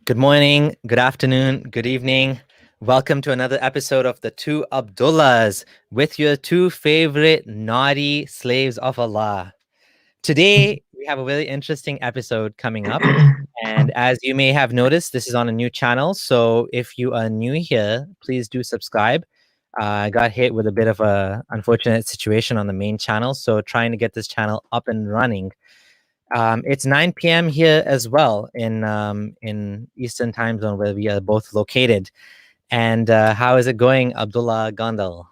Good morning, good afternoon, good evening. Welcome to another episode of the Two Abdullahs with your two favorite naughty slaves of Allah. Today, we have a really interesting episode coming up. And as you may have noticed, this is on a new channel. So if you are new here, please do subscribe. I got hit with a bit of a unfortunate situation on the main channel. So trying to get this channel up and running. It's 9 p.m. here as well in Eastern Time Zone where we are both located. And how is it going, Abdullah Gondal?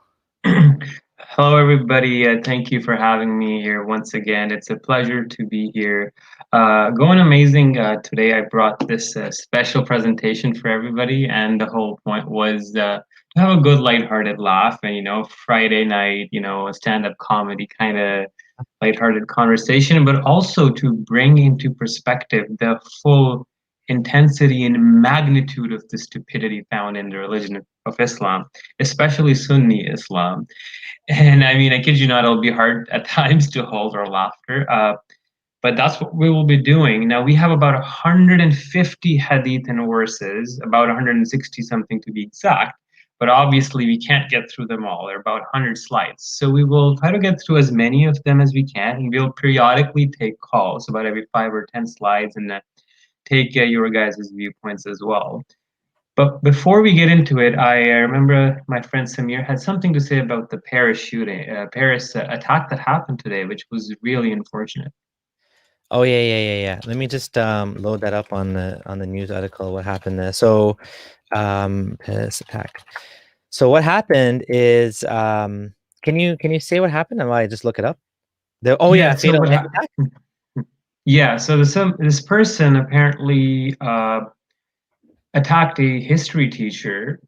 Hello, everybody. Thank you for having me here once again. It's a pleasure to be here. Going amazing. Today, I brought this special presentation for everybody, and the whole point was to have a good, lighthearted laugh. And Friday night, a stand-up comedy kind of lighthearted conversation, but also to bring into perspective the full intensity and magnitude of the stupidity found in the religion of Islam, especially Sunni Islam. And I mean, I kid you not, it'll be hard at times to hold our laughter. But that's what we will be doing. Now, we have about 150 hadith and verses, about 160 something to be exact. But obviously, we can't get through them all. There are about 100 slides. So we will try to get through as many of them as we can. And we'll periodically take calls about every 5 or 10 slides and take your guys' viewpoints as well. But before we get into it, I remember my friend Samir had something to say about the Paris attack that happened today, which was really unfortunate. Oh yeah. Let me just load that up on the news article. What happened there? So, Paris attack. So what happened is, can you say what happened? Or I just look it up. Oh Yeah. yeah, So fatal what? egg attack. Yeah. So this person apparently attacked a history teacher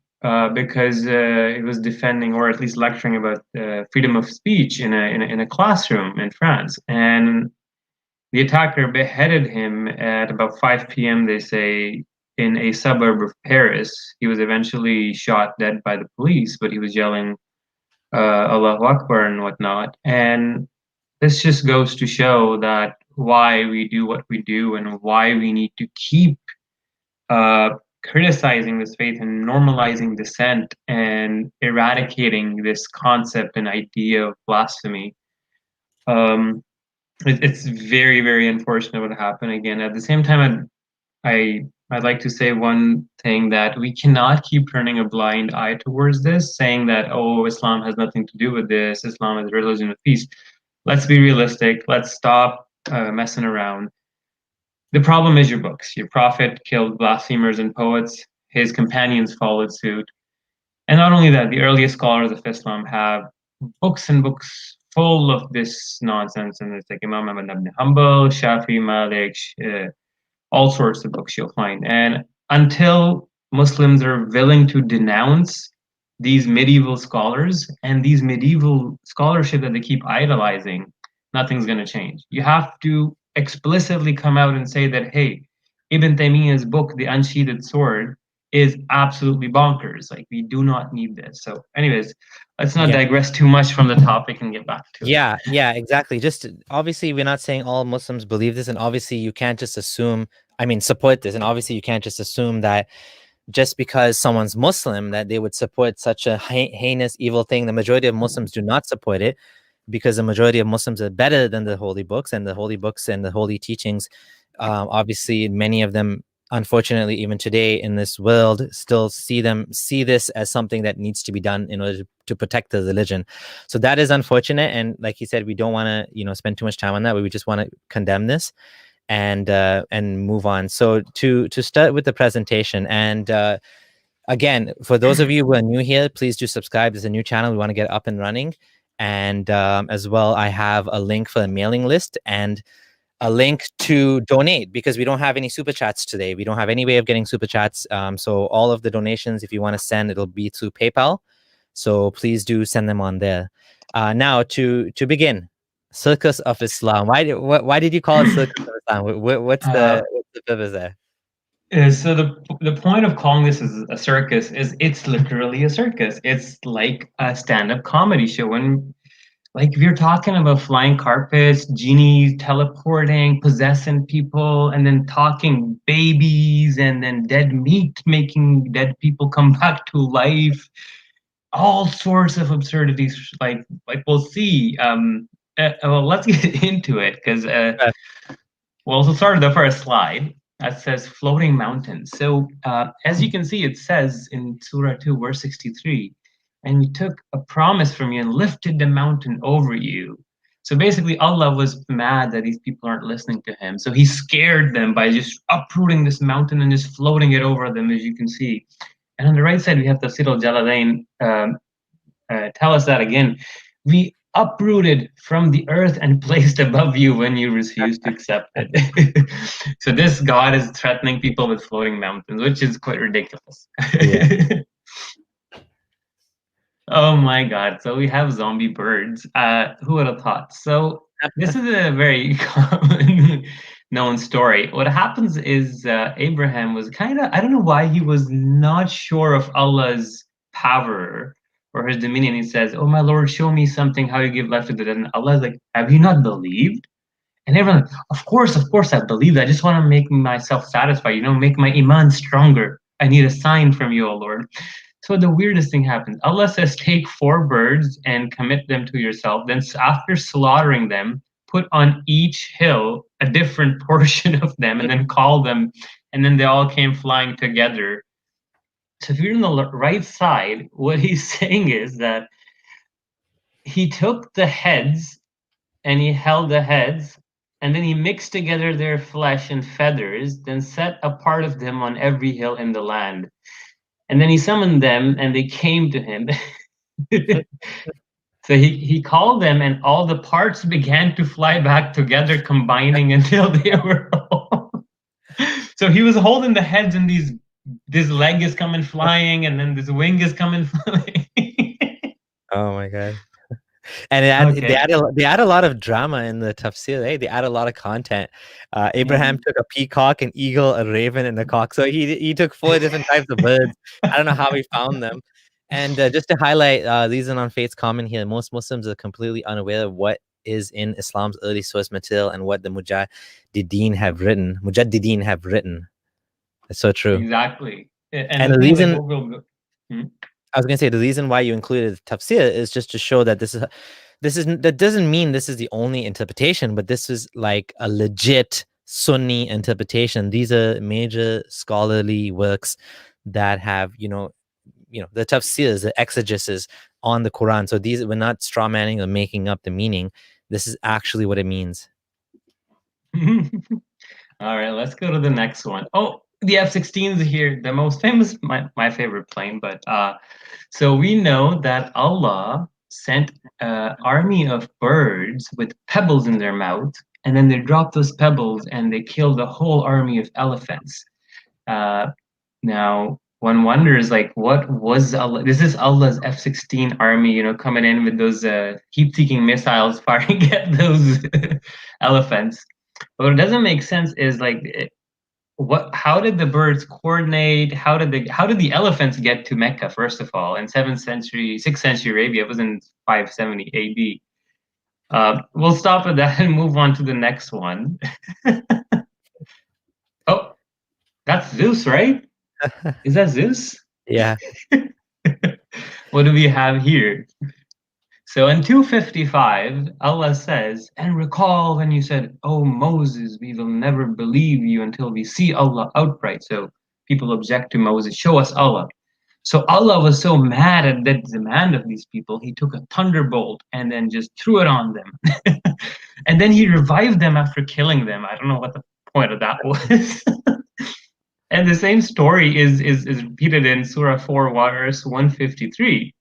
because he was defending, or at least lecturing about freedom of speech in a classroom in France, and the attacker beheaded him at about 5 p.m., they say, in a suburb of Paris. He was eventually shot dead by the police, but he was yelling Allahu Akbar and whatnot. And this just goes to show that why we do what we do and why we need to keep uh, criticizing this faith and normalizing dissent and eradicating this concept and idea of blasphemy. Um, it's very, very unfortunate what happened again. At the same time, I'd like to say one thing, that we cannot keep turning a blind eye towards this, saying that, oh, Islam has nothing to do with this. Islam is a religion of peace. Let's be realistic. Let's stop messing around. The problem is your books. Your prophet killed blasphemers and poets. His companions followed suit. And not only that, the earliest scholars of Islam have books and books full of this nonsense. And it's like Imam Ahmad ibn Hanbal, Shafi, Malik, all sorts of books you'll find. And until Muslims are willing to denounce these medieval scholars and these medieval scholarship that they keep idolizing, nothing's going to change. You have to explicitly come out and say that, hey, Ibn Taymiyyah's book, The Unsheathed Sword, is absolutely bonkers. Like, we do not need this. So, anyways, let's not Yeah. digress too much from the topic and get back to it. Yeah, exactly. Just obviously, we're not saying all Muslims believe this, and obviously, you can't just assume. I mean, support this, and obviously, you can't just assume that just because someone's Muslim that they would support such a heinous, evil thing. The majority of Muslims do not support it because the majority of Muslims are better than the holy books and the holy books and the holy teachings. Obviously, many of them, unfortunately, even today in this world, still see this as something that needs to be done in order to protect the religion. So that is unfortunate. And like you said, we don't want to, spend too much time on that. But we just want to condemn this and move on. So to start with the presentation, and again, for those of you who are new here, please do subscribe. There's a new channel. We want to get up and running. And as well, I have a link for a mailing list and a link to donate, because we don't have any super chats today. We don't have any way of getting super chats. So all of the donations, if you want to send, it'll be through PayPal. So please do send them on there. Now to begin, Circus of Islam. Why did you call it Circus of Islam? What's the purpose there? So the point of calling this a circus is it's literally a circus. It's like a stand-up comedy show. And Like if you're talking about flying carpets, genies teleporting, possessing people, and then talking babies, and then dead meat making dead people come back to life, all sorts of absurdities. Like we'll see. Well, let's get into it because Uh, well, so start with the first slide that says floating mountains. So as you can see, it says in Surah 2, verse 63, and we took a promise from you and lifted the mountain over you. So basically, Allah was mad that these people aren't listening to him. So he scared them by just uprooting this mountain and just floating it over them, as you can see. And on the right side, we have Tafsir al-Jalalain tell us that again. We uprooted from the earth and placed above you when you refused to accept it. So this God is threatening people with floating mountains, which is quite ridiculous. yeah. Oh my God. So we have zombie birds. Who would have thought? So this is a very common known story. What happens is Abraham was kind of, I don't know why he was not sure of Allah's power or his dominion. He says, "Oh my Lord, show me something how you give life to the dead." And Allah is like, "Have you not believed?" And everyone, of course, I believe. I just want to make myself satisfied, make my iman stronger. I need a sign from you, O Lord. So the weirdest thing happens. Allah says, take 4 birds and commit them to yourself. Then after slaughtering them, put on each hill a different portion of them and then call them. And then they all came flying together. So if you're on the right side, what he's saying is that he took the heads and he held the heads, and then he mixed together their flesh and feathers, then set a part of them on every hill in the land. And then he summoned them, and they came to him. So he called them, and all the parts began to fly back together, combining until they were all. So he was holding the heads, and this leg is coming flying, and then this wing is coming flying. Oh my God. And Okay. they add a lot of drama in the tafsir. They add a lot of content. Abraham took a peacock, an eagle, a raven, and a cock. So he took 4 different types of birds. I don't know how he found them. And just to highlight, Leeson on Faith's comment here, most Muslims are completely unaware of what is in Islam's early source material and what the Mujaddideen have written. It's so true. Exactly. And And the the thing is, like, reason what we'll I was gonna say the reason why you included tafsir is just to show that that doesn't mean this is the only interpretation, but this is like a legit Sunni interpretation. These are major scholarly works that have the tafsirs, the exegesis on the Quran. So we're not strawmanning or making up the meaning. This is actually what it means. All right, let's go to the next one. Oh, the F-16s here, the most famous, my favorite plane. But so we know that Allah sent an army of birds with pebbles in their mouth, and then they dropped those pebbles and they killed a whole army of elephants. Uh, Now, one wonders, like, what was Allah? This is Allah's F-16 army, coming in with those heat-seeking missiles, firing at those elephants. But what doesn't make sense is like, what? How did the birds coordinate? How did the elephants get to Mecca? First of all, in 7th century, 6th century Arabia, it was in 570 A.D. We'll stop at that and move on to the next one. Oh, that's Zeus, right? Is that Zeus? Yeah. What do we have here? So in 255, Allah says, and recall when you said, "Oh Moses, we will never believe you until we see Allah outright." So people object to Moses, show us Allah. So Allah was so mad at that demand of these people, he took a thunderbolt and then just threw it on them. And then he revived them after killing them. I don't know what the point of that was. And the same story is repeated in Surah 4, verse 153.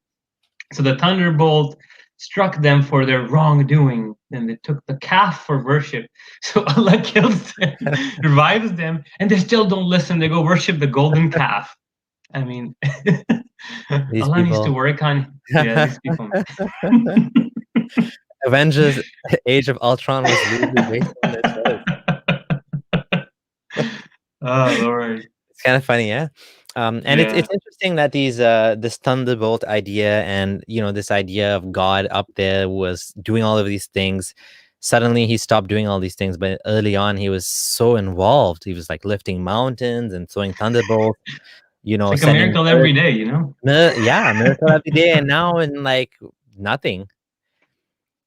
So the thunderbolt struck them for their wrongdoing, and they took the calf for worship. So Allah kills them, revives them, and they still don't listen. They go worship the golden calf. I mean, These Allah needs to people. work on these people. Avengers Age of Ultron was loosely based on this. Oh Lord. It's kind of funny, yeah. And Yeah. it's interesting that these this thunderbolt idea and this idea of God up there was doing all of these things. Suddenly he stopped doing all these things, but early on he was so involved. He was like lifting mountains and throwing thunderbolts, It's like a sending miracle every birds. day, you know? Yeah, miracle every day, and now in like nothing.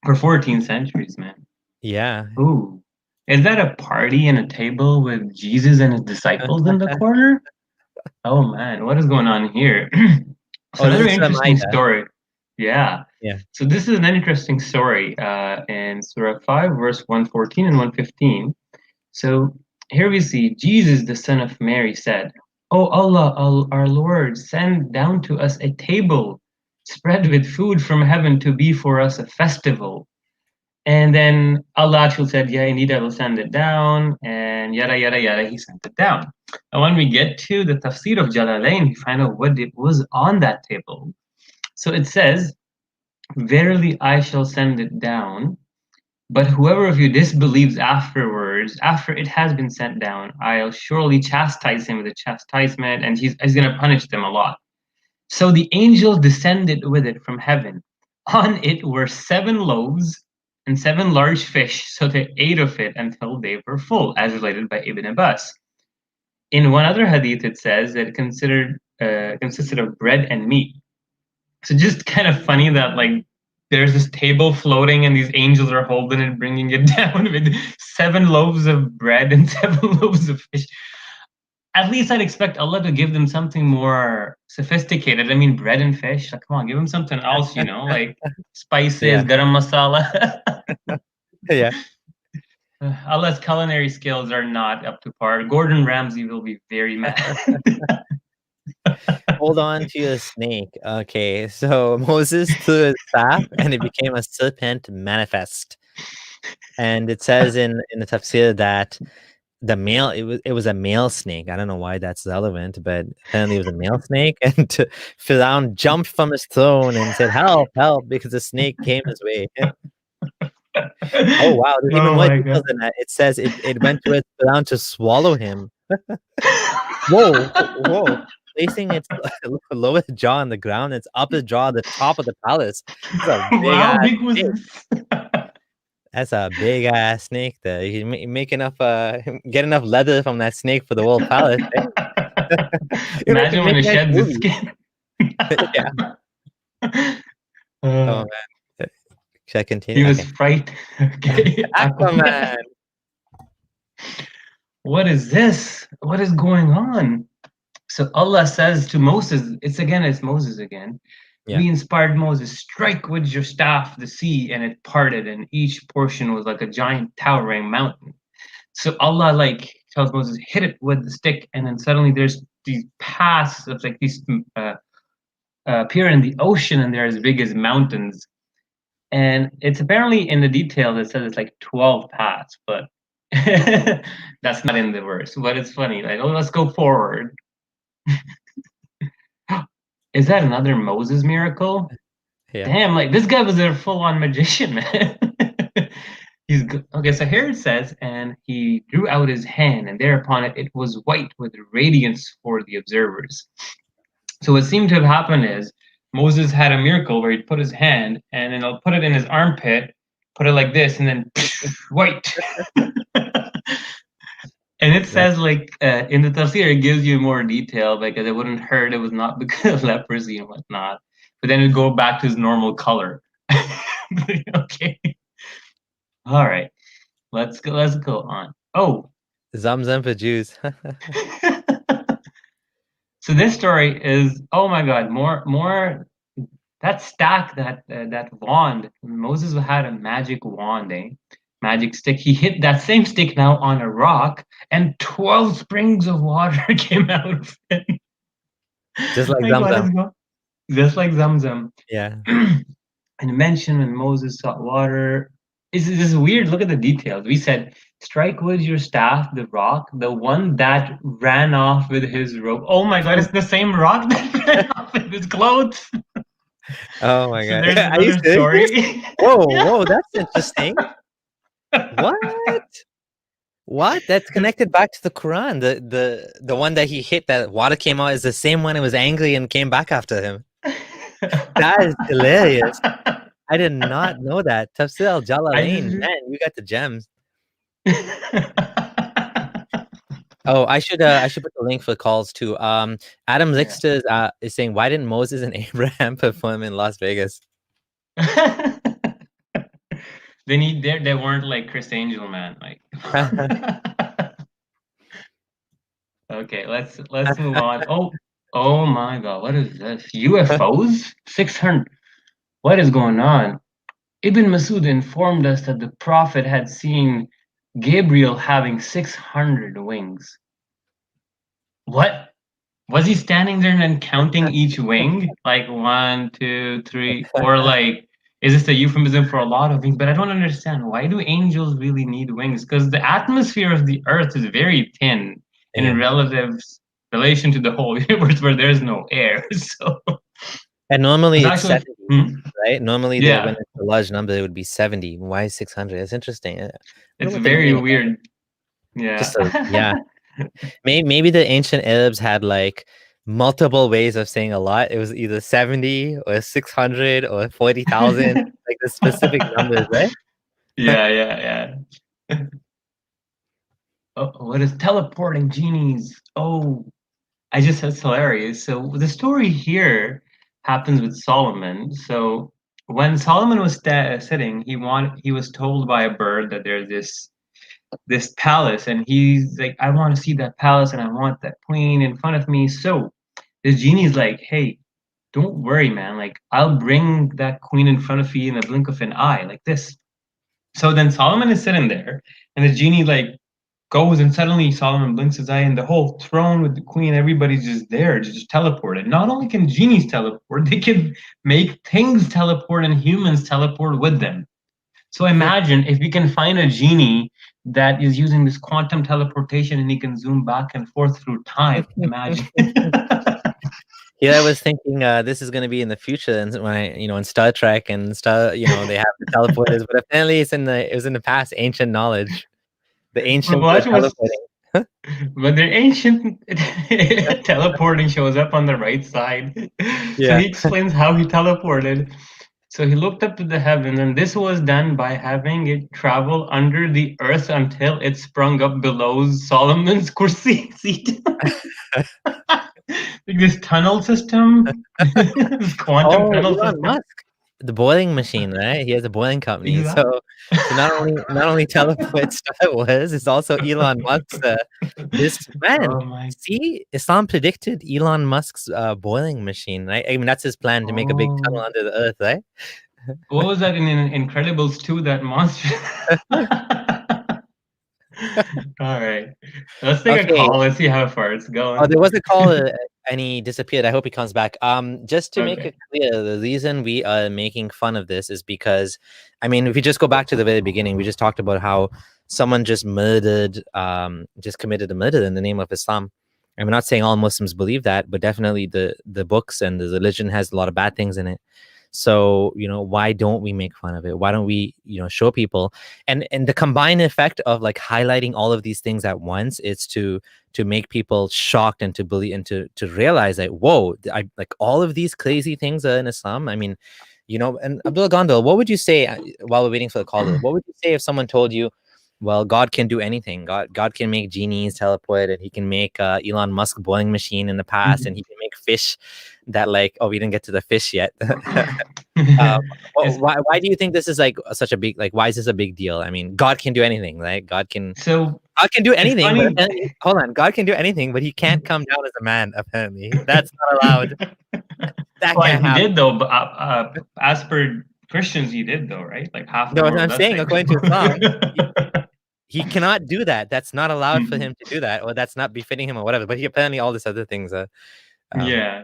For 14 centuries, man. Yeah. Ooh. Is that a party and a table with Jesus and his disciples in the corner? Oh man, what is going on here? So Oh, this another is Surah interesting Maida. story. Yeah. Yeah. So this is an interesting story in Surah 5, verse 114 and 115. So here we see Jesus, the son of Mary, said, "O Allah, our Lord, send down to us a table spread with food from heaven to be for us a festival." And then Allah actually said, "Yeah, indeed, I will send it down," and yada yada yada. He sent it down. And when we get to the tafsir of Jalalain, we find out what it was on that table. So it says, "Verily, I shall send it down. But whoever of you disbelieves afterwards, after it has been sent down, I'll surely chastise him with a chastisement, and he's going to punish them a lot." So the angel descended with it from heaven. On it were 7 loaves and 7 large fish, so they ate of it until they were full, as related by Ibn Abbas. In one other hadith, it says that it consisted of bread and meat. So just kind of funny that like there's this table floating and these angels are holding it, bringing it down with 7 loaves of bread and 7 loaves of fish. At least I'd expect Allah to give them something more sophisticated. I mean, bread and fish. Like, come on, give them something else, like spices, Yeah. garam masala. Yeah. Allah's culinary skills are not up to par. Gordon Ramsay will be very mad. Hold on to your snake. Okay, so Moses threw his staff and it became a serpent manifest. And it says in the tafsir that it was a male snake. I don't know why that's relevant, but apparently it was a male snake. And Firaun jumped from his throne and said, "Help, help," because the snake came his way. Oh wow, there's even Oh more my details god. than that. It says it went to its Firaun to swallow him. Whoa, whoa. Placing its lower jaw on the ground, its upper jaw at the top of the palace. That's a big How ass big was snake. this? That's a big ass snake there. You can make enough get enough leather from that snake for the whole palace, eh? You Imagine when make it a nice sheds its movie. skin. Yeah. Oh Uh, man. Should I he continue? was Okay. frightened. Okay, Aquaman. Aquaman. What is this? What is going on? So Allah says to Moses, it's Moses again. Yeah. We inspired Moses, strike with your staff the sea, and it parted, and each portion was like a giant towering mountain. So Allah like tells Moses, hit it with the stick, and then suddenly there's these paths of like these appear in the ocean, and they're as big as mountains. And it's apparently in the details it says it's like 12 paths, but that's not in the verse. But it's funny, like, oh, let's go forward. Is that another Moses miracle? Yeah. Damn, like this guy was a full-on magician, man. He's good. Okay, so here it says, and he drew out his hand, and thereupon it was white with radiance for the observers. So what seemed to have happened is Moses had a miracle where he'd put his hand and then he'll put it in his armpit, put it like this, and then white. And it That, says like in the tafsir, it gives you more detail because it wouldn't hurt. It was not because of leprosy and whatnot. But then it go back to his normal color. Okay. All right. Let's go. Let's go on. Oh. Zamzam for Jews. So this story is, oh my God, more that stack, that wand. Moses had a magic wand, magic stick. He hit that same stick now on a rock, and 12 springs of water came out of it. Just like Like what Zamzam. is going? Just like Zamzam. Yeah. And mentioned when Moses sought water. This is weird. Look at the details. We said, strike with your staff the rock, the one that ran off with his robe. Oh my God, it's the same rock that ran off with his clothes. Oh my So god. there's Are you another serious? story. Whoa, Yeah. whoa, that's interesting. What? What? That's connected back to the Quran. The one that he hit, that water came out, is the same one. It was angry and came back after him. That is hilarious. I did not know that. Tafsir I al-Jalalain. just Man, you got the gems. Oh, I should put the link for calls too. Adam yeah. Lixter is saying, why didn't Moses and Abraham perform in Las Vegas? They weren't like Chris Angel, man. Like okay, let's move on. Oh my God, what is this? UFOs? 600. What is going on? Ibn Masud informed us that the Prophet had seen Gabriel having 600 wings. What? Was he standing there and then counting each wing? Like one, two, three, or like, is this a euphemism for a lot of wings? But I don't understand. Why do angels really need wings? Because the atmosphere of the earth is very thin in Yeah. relative relation to the whole universe where there's no air. So And normally it's it's actually, 70, right? Normally when yeah, it's a large number, it would be 70. Why 600? It's interesting. I wonder it's what the very meaning of that. weird. Yeah. Yeah. Maybe the ancient Arabs had like multiple ways of saying a lot. It was either 70 or 600 or 40,000, like the specific numbers, right? Yeah, yeah, yeah. Oh, what is teleporting genies? Oh, that's hilarious. So the story here happens with Solomon. So when Solomon was sitting, he was told by a bird that there's this palace, and he's like, I want to see that palace, and I want that queen in front of me. So the genie's like, hey, don't worry, man. Like I'll bring that queen in front of you in a blink of an eye, like this. So then Solomon is sitting there, and the genie like goes, and suddenly Solomon blinks his eye, and the whole throne with the queen, everybody's just there, just teleported. Not only can genies teleport, they can make things teleport and humans teleport with them. So imagine if we can find a genie that is using this quantum teleportation and he can zoom back and forth through time. Imagine. Here I was thinking this is going to be in the future, and when in Star Trek and Star, they have the teleporters, but apparently it was in the past, ancient knowledge. The But ancients were watch what's teleporting. But their ancient teleporting shows up on the right side. So Yeah. he explains how he teleported. So he looked up to the heavens, and this was done by having it travel under the earth until it sprung up below Solomon's kursi seat. Like this tunnel system, this quantum Oh, tunnel Elon system. Musk, the boiling machine, right? He has a boiling company. Exactly. So not only teleports Star Wars, it's also Elon Musk's. This man, Oh my. see, Islam predicted Elon Musk's boiling machine, right? I mean, that's his plan to make a big tunnel Oh. under the earth, right? What was that in Incredibles 2? That monster. All right. Let's take a Okay. call. Let's see how far it's Oh, going. there was a call and he disappeared. I hope he comes back. Just to make it Okay. clear, the reason we are making fun of this is because, I mean, if you just go back to the very beginning, we just talked about how someone just just committed a murder in the name of Islam. I'm not saying all Muslims believe that, but definitely the books and the religion has a lot of bad things in it. So, why don't we make fun of it? Why don't we, show people? And the combined effect of like highlighting all of these things at once is to make people shocked and to believe and to realize that, whoa, I like all of these crazy things are in Islam. I mean, and Abdullah Gondal, what would you say while we're waiting for the caller? What would you say if someone told you, well, God can do anything. God can make genies teleport, and he can make Elon Musk boiling machine in the past, and he can make fish that like, oh, we didn't get to the fish yet. It's, Why do you think this is like such a big, like, why is this a big deal? I mean, God can do anything, right? so God can do it's anything, but funny. apparently, hold on, God can do anything, but he can't come down as a man. Apparently, that's not allowed. That Well, can't he happen. did though, but as per Christians, he did though, right? Like half the No, world I'm does saying think. according to Islam, he cannot do that. That's not allowed for him to do that, or that's not befitting him, or whatever. But he apparently all these other things are. Um, Yeah.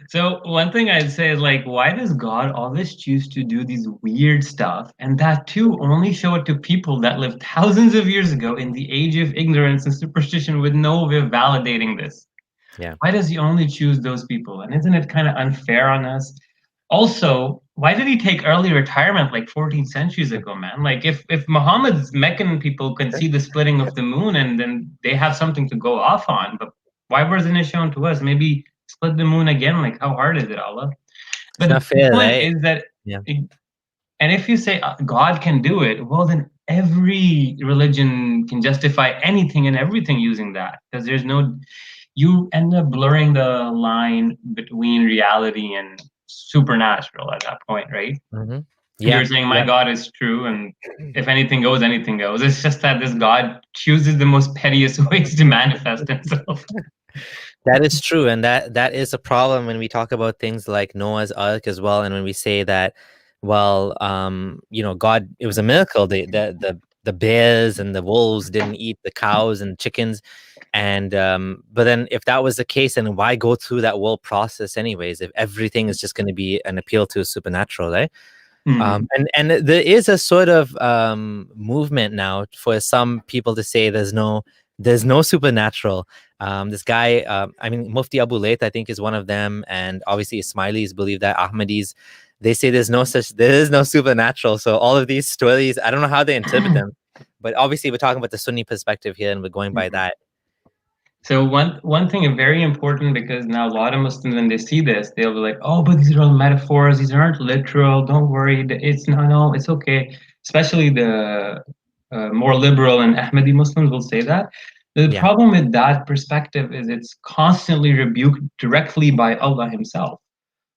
So one thing I'd say is like, why does God always choose to do these weird stuff, and that too only show it to people that lived thousands of years ago in the age of ignorance and superstition with no way of validating this? yeah. Why does he only choose those people? And isn't it kind of unfair on us? Also, why did he take early retirement like 14 centuries ago, man? Like if Muhammad's Meccan people can see the splitting of the moon and then they have something to go off on, but why wasn't it shown to us? Maybe split the moon again. Like how hard is it, Allah? It's But not the fair, point right? is that, Yeah. and if you say God can do it, well, then every religion can justify anything and everything using that because there's no, you end up blurring the line between reality and supernatural at that point, right? Hmm. You're Yeah. saying my Yeah. God is true, and if anything goes, anything goes. It's just that this God chooses the most pettiest ways to manifest himself. That is true, and that is a problem when we talk about things like Noah's Ark as well, and when we say that, well, God, it was a miracle. The bears and the wolves didn't eat the cows and chickens, and but then if that was the case, then why go through that whole process anyways? If everything is just going to be an appeal to supernatural, right? Mhm. And there is a sort of movement now for some people to say there's no supernatural. This guy, I mean, Mufti Abu Layth, I think, is one of them, and obviously Ismailis believe that. Ahmadis, they say there is no supernatural. So all of these stories, I don't know how they interpret them, but obviously we're talking about the Sunni perspective here, and we're going by that. So one thing very important, because now a lot of Muslims, when they see this, they'll be like, "Oh, but these are all metaphors. These aren't literal. Don't worry. It's no, it's okay." Especially the more liberal and Ahmadi Muslims will say that. The Yeah. problem with that perspective is it's constantly rebuked directly by Allah Himself,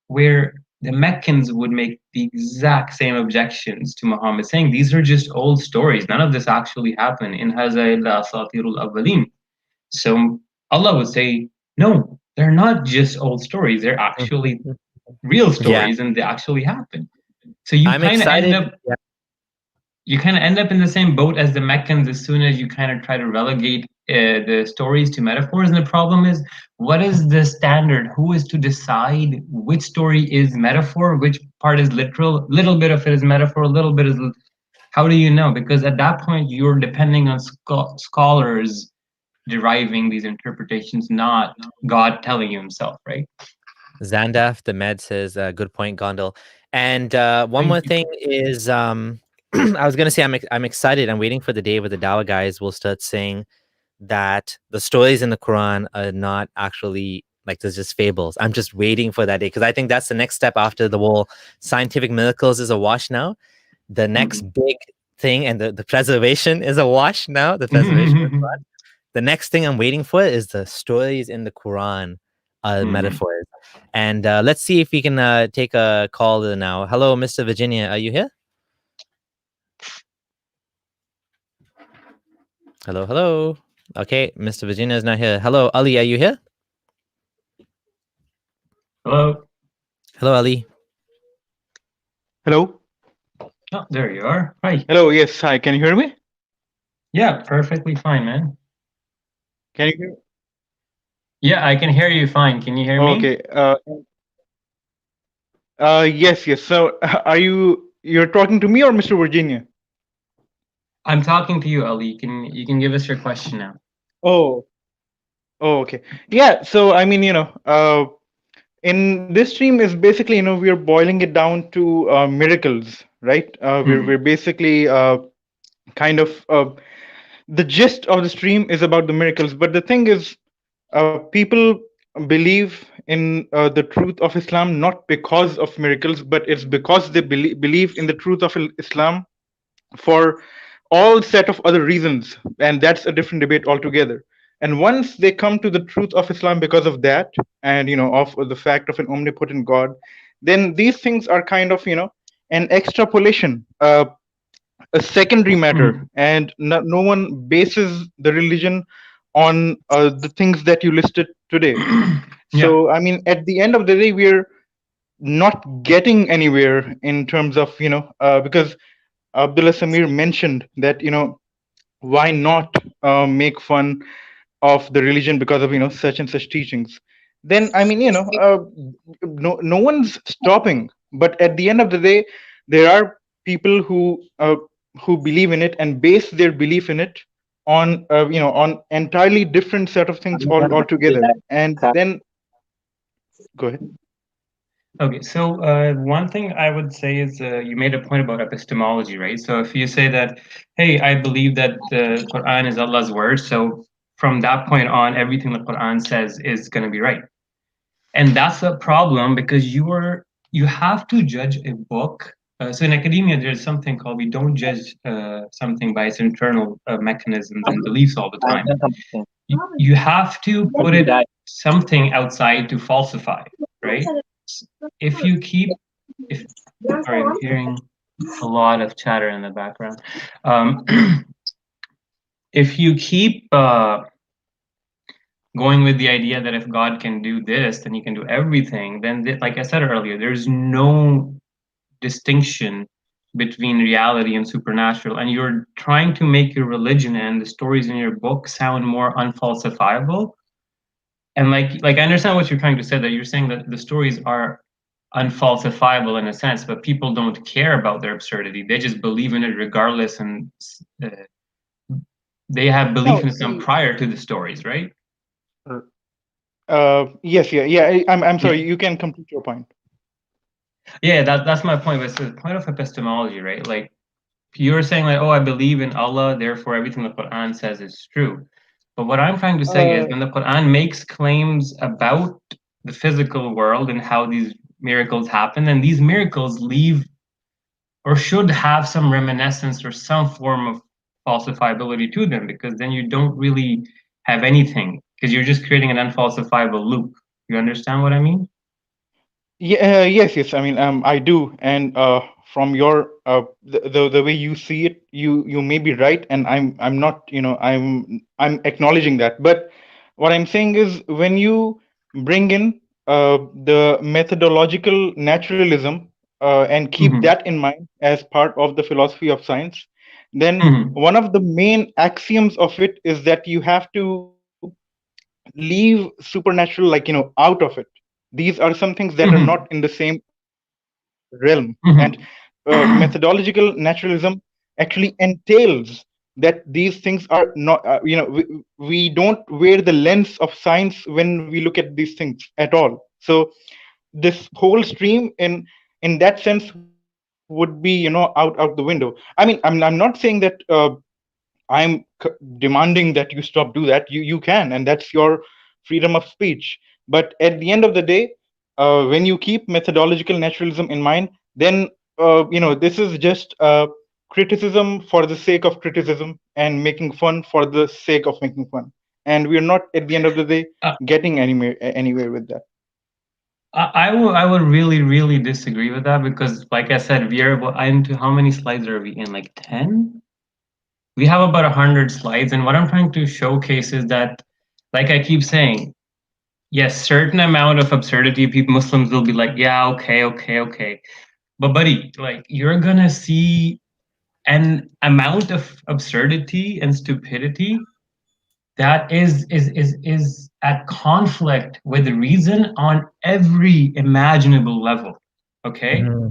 where the Meccans would make the exact same objections to Muhammad, saying these are just old stories. None of this actually happened. In haza illa asatirul awwalin. So Allah would say, no, they're not just old stories. They're actually real Yeah. stories and they actually happen. So you I'm kind of end excited. up in the same boat as the Meccans as soon as you kind of try to relegate the stories to metaphors. And the problem is, what is the standard? Who is to decide which story is metaphor, which part is literal? Little bit of it is metaphor, a little bit is. How do you know? Because at that point, you're depending on scholars deriving these interpretations, not God telling you himself, right? Zandaf, the med says, good point, Gondel. And one Thank more you. thing is, I was gonna say I'm excited. I'm waiting for the day where the Dawa guys will start saying that the stories in the Quran are not actually like there's just fables. I'm just waiting for that day because I think that's the next step after the whole scientific miracles is a wash now. The next big thing and the preservation is a wash now. The preservation of the Quran. The next thing I'm waiting for is the stories in the Quran are metaphors. And let's see if we can take a call now. Hello, Mr. Virginia. Are you here? Hello, hello. Okay, Mr. Virginia is not here. Hello, Ali. Are you here? Hello. Hello, Ali. Hello. Oh, there you are. Hi. Hello. Yes. Hi. Can you hear me? Yeah, perfectly fine, man. Can you hear? Yeah, I can hear you fine. Can you hear me? Okay. Yes. Yes. So, you're talking to me or Mr. Virginia? I'm talking to you, Ali. You can give us your question now. Oh. Oh. Okay. Yeah. So, I mean, in this stream is basically, we are boiling it down to miracles, right? We're basically kind of the gist of the stream is about the miracles, but the thing is, people believe in the truth of Islam not because of miracles, but it's because they believe in the truth of Islam for all set of other reasons, and that's a different debate altogether. And once they come to the truth of Islam because of that, and of the fact of an omnipotent God, then these things are kind of an extrapolation, a secondary matter, and no one bases the religion on the things that you listed today. Yeah. So, I mean, at the end of the day, we're not getting anywhere in terms of because Abdullah Samir mentioned that why not make fun of the religion because of such and such teachings. Then, I mean, no one's stopping. But at the end of the day, there are people who believe in it and base their belief in it on on entirely different set of things altogether. And then, go ahead. Okay, so one thing I would say is you made a point about epistemology, right? So if you say that, hey, I believe that the Quran is Allah's word, so from that point on, everything the Quran says is going to be right. And that's a problem because you have to judge a book. So in academia, there's something called we don't judge something by its internal mechanisms and beliefs all the time. You have to put it something outside to falsify, right? If you keep, if sorry, I'm hearing a lot of chatter in the background. Um, if you keep going with the idea that if God can do this, then he can do everything, then like I said earlier, there's no distinction between reality and supernatural, and you're trying to make your religion and the stories in your book sound more unfalsifiable. And like I understand what you're trying to say, that you're saying that the stories are unfalsifiable in a sense, but people don't care about their absurdity. They just believe in it regardless, and uh, they have belief No, in some see, prior to the stories, right? yes, yeah. I'm Yeah. sorry. You can complete your point. Yeah, that's my point. But it's the point of epistemology, right? Like you're saying, like, oh, I believe in Allah, therefore everything the Quran says is true. But what I'm trying to say is, Uh, when the Quran makes claims about the physical world and how these miracles happen, then these miracles leave or should have some reminiscence or some form of falsifiability to them, because then you don't really have anything, because you're just creating an unfalsifiable loop. You understand what I mean? Yeah, yes. I mean, I do, and from your the way you see it, you may be right, and I'm not, I'm acknowledging that. But what I'm saying is, when you bring in the methodological naturalism and keep Mm-hmm. that in mind as part of the philosophy of science, then Mm-hmm. one of the main axioms of it is that you have to leave supernatural, out of it. These are some things that are not in the Mm-hmm. same realm. And Mm-hmm. methodological naturalism actually entails that these things are not, we don't wear the lens of science when we look at these things at all. So this whole stream in that sense would be, out the window. I mean, I'm not saying that demanding that you stop do that. You can, and that's your freedom of speech. But at the end of the day, when you keep methodological naturalism in mind, then this is just criticism for the sake of criticism and making fun for the sake of making fun. And we're not, at the end of the day, getting anywhere with that. I would really disagree with that, because like I said, we are into how many slides are we in? Like 10? We have about 100 slides, and what I'm trying to showcase is that, like I keep saying, yes, certain amount of absurdity, people, Muslims will be like, yeah, okay. But buddy, like you're gonna see an amount of absurdity and stupidity that is at conflict with reason on every imaginable level. Okay? Mhm.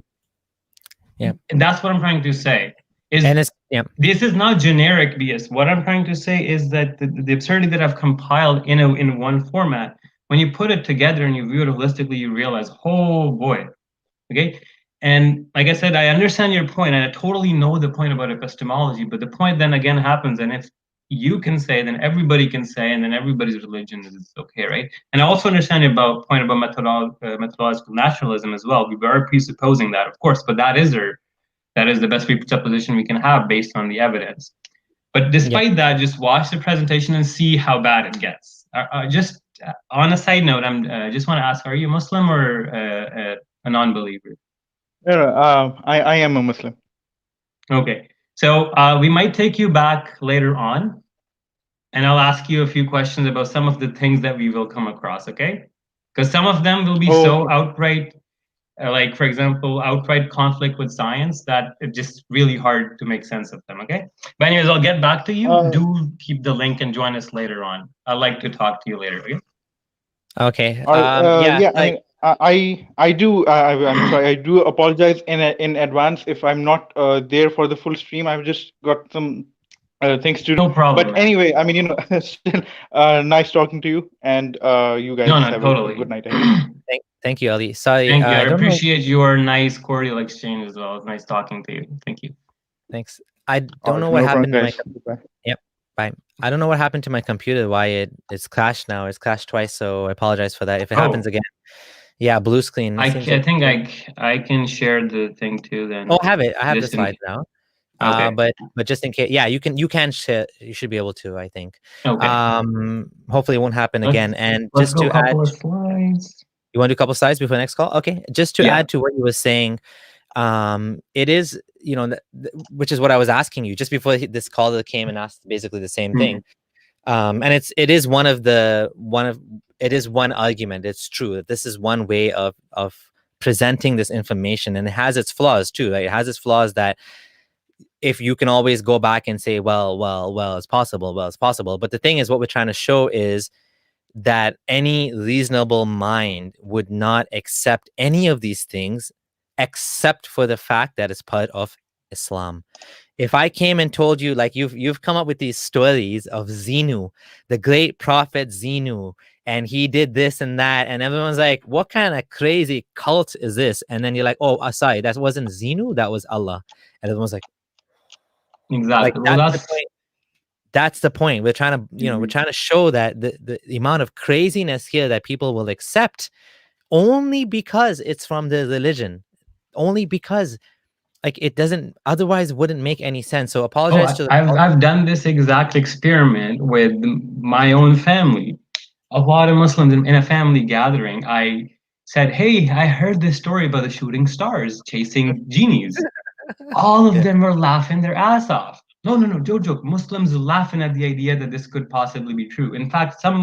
Yeah. And that's what I'm trying to say. Is And it's yeah. this is not generic BS. What I'm trying to say is that the absurdity that I've compiled in one format, when you put it together and you view it holistically, you realize, oh boy, okay. And like I said, I understand your point, and I totally know the point about epistemology. But the point then again happens, and if you can say, then everybody can say, and then everybody's religion is okay, right? And I also understand your point about methodological naturalism as well. We are presupposing that, of course, but that is the best presupposition we can have based on the evidence. But Yeah. despite that, just watch the presentation and see how bad it gets. Just on a side note, I'm just want to ask: are you Muslim or a non-believer? I am a Muslim. Okay, so we might take you back later on, and I'll ask you a few questions about some of the things that we will come across. Okay, because some of them will be so Okay. outright like for example outright conflict with science that it's just really hard to make sense of them. Okay, but anyways, I'll get back to you. Uh, Do keep the link and join us later on. I'd like to talk to you later. Okay. Okay. All right. Yeah. Yeah. I Like mean, I do. I'm sorry. I do apologize in advance if I'm not there for the full stream. I've just got some things to do. No problem, But man. anyway, I mean, still nice talking to you, and you guys No, no, have a good totally. night ahead. thank Thank you, Ali. Sorry, Thank you. I I don't know. appreciate your nice cordial exchange as well. It's nice talking to you. Thank you. Thanks. I All don't right, know what no problem, happened to my. guys. Bye. Yep. Bye. I don't know what happened to my computer. Why it's crashed now. It's crashed twice, so I apologize for that. If it happens Oh, again, yeah, blue screen. It seems like. think I can share the thing too then. Oh, I have it. I have the Just in slides now. Okay. But just in case, yeah, you can share. You should be able to. I think. Okay. Hopefully it won't happen again. And Let's just go to a add, couple of slides. you want to do a couple slides before the next call? Okay. Just to Yeah. add to what you were saying, it is, which is what I was asking you just before this caller came and asked basically the same thing. And it is one argument. It's true that this is one way of presenting this information, and it has its flaws too. Right? It has its flaws that if you can always go back and say, well, it's possible. But the thing is, what we're trying to show is that any reasonable mind would not accept any of these things except for the fact that it's part of Islam. If I came and told you, like you've come up with these stories of Zenu, the great prophet Zenu, and he did this and that, and everyone's like, what kind of crazy cult is this? And then you're like, oh, sorry, that wasn't Zenu, that was Allah. And everyone's like, Exactly. Like, Well, that's the point. That's the point. We're trying to, we're trying to show that the amount of craziness here that people will accept only because it's from the religion, only because like it doesn't otherwise wouldn't make any sense. So apologize to the I've done this exact experiment with my own family. A lot of Muslims in a family gathering, I said, "Hey, I heard this story about the shooting stars chasing genies." All of them were laughing their ass off. No, Jojo. Muslims are laughing at the idea that this could possibly be true. In fact, some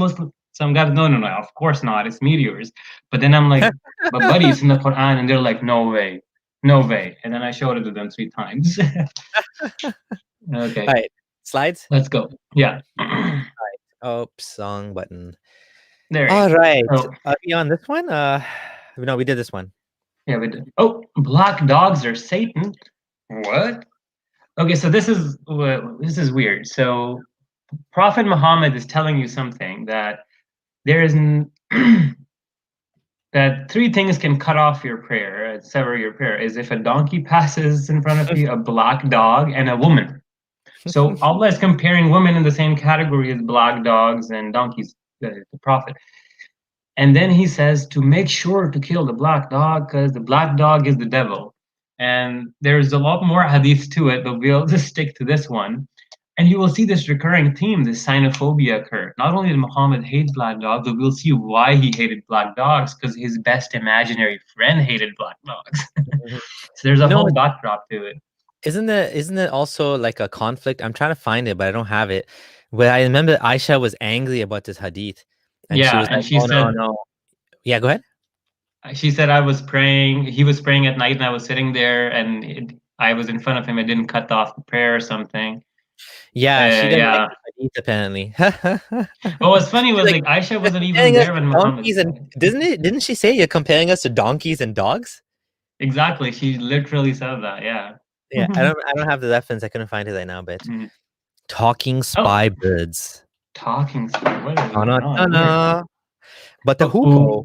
guys, no, of course not. It's meteors. But then I'm like, but buddy, it's in the Quran, and they're like, no way, no way. And then I showed it to them 3 times. Okay. All right, slides. Let's go. Yeah. Oh, song button. There. All right. Oh. Are we on this one? No, we did this one. Yeah, we did. Oh, black dogs are Satan. What? Okay, so this is weird. So Prophet Muhammad is telling you something that there is that 3 things can cut off your prayer, sever your prayer. Is if a donkey passes in front of you, a black dog, and a woman. So Allah is comparing women in the same category as black dogs and donkeys, the Prophet. And then he says to make sure to kill the black dog because the black dog is the devil. And there's a lot more hadiths to it, but we'll just stick to this one. And you will see this recurring theme, this xenophobia occur. Not only did Muhammad hate black dogs, but we'll see why he hated black dogs, because his best imaginary friend hated black dogs. So there's a whole backdrop to it. Isn't it also like a conflict? I'm trying to find it, but I don't have it. Where I remember Aisha was angry about this hadith. And yeah, she was and like, she said, no. Yeah, go ahead. She said I was praying. He was praying at night, and I was sitting there, and I was in front of him. I didn't cut off the prayer or something. Yeah, she didn't like the hadith, apparently. What was funny was like Aisha wasn't even there when Muhammad. Didn't she say you're comparing us to donkeys and dogs? Exactly, she literally said that. Yeah. Yeah, I don't have the reference. I couldn't find it right now, but talking spy birds. Talking spy. What is going on? But the hoopoe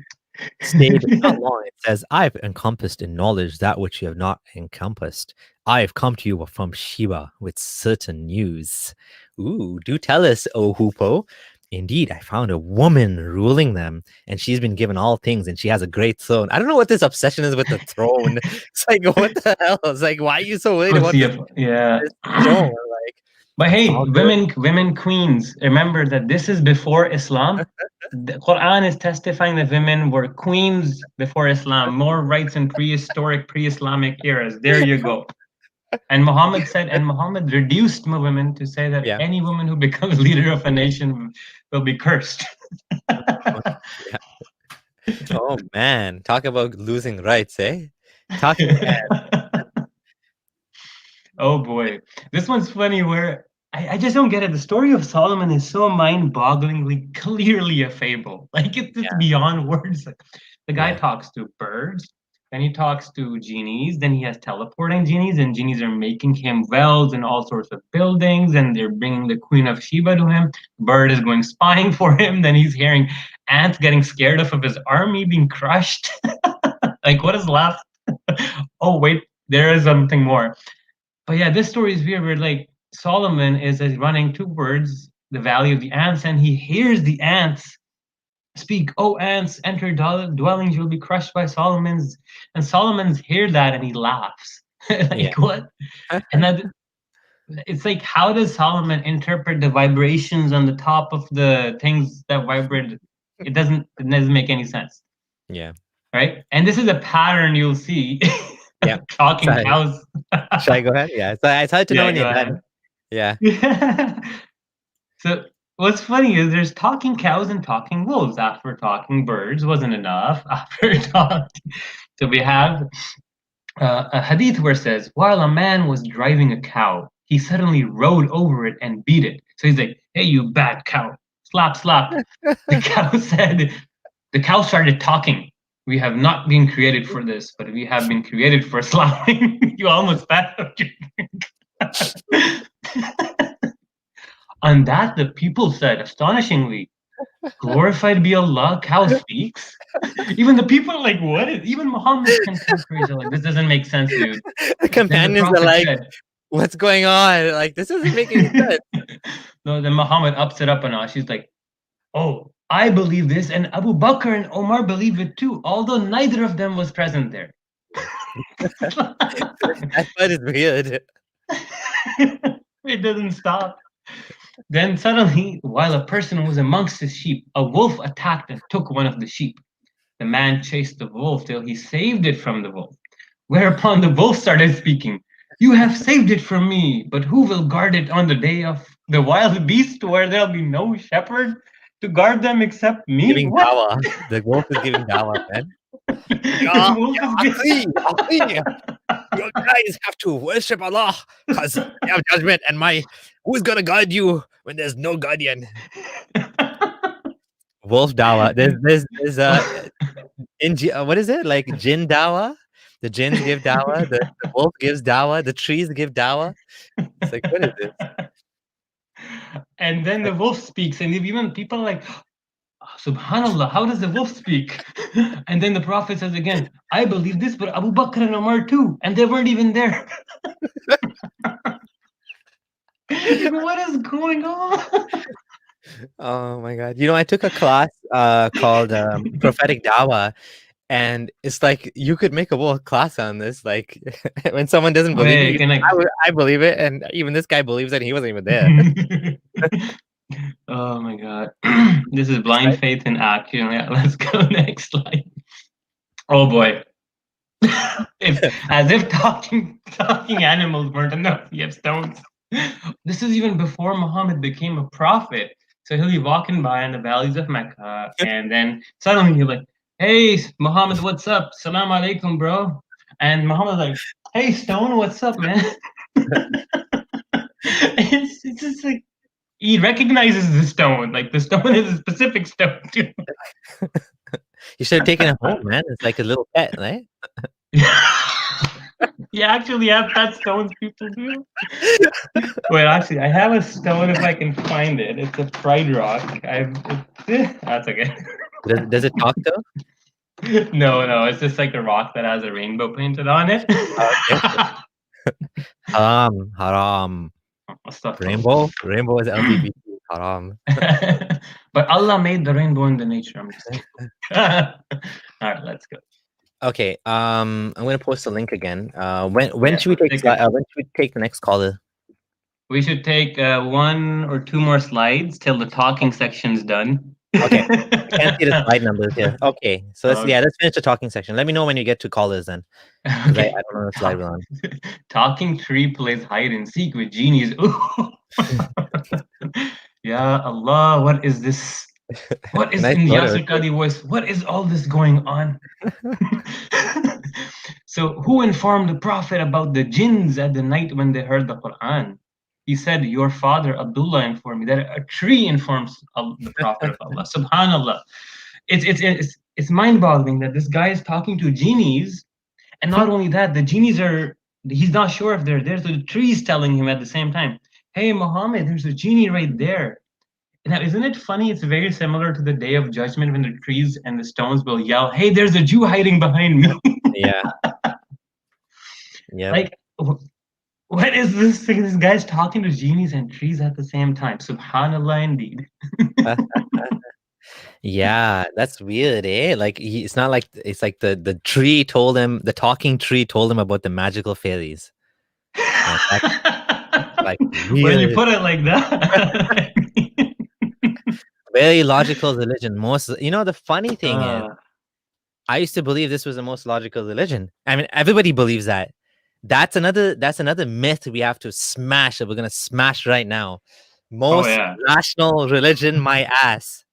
stayed not long. It says, I've encompassed in knowledge that which you have not encompassed. I have come to you from Shiva with certain news. Ooh, do tell us, O hoopoe. Indeed, I found a woman ruling them, and she's been given all things, and she has a great throne. I don't know what this obsession is with the throne. It's like, what the hell? It's like, why are you so worried about this? Yeah. This throne? Like, but hey, women queens, remember that this is before Islam. The Quran is testifying that women were queens before Islam, more rights in pre-Islamic eras. There you go. And Muhammad reduced women to say that any woman who becomes leader of a nation will be cursed. Oh man, talk about losing rights, eh? Oh boy, this one's funny where I just don't get it. The story of Solomon is so mind-bogglingly clearly a fable. Like it's beyond words. Like, the guy talks to birds, then he talks to genies, then he has teleporting genies, and genies are making him wells in all sorts of buildings, and they're bringing the Queen of Sheba to him. Bird is going spying for him, then he's hearing ants getting scared of his army being crushed. Like, what is left? Oh, wait, there is something more. But yeah, this story is weird, where like Solomon is running towards the valley of the ants, and he hears the ants speak, "Oh, ants, enter dwellings, you'll be crushed by Solomon's." And Solomon's hear that and he laughs. Like, Yeah. what? And that it's like, how does Solomon interpret the vibrations on the top of the things that vibrate? It doesn't make any sense. Yeah. Right? And this is a pattern you'll see. Yeah. Talking Sorry. cows. Should I go ahead? Yeah. So it's hard to know when go you're ahead. done. Yeah. So what's funny is there's talking cows and talking wolves. After talking birds wasn't enough. After talking, so we have a hadith where it says, while a man was driving a cow, he suddenly rode over it and beat it. So he's like, "Hey, you bad cow! Slap, slap!" The cow started talking. "We have not been created for this, but we have been created for slapping." You almost spat out your drink. On that, the people said, astonishingly, "Glorified be Allah, cow speaks." Even the people are like, what is, even Muhammad's contemporaries are like, this doesn't make sense, dude. The companions are like, what's going on? Like, this doesn't make any sense. No, then Muhammad ups it up a notch. He's like, "Oh, I believe this, and Abu Bakr and Omar believe it too, although neither of them was present there." That's what is weird. It doesn't stop. Then suddenly, while a person was amongst his sheep, a wolf attacked and took one of the sheep. The man chased the wolf till he saved it from the wolf. Whereupon the wolf started speaking, "You have saved it from me, but who will guard it on the day of the wild beast, where there'll be no shepherd to guard them except me?" Giving What? dawah. The wolf is giving dawah, man. The wolf is giving- You guys have to worship Allah because you have judgment, and who's gonna guide you when there's no guardian? Wolf dawa. There's what is it, like jinn dawa? The jinns give dawa. The wolf gives dawa. The trees give dawa. It's like, what is this? And then the wolf speaks, and even people are like, "Subhanallah, how does the wolf speak?" And then the Prophet says again, "I believe this, but Abu Bakr and Umar too, and they weren't even there." What is going on? Oh my God. I took a class called Prophetic Dawa, and it's like you could make a whole class on this. Like, when someone doesn't believe it, I believe it, and even this guy believes it, and he wasn't even there. Oh my God. This is blind faith in action. Yeah, let's go next slide. Oh boy. As if talking animals weren't enough, you have stones. This is even before Muhammad became a prophet. So he'll be walking by in the valleys of Mecca, and then suddenly he's like, "Hey, Muhammad, what's up? Salam alaikum, bro." And Muhammad's like, "Hey, stone, what's up, man?" It's just like, he recognizes the stone. Like, the stone is a specific stone, too. You should have taken it home, man. It's like a little pet, right? You actually have pet stones, people do. Wait, actually, I have a stone if I can find it. It's a pride rock. That's okay. Does it talk though? No, it's just like a rock that has a rainbow painted on it. Haram. Rainbow is LGBT. Haram. But Allah made the rainbow in the nature. I'm just kidding. All right, let's go. Okay. I'm gonna post a link again. When should we take the next caller? We should take 1 or 2 more slides till the talking section's done. Okay. I can't see the slide numbers here. Okay. So let's finish the talking section. Let me know when you get to callers then. Okay. I don't know the slide we're on. Talking tree plays hide and seek with genies. Ya Allah, what is this? What is in Yasir Qadi voice? What is all this going on? So who informed the Prophet about the jinns at the night when they heard the Quran? He said, "Your father Abdullah informed me." That a tree informs the Prophet of Allah. Subhanallah. It's mind-boggling that this guy is talking to genies And not only that, the genies he's not sure if they're there, so the tree's telling him at the same time, hey, Muhammad, there's a genie right there. Now, isn't it funny? It's very similar to the Day of Judgment when the trees and the stones will yell, hey, there's a Jew hiding behind me. Yeah. Yeah. Like, what is this thing? This guy's talking to genies and trees at the same time. Subhanallah, indeed. Yeah, that's weird, eh? Like it's not like it's like the tree told him, the talking tree told him about the magical fairies. Like When you weird. put it like that. Very logical religion. Most, you know, the funny thing is, I used to believe this was the most logical religion. I mean, everybody believes that. That's another myth we have to smash, that we're gonna smash right now. Most rational religion, my ass.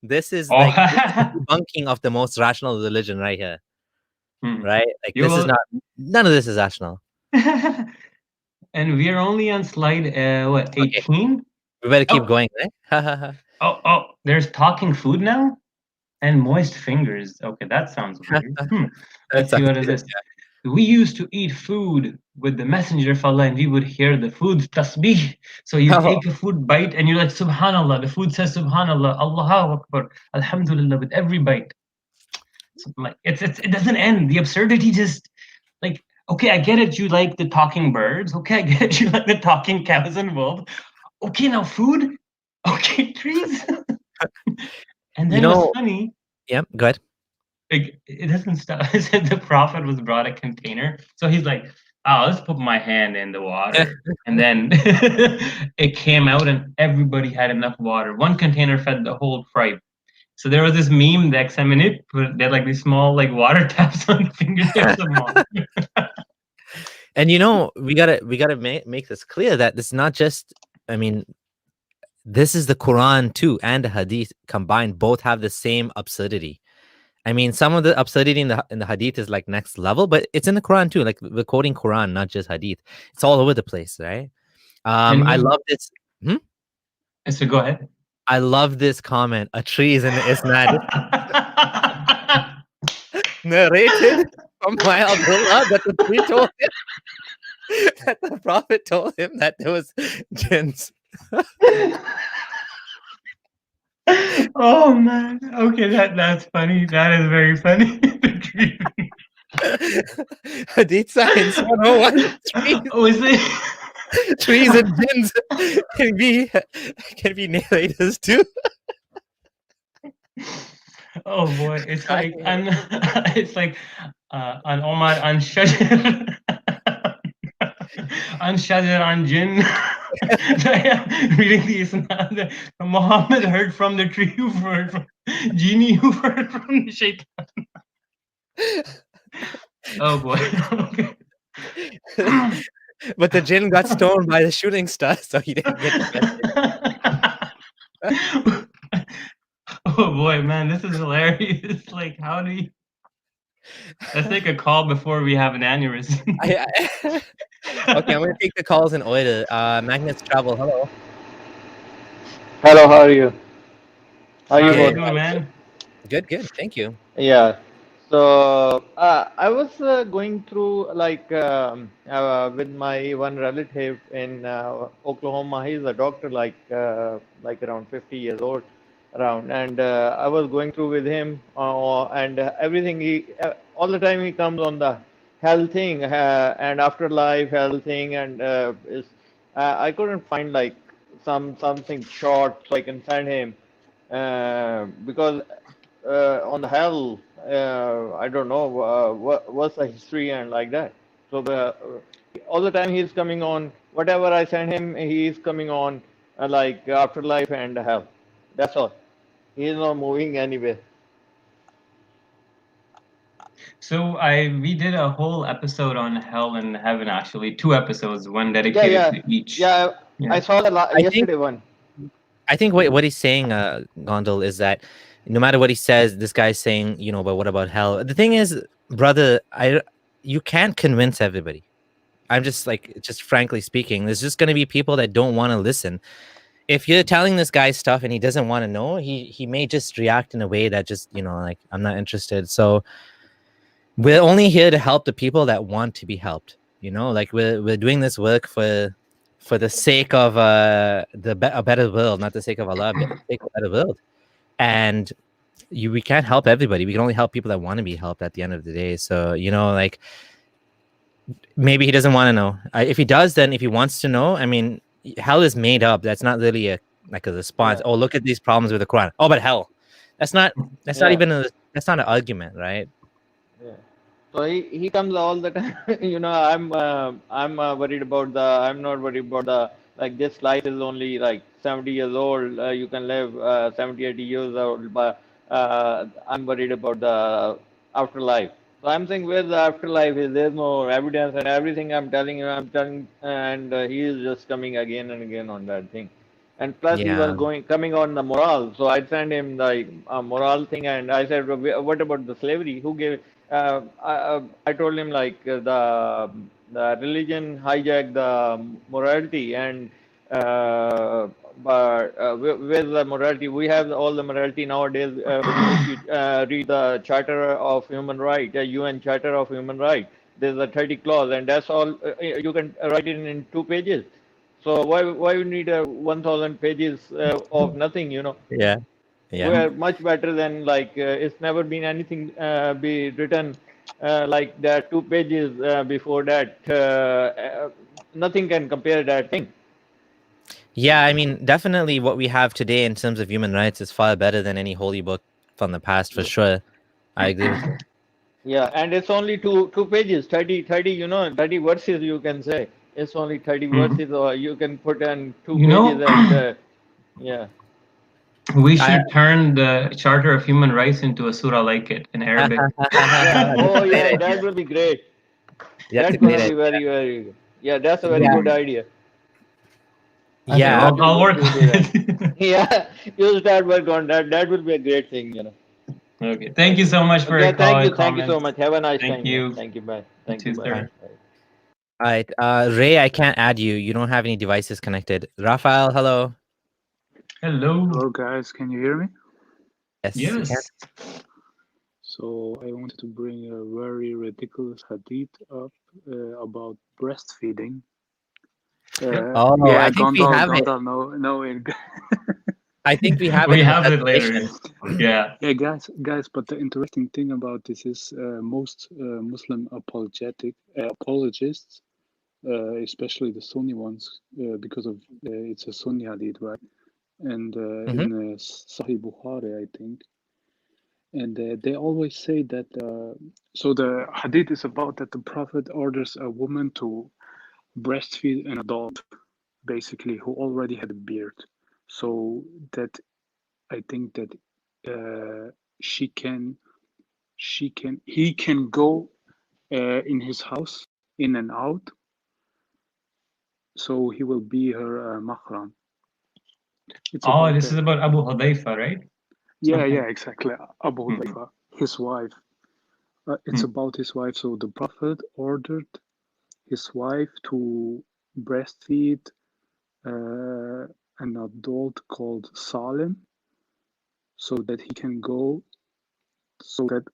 This is like debunking of the most rational religion right here. Right? Like this is not, none of this is rational. And we're only on slide what, 18? Okay. We better keep going, right? Oh, there's talking food now? And moist fingers. Okay, that sounds weird. Let's see, what is this? We used to eat food with the messenger of Allah, and we would hear the food tasbih. So you take a food bite and you're like, Subhanallah. The food says Subhanallah, Allahu Akbar, Alhamdulillah with every bite. So like it doesn't end. The absurdity just like, okay, I get it, you like the talking birds. Okay, I get it, you like the talking cows and wolves. Okay, now food. Okay, trees. And then what's funny? Yep, go ahead. It doesn't stop. It said the Prophet was brought a container. So he's like, oh, let's put my hand in the water. And then it came out and everybody had enough water. One container fed the whole tribe. So there was this meme that they had like these small like water taps on the fingertips of mom. And you know, we gotta make this clear that it's not just, I mean, this is the Quran too and the Hadith combined, both have the same absurdity. I mean, some of the absurdity in the Hadith is like next level, but it's in the Quran too. Like we're quoting Quran, not just Hadith. It's all over the place, right? I love this. So go ahead. I love this comment. A tree is in the Isnad. Narrated from my Abdullah that the tree told him that the Prophet told him that there was jinns. Oh man, okay, that's funny. That is very funny. Hadith science 101. Trees. Oh, is it? Trees and jinns can be narrators too. Oh boy, it's like on Omar on Shajar on Shajar on Jinn. Reading the Isnad. Muhammad heard from the tree, who heard from genie, who heard from the shaitan. Oh boy. Okay. But the jinn got stoned by the shooting star, so he didn't get the message. Oh boy, man, this is hilarious. Like, how do you... Let's take a call before we have an aneurysm. Okay, I'm going to take the calls in order. Magnets Travel, hello. Hello, how are you? How are you doing, man? Good, thank you. Yeah. So I was going through like with my one relative in Oklahoma. He's a doctor, like around 50 years old, around, and I was going through with him, and everything. He all the time he comes on the health thing and afterlife health thing, and I couldn't find like something short so I can send him because on the hell. I don't know what's the history and like that. So all the time he's coming on, whatever I send him, he's coming on like afterlife and hell. That's all. He's not moving anywhere. So we did a whole episode on hell and heaven, actually 2 episodes, one dedicated to each. Yeah, I saw the yesterday one. I think what he's saying, Gondal, is that no matter what he says, this guy's saying, you know, but what about hell? The thing is, brother, you can't convince everybody. I'm just frankly speaking, there's just going to be people that don't want to listen. If you're telling this guy stuff and he doesn't want to know, he may just react in a way that just, you know, like, I'm not interested. So we're only here to help the people that want to be helped. Like we're doing this work for the sake of a better world, not the sake of Allah, but the sake of a better world. And we can't help everybody. We can only help people that want to be helped at the end of the day. So like maybe he doesn't want to know. If he does, then if he wants to know, I mean, hell is made up. That's not really a response. Yeah. Oh, look at these problems with the Quran. Oh, but hell, that's not Yeah. even that's not an argument, right? Yeah. So he comes all the time. I'm worried about I'm not worried about like this life is only like 70 years old. You can live 70, 80 years old, but I'm worried about the afterlife. So I'm saying where the afterlife is. There's no evidence, and everything I'm telling you, I'm telling, and he is just coming again and again on that thing. And plus, he was Yeah. coming on the moral. So I sent him the moral thing, and I said, "What about the slavery? Who gave?" I told him like the religion hijacked the morality, and but where's the morality? We have all the morality nowadays. If you read the Charter of Human Rights, UN Charter of Human Rights, there's a 30 clause, and that's all. You can write it in 2 pages. So why you need 1,000 pages of nothing? Yeah. Yeah. We're much better than like it's never been anything be written like that 2 pages before that. Nothing can compare that thing. Yeah, I mean, definitely what we have today in terms of human rights is far better than any holy book from the past, for sure. I agree with you. Yeah, and it's only two pages, 30 verses you can say. It's only 30 verses, or you can put in two You pages know, and yeah. we I- should turn the Charter of Human Rights into a surah like it in Arabic. Yeah. That's a Oh great yeah, idea. that will be great. That's a That's great gonna be idea. very, very. Yeah, that's a very Yeah. good idea. Okay, Yeah. That well, I'll will work do on that. it. Yeah, you start work on that. That will be a great thing. Okay, thank you Okay. so much for Okay. your call and Thank you so comments. much. Have a nice Thank time. Yeah. you. Thank you. Bye. You Thank you. too, Bye. sir. Bye. All right. Ray, I can't add you. You don't have any devices connected. Rafael, hello. Hello. Hello guys, can you hear me? Yes, we can. Yes. So I wanted to bring a very ridiculous hadith up about breastfeeding. Oh, Yeah, I think we have it. no. I think we have it We in the have it later. presentation. Yeah. Yeah, guys. But the interesting thing about this is most Muslim apologists, especially the Sunni ones, because of it's a Sunni hadith, right? And Mhm. in Sahih Bukhari, I think. And they always say that, so the hadith is about that the Prophet orders a woman to breastfeed an adult, basically, who already had a beard. So that I think that he can go in his house in and out. So he will be her mahram. It's Oh, about this is about Abu Hudayfa, right? yeah, Something. exactly. Abu Mhm. Hudayfa, his wife. It's about his wife. So the Prophet ordered his wife to breastfeed an adult called Salim, so that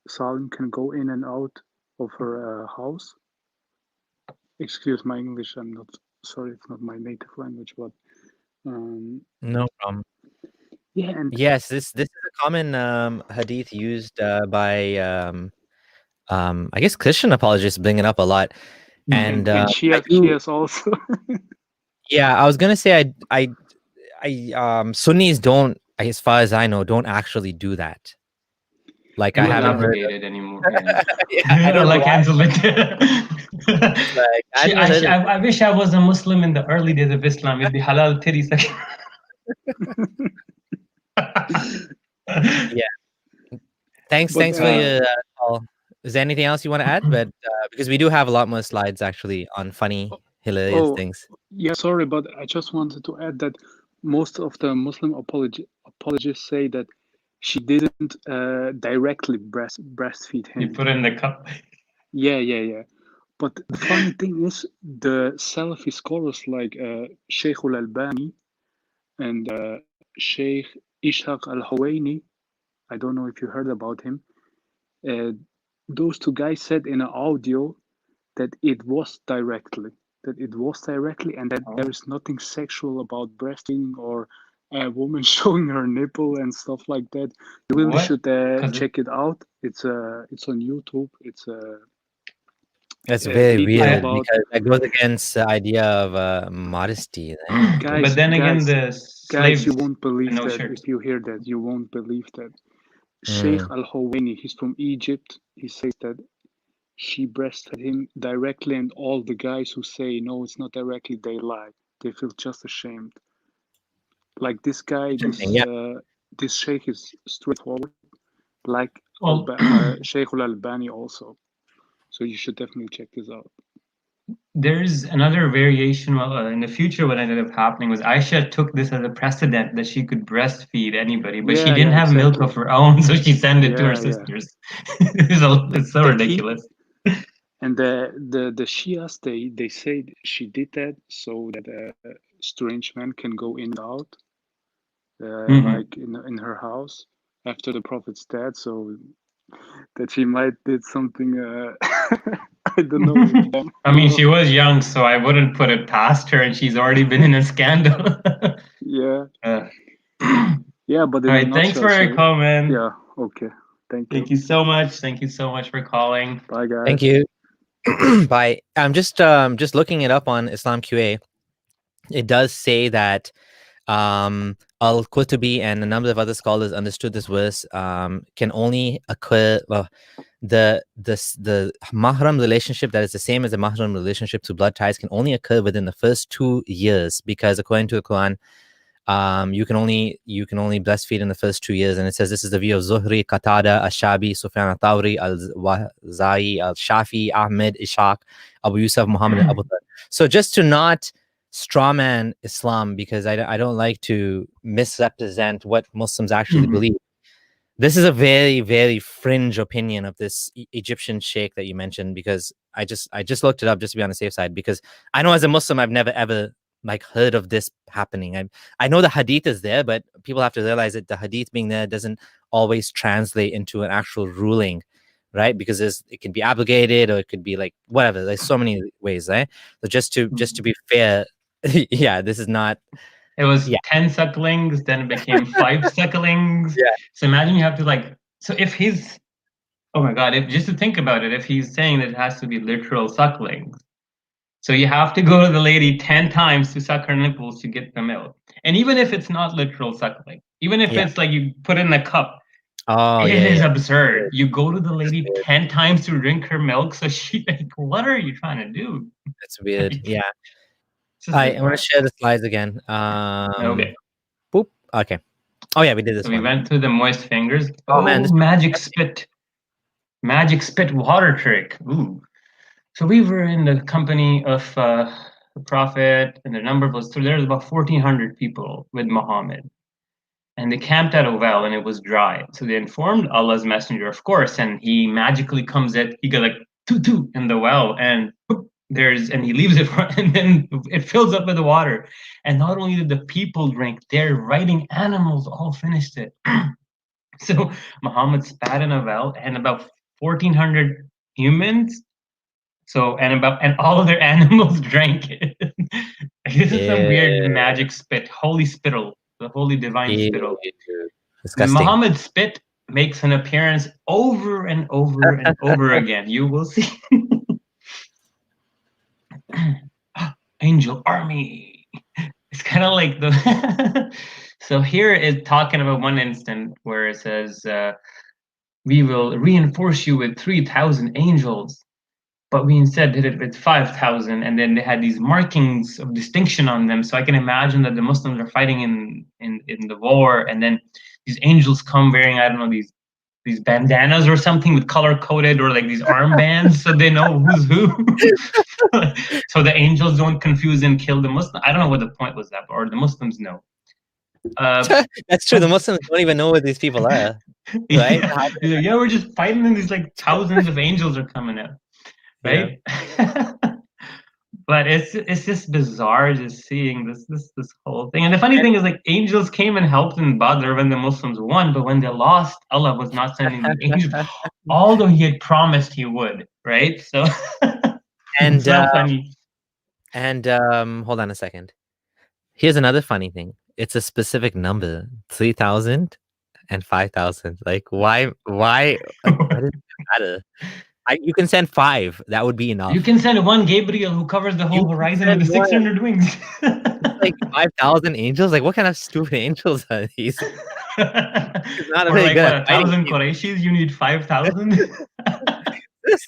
Salim can go in and out of her house. Excuse my English. I'm not sorry. It's not my native language, but No problem. yeah, and Yes, this is a common hadith used by I guess Christian apologists bring it up a lot. And she I she do, has also yeah, I was gonna say Sunnis don't, as far as I know, don't actually do that. Like It I was haven't heard of, abrogated anymore. Yeah. yeah, I don't know Like why. cancel it. Like I never heard of I wish I was a Muslim in the early days of Islam. It'd be halal titty section. yeah. Thanks but for your call. Is there anything else you want to add? But because we do have a lot more slides actually on funny, hilarious oh things. yeah, sorry, but I just wanted to add that most of the Muslim apologists say that she didn't directly breastfeed You him. put in the cup. Yeah. But the funny thing is, the Salafi scholars like Sheikh al-Albani and Sheikh Ishaq al-Hawaini, I don't know if you heard about him, uh, those two guys said in an audio that it was directly, and that there is nothing sexual about breastfeeding or a woman showing her nipple and stuff like that. You really What? should 'Cause check it out. It's on YouTube. It's That's a very video weird about because that goes against the idea of modesty. Then. guys. But then again, the Guys, you slaves won't believe no that. shirt. If you hear that, you won't believe that. Mm. Sheikh Al-Hawani, he's from Egypt. He says that she breastfed him directly, and all the guys who say no, it's not directly, they lie. They feel just ashamed. Like this guy, Interesting, yeah. this sheikh is straightforward, like Well, Sheikh Al-Albani also. So you should definitely check this out. there's another variation. Well, in the future, what ended up happening was Aisha took this as a precedent that she could breastfeed anybody, but she didn't have milk of her own, so she sent it to her sisters. It's so ridiculous. And the Shias, they say she did that so that a strange man can go in and out, like in her house after the Prophet's dead, so that she might did something. I don't know. With them. I mean, she was young, so I wouldn't put it past her, and she's already been in a scandal. Yeah. Yeah, but all right. Thanks for your call, man. Yeah. Okay. Thank you. Thank you so much. Thank you so much for calling. Bye, guys. Thank you. Bye. I'm just looking it up on Islam QA. It does say that Al-Qurtubi and a number of other scholars understood this verse can only occur. Well, the mahram relationship that is the same as the mahram relationship to blood ties can only occur within the first 2 years, because according to the Quran, you can only breastfeed in the first 2 years, and it says this is the view of Zuhri, Qatada, Ash-Shabi, Sufyan al-Thawri, al-Wazai, al-Shafi, Ahmed, Ishaq, Abu Yusuf, Muhammad, and Abu Dhar. So just to not strawman Islam, because I don't like to misrepresent what Muslims actually believe. This is a very, very fringe opinion of this Egyptian sheikh that you mentioned, because I just looked it up just to be on the safe side, because I know as a Muslim I've never ever like heard of this happening. I know the hadith is there, but people have to realize that the hadith being there doesn't always translate into an actual ruling, right? Because it can be abrogated, or it could be like whatever. There's so many ways, right? So just to be fair, yeah, this is not. It was 10 sucklings, then it became 5 sucklings. Yeah. So imagine you have to so if he's, oh my God, just to think about it, if he's saying that it has to be literal sucklings, so you have to go to the lady 10 times to suck her nipples to get the milk. And even if it's not literal suckling, even if it's like you put in a cup, it is absurd. You go to the lady 10 times to drink her milk, so she what are you trying to do? That's weird. Yeah. I want to share the slides again. Okay. Boop. Okay. Oh yeah, we did this. So we went through the moist fingers. Oh man, this magic spit water trick. Ooh. So we were in the company of the Prophet, and the number was there's about 1,400 people with Muhammad, and they camped at a well, and it was dry. So they informed Allah's messenger, of course, and he magically comes at he got like toot in the well, and and he leaves it, and then it fills up with the water. And not only did the people drink, their riding animals all finished it. So Muhammad spat in a well, and about 1,400 humans, and all of their animals drank it. This is some weird magic spit, holy spittle, the holy divine spittle. Disgusting. Muhammad's spit makes an appearance over and over and over again. You will see. Angel army. It's kind of like the so here is talking about one instant where it says we will reinforce you with 3,000 angels, but we instead did it with 5,000, and then they had these markings of distinction on them. So I can imagine that the Muslims are fighting in the war, and then these angels come wearing, I don't know, these bandanas or something with color coded, or like these armbands, so they know who's who. So the angels don't confuse and kill the Muslims. I don't know what the point was that, or the Muslims know. That's true. The Muslims don't even know what these people are, right? Yeah, we're just fighting, and these like thousands of angels are coming out, right? Yeah. But it's just bizarre just seeing this whole thing. And the funny thing is, like, angels came and helped in Badr when the Muslims won, but when they lost, Allah was not sending the angels, although He had promised He would, right? So And it's so funny. hold on a second. Here's another funny thing. It's a specific number, 3,000 and 5,000. Like, why? Why does it matter? You can send 5. That would be enough. You can send one Gabriel who covers the whole horizon with the 600 wings. Like 5,000 angels. Like, what kind of stupid angels are these? It's not or very like good what, at fighting 1,000 people. Qurayshis, you need 5,000.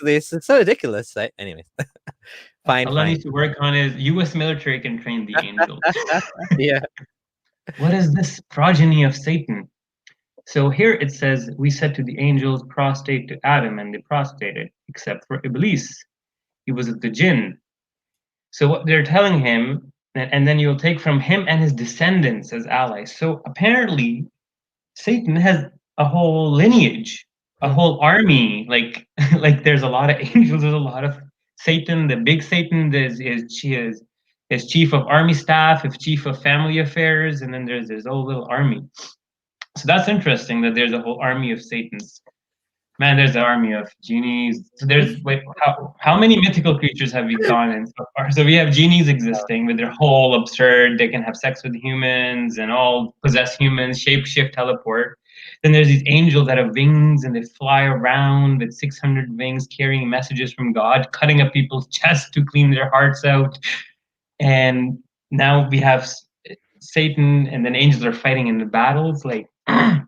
This is so ridiculous. Right? Anyways, fine. Allah needs to work on his U.S. military can train the angels. Yeah. What is this progeny of Satan? So here it says, we said to the angels, prostrate to Adam, and they prostrated, except for Iblis. He was the jinn. So what they're telling him, and then you'll take from him and his descendants as allies. So apparently, Satan has a whole lineage, a whole army. Like like there's a lot of angels, there's a lot of Satan. The big Satan is chief of army staff, is chief of family affairs, and then there's this whole little army. So that's interesting that there's a whole army of Satans. Man, there's an army of genies. So there's how many mythical creatures have we gone in so far? So we have genies existing with their whole absurd. They can have sex with humans and all possess humans, shapeshift, teleport. Then there's these angels that have wings and they fly around with 600 wings, carrying messages from God, cutting up people's chests to clean their hearts out. And now we have Satan, and then angels are fighting in the battles. Like, I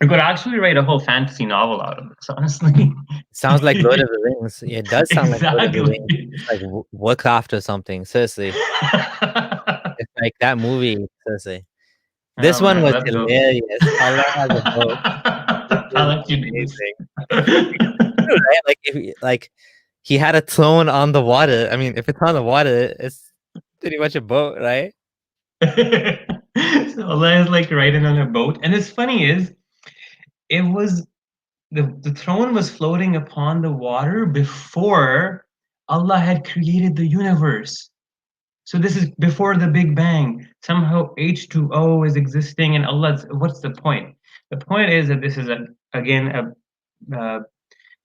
could actually write a whole fantasy novel out of this, honestly. Sounds like Lord of the Rings. Yeah, it does sound like Lord of the Exactly. Rings. It's like Warcraft or something. Seriously. It's like that movie. Seriously. This Oh, one man, was let's go. hilarious. Allah has a boat. I'll let you do this. Amazing. Right? Like, like he had a throne on the water. I mean, if it's on the water, it's pretty much a boat, right? So Allah is like riding on a boat. And it's funny is, it was the throne was floating upon the water before Allah had created the universe. So this is before the Big Bang. Somehow H2O is existing, and Allah's. What's the point? The point is that this is again a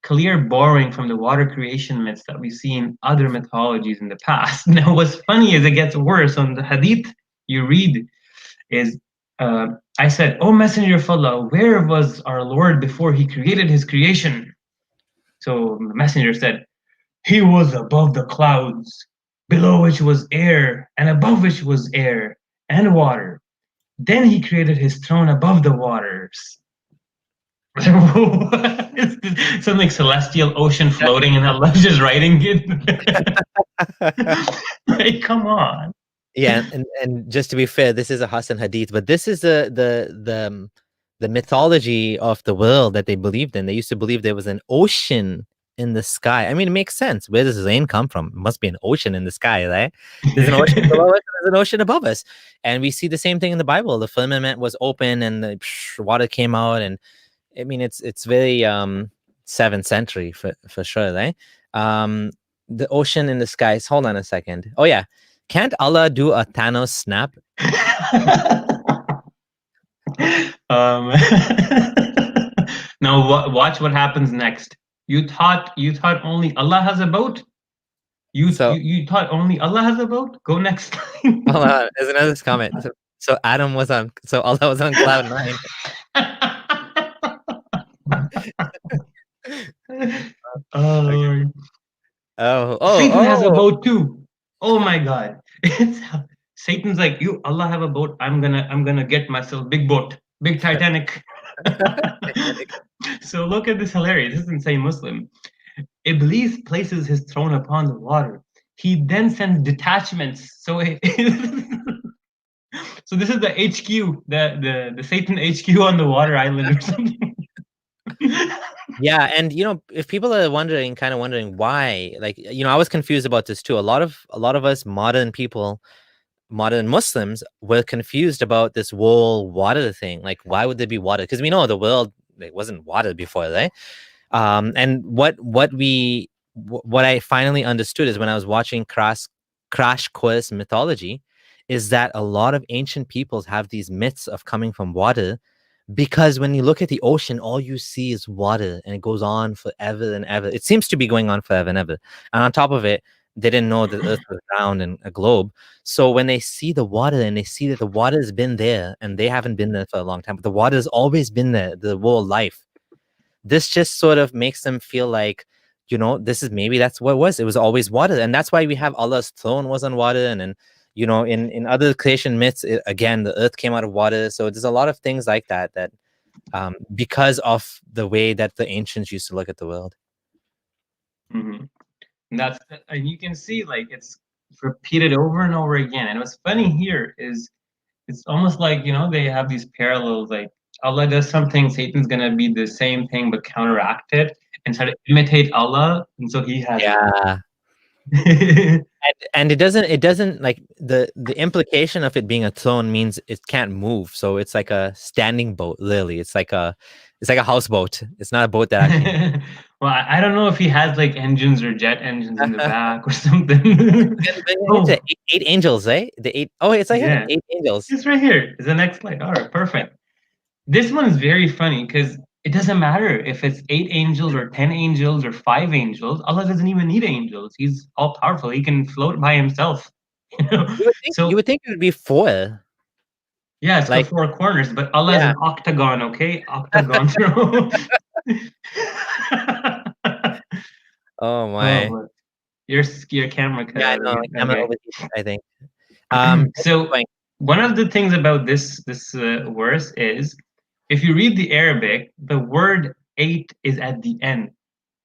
clear borrowing from the water creation myths that we see in other mythologies in the past. Now, what's funny is it gets worse. On the Hadith you read is, I said, "O Messenger of Allah, where was our Lord before He created His creation?" So the Messenger said, "He was above the clouds, below which was air, and above which was air and water. Then He created His throne above the waters." Something like celestial ocean floating, and Allah just writing it. Like, come on. Yeah, and just to be fair, this is a Hassan Hadith, but this is the mythology of the world that they believed in. They used to believe there was an ocean in the sky. I mean, it makes sense. Where does rain come from? It must be an ocean in the sky, right? There's an ocean below us, there's an ocean above us. And we see the same thing in the Bible. The firmament was open and the water came out. And I mean, it's very 7th century for sure, right? The ocean in the skies. Hold on a second. Oh yeah. Can't Allah do a Thanos snap? Now watch what happens next. You thought only Allah has a boat? You thought only Allah has a boat? Go next line. Hold on, there's another comment. So Allah was on cloud 9. Oh, oh, Satan has a boat too. Oh my God. Satan's like, you, Allah have a boat. I'm gonna get myself big boat, big Titanic. So look at this hilarious. This is insane Muslim. Iblis places his throne upon the water. He then sends detachments. So so this is the HQ, the Satan HQ on the water island or something. Yeah, and if people are kind of wondering why, like, I was confused about this too. A lot of us modern people, modern Muslims, were confused about this whole water thing. Like, why would there be water? Because we know the world wasn't water before, right? And what I finally understood is when I was watching crash crash course mythology is that a lot of ancient peoples have these myths of coming from water, because when you look at the ocean, all you see is water, and it goes on forever and ever. It seems to be going on forever and ever. And on top of it, they didn't know that the Earth was round and a globe. So when they see the water and they see that the water has been there, and they haven't been there for a long time, but the water has always been there, the whole life. This just sort of makes them feel like, this is, maybe that's what it was. It was always water, and that's why we have Allah's throne was on water, and then in other creation myths, again, the earth came out of water. So there's a lot of things like that because of the way that the ancients used to look at the world. Mm-hmm. And you can see like it's repeated over and over again. And what's funny here is it's almost like they have these parallels. Like Allah does something, Satan's gonna be the same thing but counteract it and try to imitate Allah, and so he has. Yeah. and it doesn't like the implication of it being a throne means it can't move, so it's like a standing boat, literally. It's like a houseboat. It's not a boat that actually well, I don't know if he has like engines or jet engines in the back or something. It's eight angels, eh? It's like 8 angels. It's right here. It's the next slide. All right, perfect. This one is very funny because it doesn't matter if it's 8 angels or 10 angels or 5 angels. Allah doesn't even need angels. He's all powerful. He can float by himself. You would think it would be 4. Yeah, it's like got 4 corners, but Allah is an octagon, okay? Octagon throne. Oh my. Your camera cut out. Yeah, camera overheated, I think. So one of the things about this verse is, if you read the Arabic, the word 8 is at the end.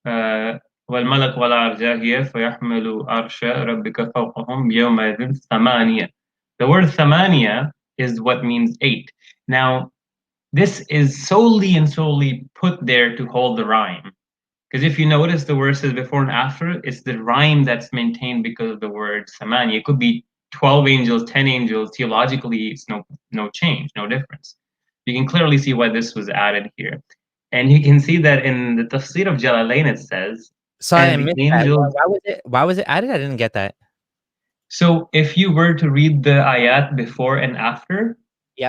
وَالْمَلَكُ وَلَا أَرْجَاهِيَ فَيَحْمِلُ أَرْشَ رَبِّكَ فَوْقَهُمْ يَوْمَئِذٍ ثَمَانِيَةٌ. The word ثَمَانِيَة is what means 8. Now, this is solely put there to hold the rhyme. Because if you notice the verses before and after, it's the rhyme that's maintained because of the word samani. It could be 12 angels, 10 angels. Theologically, it's no change, no difference. You can clearly see why this was added here. And you can see that in the tafsir of Jalalain, it says... Sorry, I missed that. Why was it added? I didn't get that. So if you were to read the ayat before and after,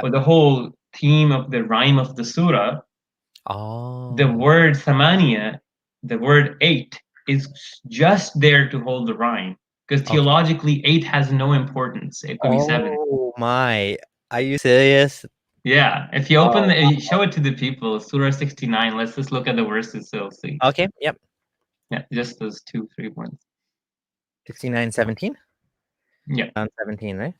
or the whole theme of the rhyme of the surah, the word samaniya, the word 8, is just there to hold the rhyme. Because theologically, 8 has no importance. It could be 7. Oh my. Are you serious? Yeah. If you open show it to the people, Surah 69, let's just look at the verses so you'll see. Okay, yep. Yeah, just those 2-3 ones. 69, 17? Yeah. 17, right?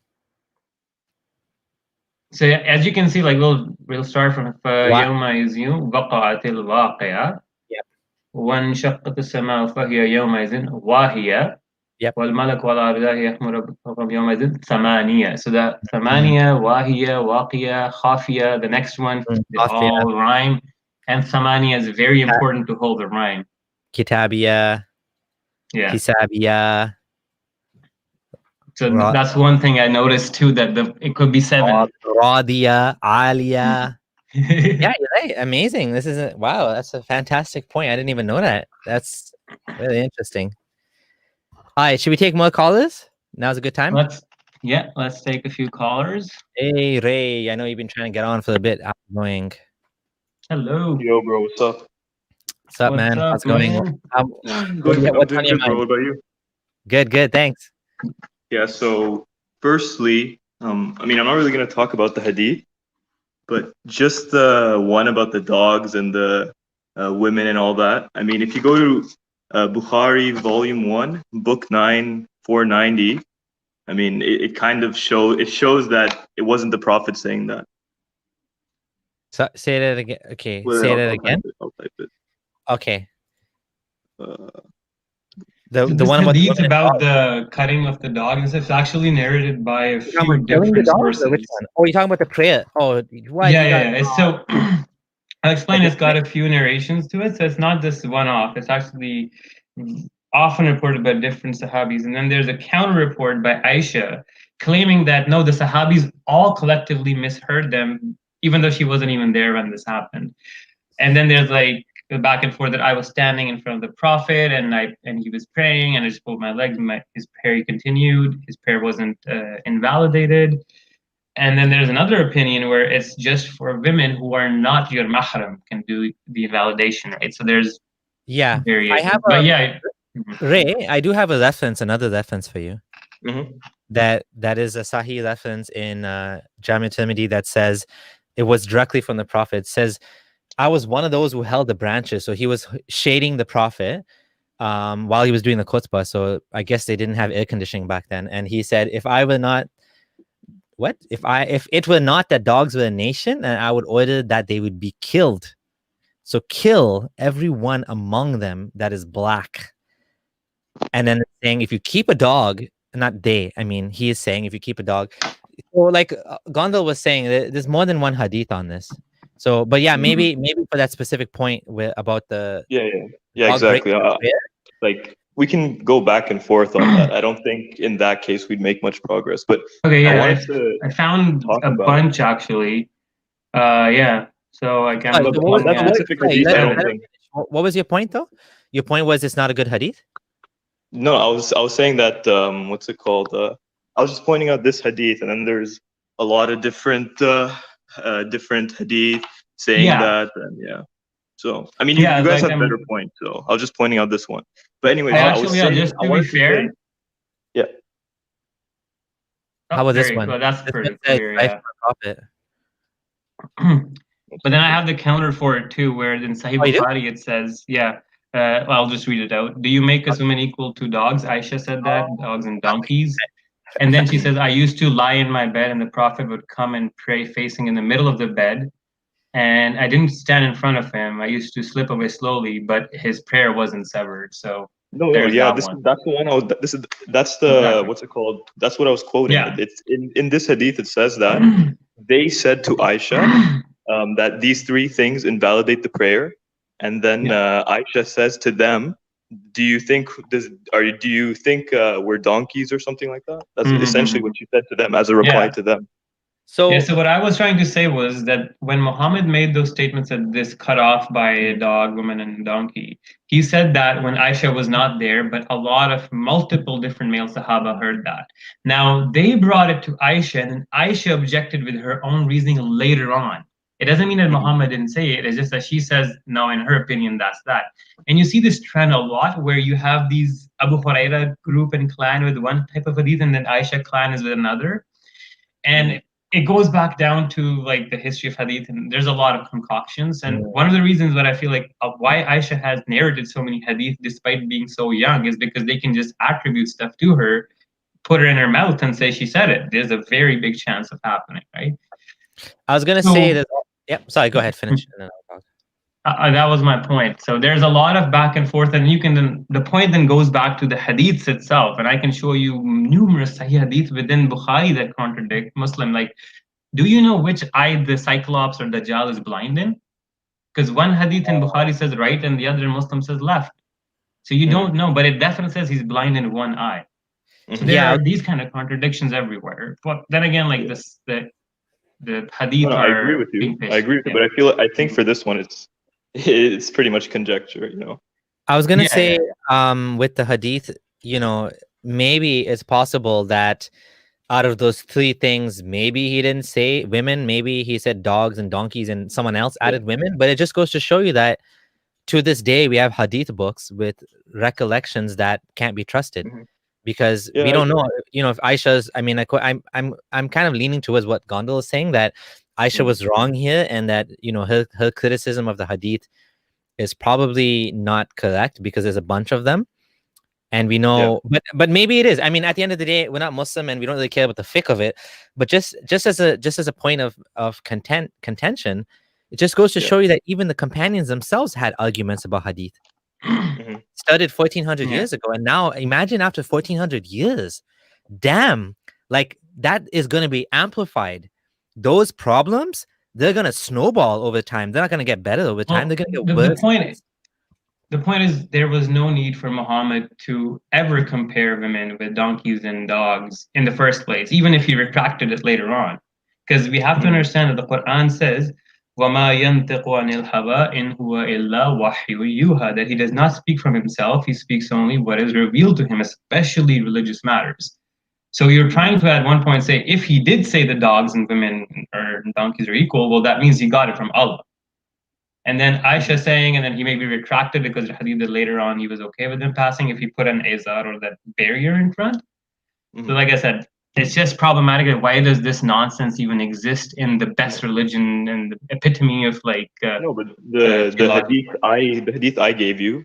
So as you can see, like we'll start from يوم يزيون وقعت الواقعة. Yep. وانشقت السماء فهي يومئذ واهية. Yep. والملك على أرجائه يحمل ربهم يومئذ ثمانية. So that ثمانية, واهية, واقية, خافية, the next one, they all rhyme. And ثمانية is very important to hold the rhyme. Kitabiya. Yeah. Kisabiya. So that's one thing I noticed too, that it could be 7. Radiya, Aliya. Yeah, you're right. Amazing. This is wow. That's a fantastic point. I didn't even know that. That's really interesting. All right, should we take more callers? Now's a good time. Let's take a few callers. Hey Ray, I know you've been trying to get on for a bit. How annoying. Hello. Yo, bro. What's up? What's up, man? How's it going? I'm doing good, bro. What about you? Good. Thanks. Yeah. So, firstly, I'm not really gonna talk about the hadith, but just the one about the dogs and the women and all that. I mean, if you go to Bukhari, Volume 1, Book 9, 490. I mean, it kind of shows that it wasn't the Prophet saying that. So, say that again. Okay, Well, say that again. I'll type it. Okay. The one about the cutting of the dog is actually narrated by a few different sources. Which one? Oh, you're talking about the prayer. Oh, what? Yeah. So I'll explain. It's got a few narrations to it, so it's not just one-off. It's actually often reported by different Sahabis, and then there's a counter report by Aisha claiming that no, the Sahabis all collectively misheard them, even though she wasn't even there when this happened. And then there's like back and forth that I was standing in front of the Prophet and he was praying, and I just pulled my legs, and his prayer continued. His prayer wasn't invalidated. And then there's another opinion where it's just for women who are not your mahram can do the invalidation, right? So there's Yeah, variation. I have But yeah. Ray, I do have a reference, another reference for you. Mhm. That is a Sahih reference in Jami' Tirmidhi that says it was directly from the Prophet. It says, I was one of those who held the branches. So he was shading the Prophet while he was doing the khutbah. So I guess they didn't have air conditioning back then. And he said, if it were not that dogs were a nation, and I would order that they would be killed. So kill everyone among them that is black. And then saying, if you keep a dog, not they, I mean, he is saying, if you keep a dog. So like Gondal was saying, there's more than one hadith on this. So, but yeah, maybe for that specific point about the yeah, dog breaking exactly. the prayer. Like we can go back and forth on that. I don't think in that case we'd make much progress. But Okay, I yeah, wanted to I found talk a about bunch actually. Yeah. So like I'm But looking that at specific hadith. I don't think. What was your point though? Your point was it's not a good hadith? No, I was saying that what's it called? I was just pointing out this hadith, and then there's a lot of different different hadith saying that, and yeah. So I mean, you guys like, have better points, so I was just pointing out this one. But anyways, I was actually, saying, just I to be wanted to say, fair. yeah. How about this very one? cool. That's This pretty one says, clear, "Life yeah. of the Prophet." But then I have the counter for it too, where in Sahih Oh, you do? Bukhari it says, yeah. Well, I'll just read it out. Do you make us women equal to dogs? Aisha said that, dogs and donkeys. And then she says, I used to lie in my bed, and the Prophet would come and pray facing in the middle of the bed. And I didn't stand in front of him. I used to slip away slowly, but his prayer wasn't severed. So No, there's yeah, that one. that's the one. That's the Exactly. what's it called? That's what I was quoting. Yeah. It's in this hadith. It says that they said to Aisha that these three things invalidate the prayer, and then Aisha says to them, "Do you think we're donkeys or something like that?" That's essentially what she said to them as a reply to them. So what I was trying to say was that when Muhammad made those statements that this cut off by a dog, woman, and donkey, he said that when Aisha was not there, but a lot of multiple different male Sahaba heard that. Now they brought it to Aisha, and then Aisha objected with her own reasoning later on. It doesn't mean that Muhammad didn't say it. It's just that she says, no, in her opinion, that's that. And you see this trend a lot where you have these Abu Huraira group and clan with one type of hadith, and then Aisha clan is with another. And it goes back down to like the history of hadith, and there's a lot of concoctions. And one of the reasons that I feel like why Aisha has narrated so many hadith despite being so young is because they can just attribute stuff to her, put her in her mouth, and say she said it. There's a very big chance of happening, right? I was gonna say that. Yep. Sorry. Go ahead. Finish. And then I'll talk. That was my point. So there's a lot of back and forth, and you can then the point then goes back to the hadiths itself, and I can show you numerous Sahih hadith within Bukhari that contradict Muslim. Like, do you know which eye the Cyclops or Dajjal is blind in? Because one hadith in Bukhari says right, and the other in Muslim says left. So you don't know, but it definitely says he's blind in one eye. So there are these kind of contradictions everywhere. But then again, like the hadith. I agree with you. But I think for this one, it's pretty much conjecture, you know. I was gonna say, with the hadith, you know, maybe it's possible that out of those three things, maybe he didn't say women, maybe he said dogs and donkeys, and someone else added women. But it just goes to show you that to this day we have hadith books with recollections that can't be trusted. Because we don't know, you know, if Aisha's. I mean, I'm kind of leaning towards what Gondal is saying, that Aisha was wrong here, and that, you know, her criticism of the hadith is probably not correct because there's a bunch of them, and we know. But maybe it is. I mean, at the end of the day, we're not Muslim, and we don't really care about the fiqh of it. But just as a point of contention, it just goes to show you that even the companions themselves had arguments about hadith. Started 1400 years ago, and now imagine after 1400 years, damn, like that is going to be amplified. Those problems, they're going to snowball over time. They're not going to get better over time. They're going to get worse. The point is there was no need for Muhammad to ever compare women with donkeys and dogs in the first place, even if he retracted it later on. Because we have to understand that the Quran says وَمَا يَنْطِقُ عَنِ الْهَوَىٰ إِنْ هُوَ إِلَّا وَحْيٌ يُوحَىٰ, that he does not speak from himself, he speaks only what is revealed to him, especially religious matters. So you're trying to at one point say, if he did say the dogs and women or donkeys are equal, well, that means he got it from Allah. And then Aisha saying, and then he maybe retracted because the hadith that later on he was okay with them passing if he put an izar or that barrier in front. So like I said, it's just problematic. Why does this nonsense even exist in the best religion and the epitome of like? No, but the hadith I gave you,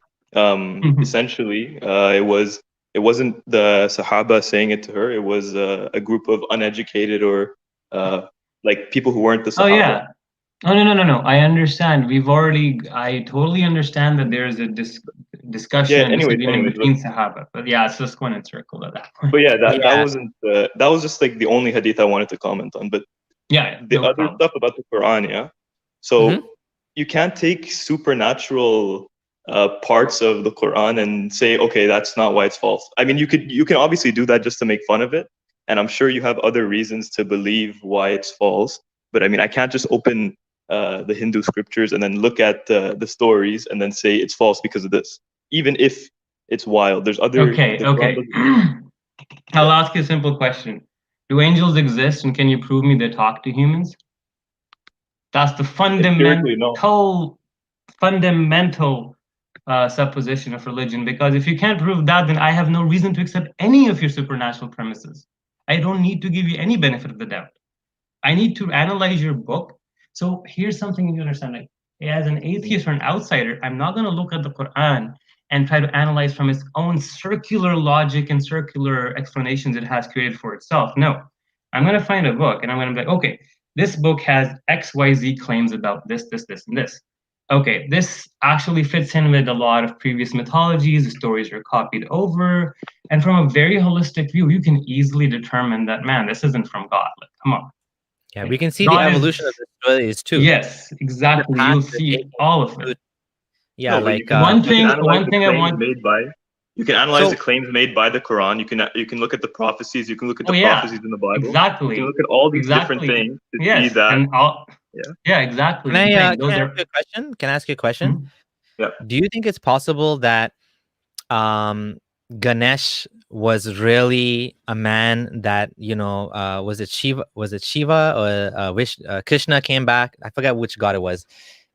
essentially, it wasn't the Sahaba saying it to her. It was a group of uneducated or like people who weren't the Sahaba. Oh yeah. Oh no. I understand. I totally understand that there is a discussion and disagreement between Sahaba. But yeah, it's just going in circle at that point. But yeah, that wasn't that was just like the only hadith I wanted to comment on. But yeah, the other stuff about the Quran, yeah. So you can't take supernatural parts of the Quran and say, okay, that's not why it's false. I mean, you can obviously do that just to make fun of it, and I'm sure you have other reasons to believe why it's false. But I mean, I can't just open the Hindu scriptures and then look at the stories and then say it's false because of this, even if it's wild. There's other. Okay. I'll ask you a simple question: do angels exist, and can you prove me they talk to humans? That's the fundamental supposition of religion. Because if you can't prove that, then I have no reason to accept any of your supernatural premises. I don't need to give you any benefit of the doubt. I need to analyze your book. So here's something you understand. Like, as an atheist or an outsider, I'm not going to look at the Quran and try to analyze from its own circular logic and circular explanations it has created for itself. No, I'm going to find a book and I'm going to be like, okay, this book has XYZ claims about this, and this. Okay, this actually fits in with a lot of previous mythologies. The stories are copied over. And from a very holistic view, you can easily determine that, man, this isn't from God. Like, come on. Yeah, we can see the evolution of the stories too. Yes, exactly. You'll see all of it. Yeah, no, like one thing I want. You can analyze the claims made by the Quran. You can look at the prophecies. You can look at the prophecies in the Bible. Exactly. You can look at all these different things to see that. Yeah, exactly. Can I ask you a question? Can I ask you a question? Yeah. Do you think it's possible that Ganesh was really a man that, was it Shiva or Krishna came back? I forget which god it was.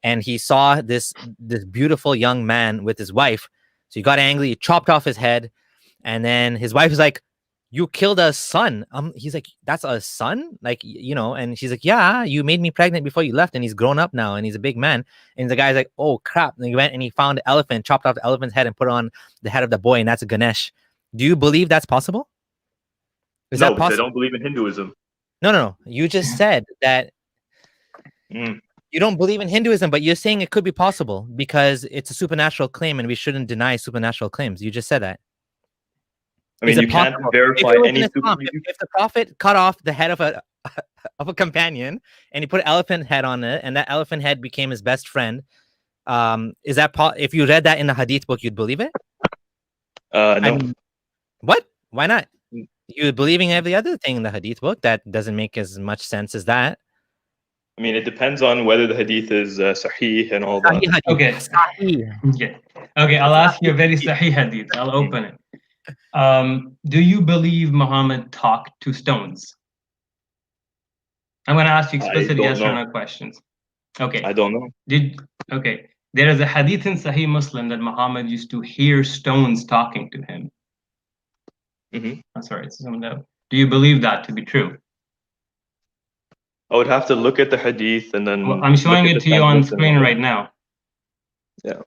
And he saw this beautiful young man with his wife. So he got angry, he chopped off his head. And then his wife was like, you killed a son. He's like, that's a son? Like, and she's like, yeah, you made me pregnant before you left. And he's grown up now and he's a big man. And the guy's like, oh crap. And he went and he found an elephant, chopped off the elephant's head and put it on the head of the boy. And that's a Ganesh. Do you believe that's possible? Is that possible? I don't believe in Hinduism. No. You just said that you don't believe in Hinduism, but you're saying it could be possible because it's a supernatural claim and we shouldn't deny supernatural claims. You just said that. I mean, you can't verify any. If the prophet cut off the head of a companion and he put an elephant head on it, and that elephant head became his best friend, is that if you read that in the Hadith book, you'd believe it? No. What? Why not? You're believing every other thing in the Hadith book. That doesn't make as much sense as that. I mean, it depends on whether the Hadith is Sahih and all that. Okay. Sahih. Okay. I'll ask you a very Sahih Hadith. I'll open it. Do you believe Muhammad talked to stones? I'm going to ask you explicit yes or no questions. Okay. I don't know. There is a hadith in Sahih Muslim that Muhammad used to hear stones talking to him. I'm sorry, it's zoomed out. Do you believe that to be true? I would have to look at the hadith and then. Well, I'm showing it to you on screen right now. Yeah.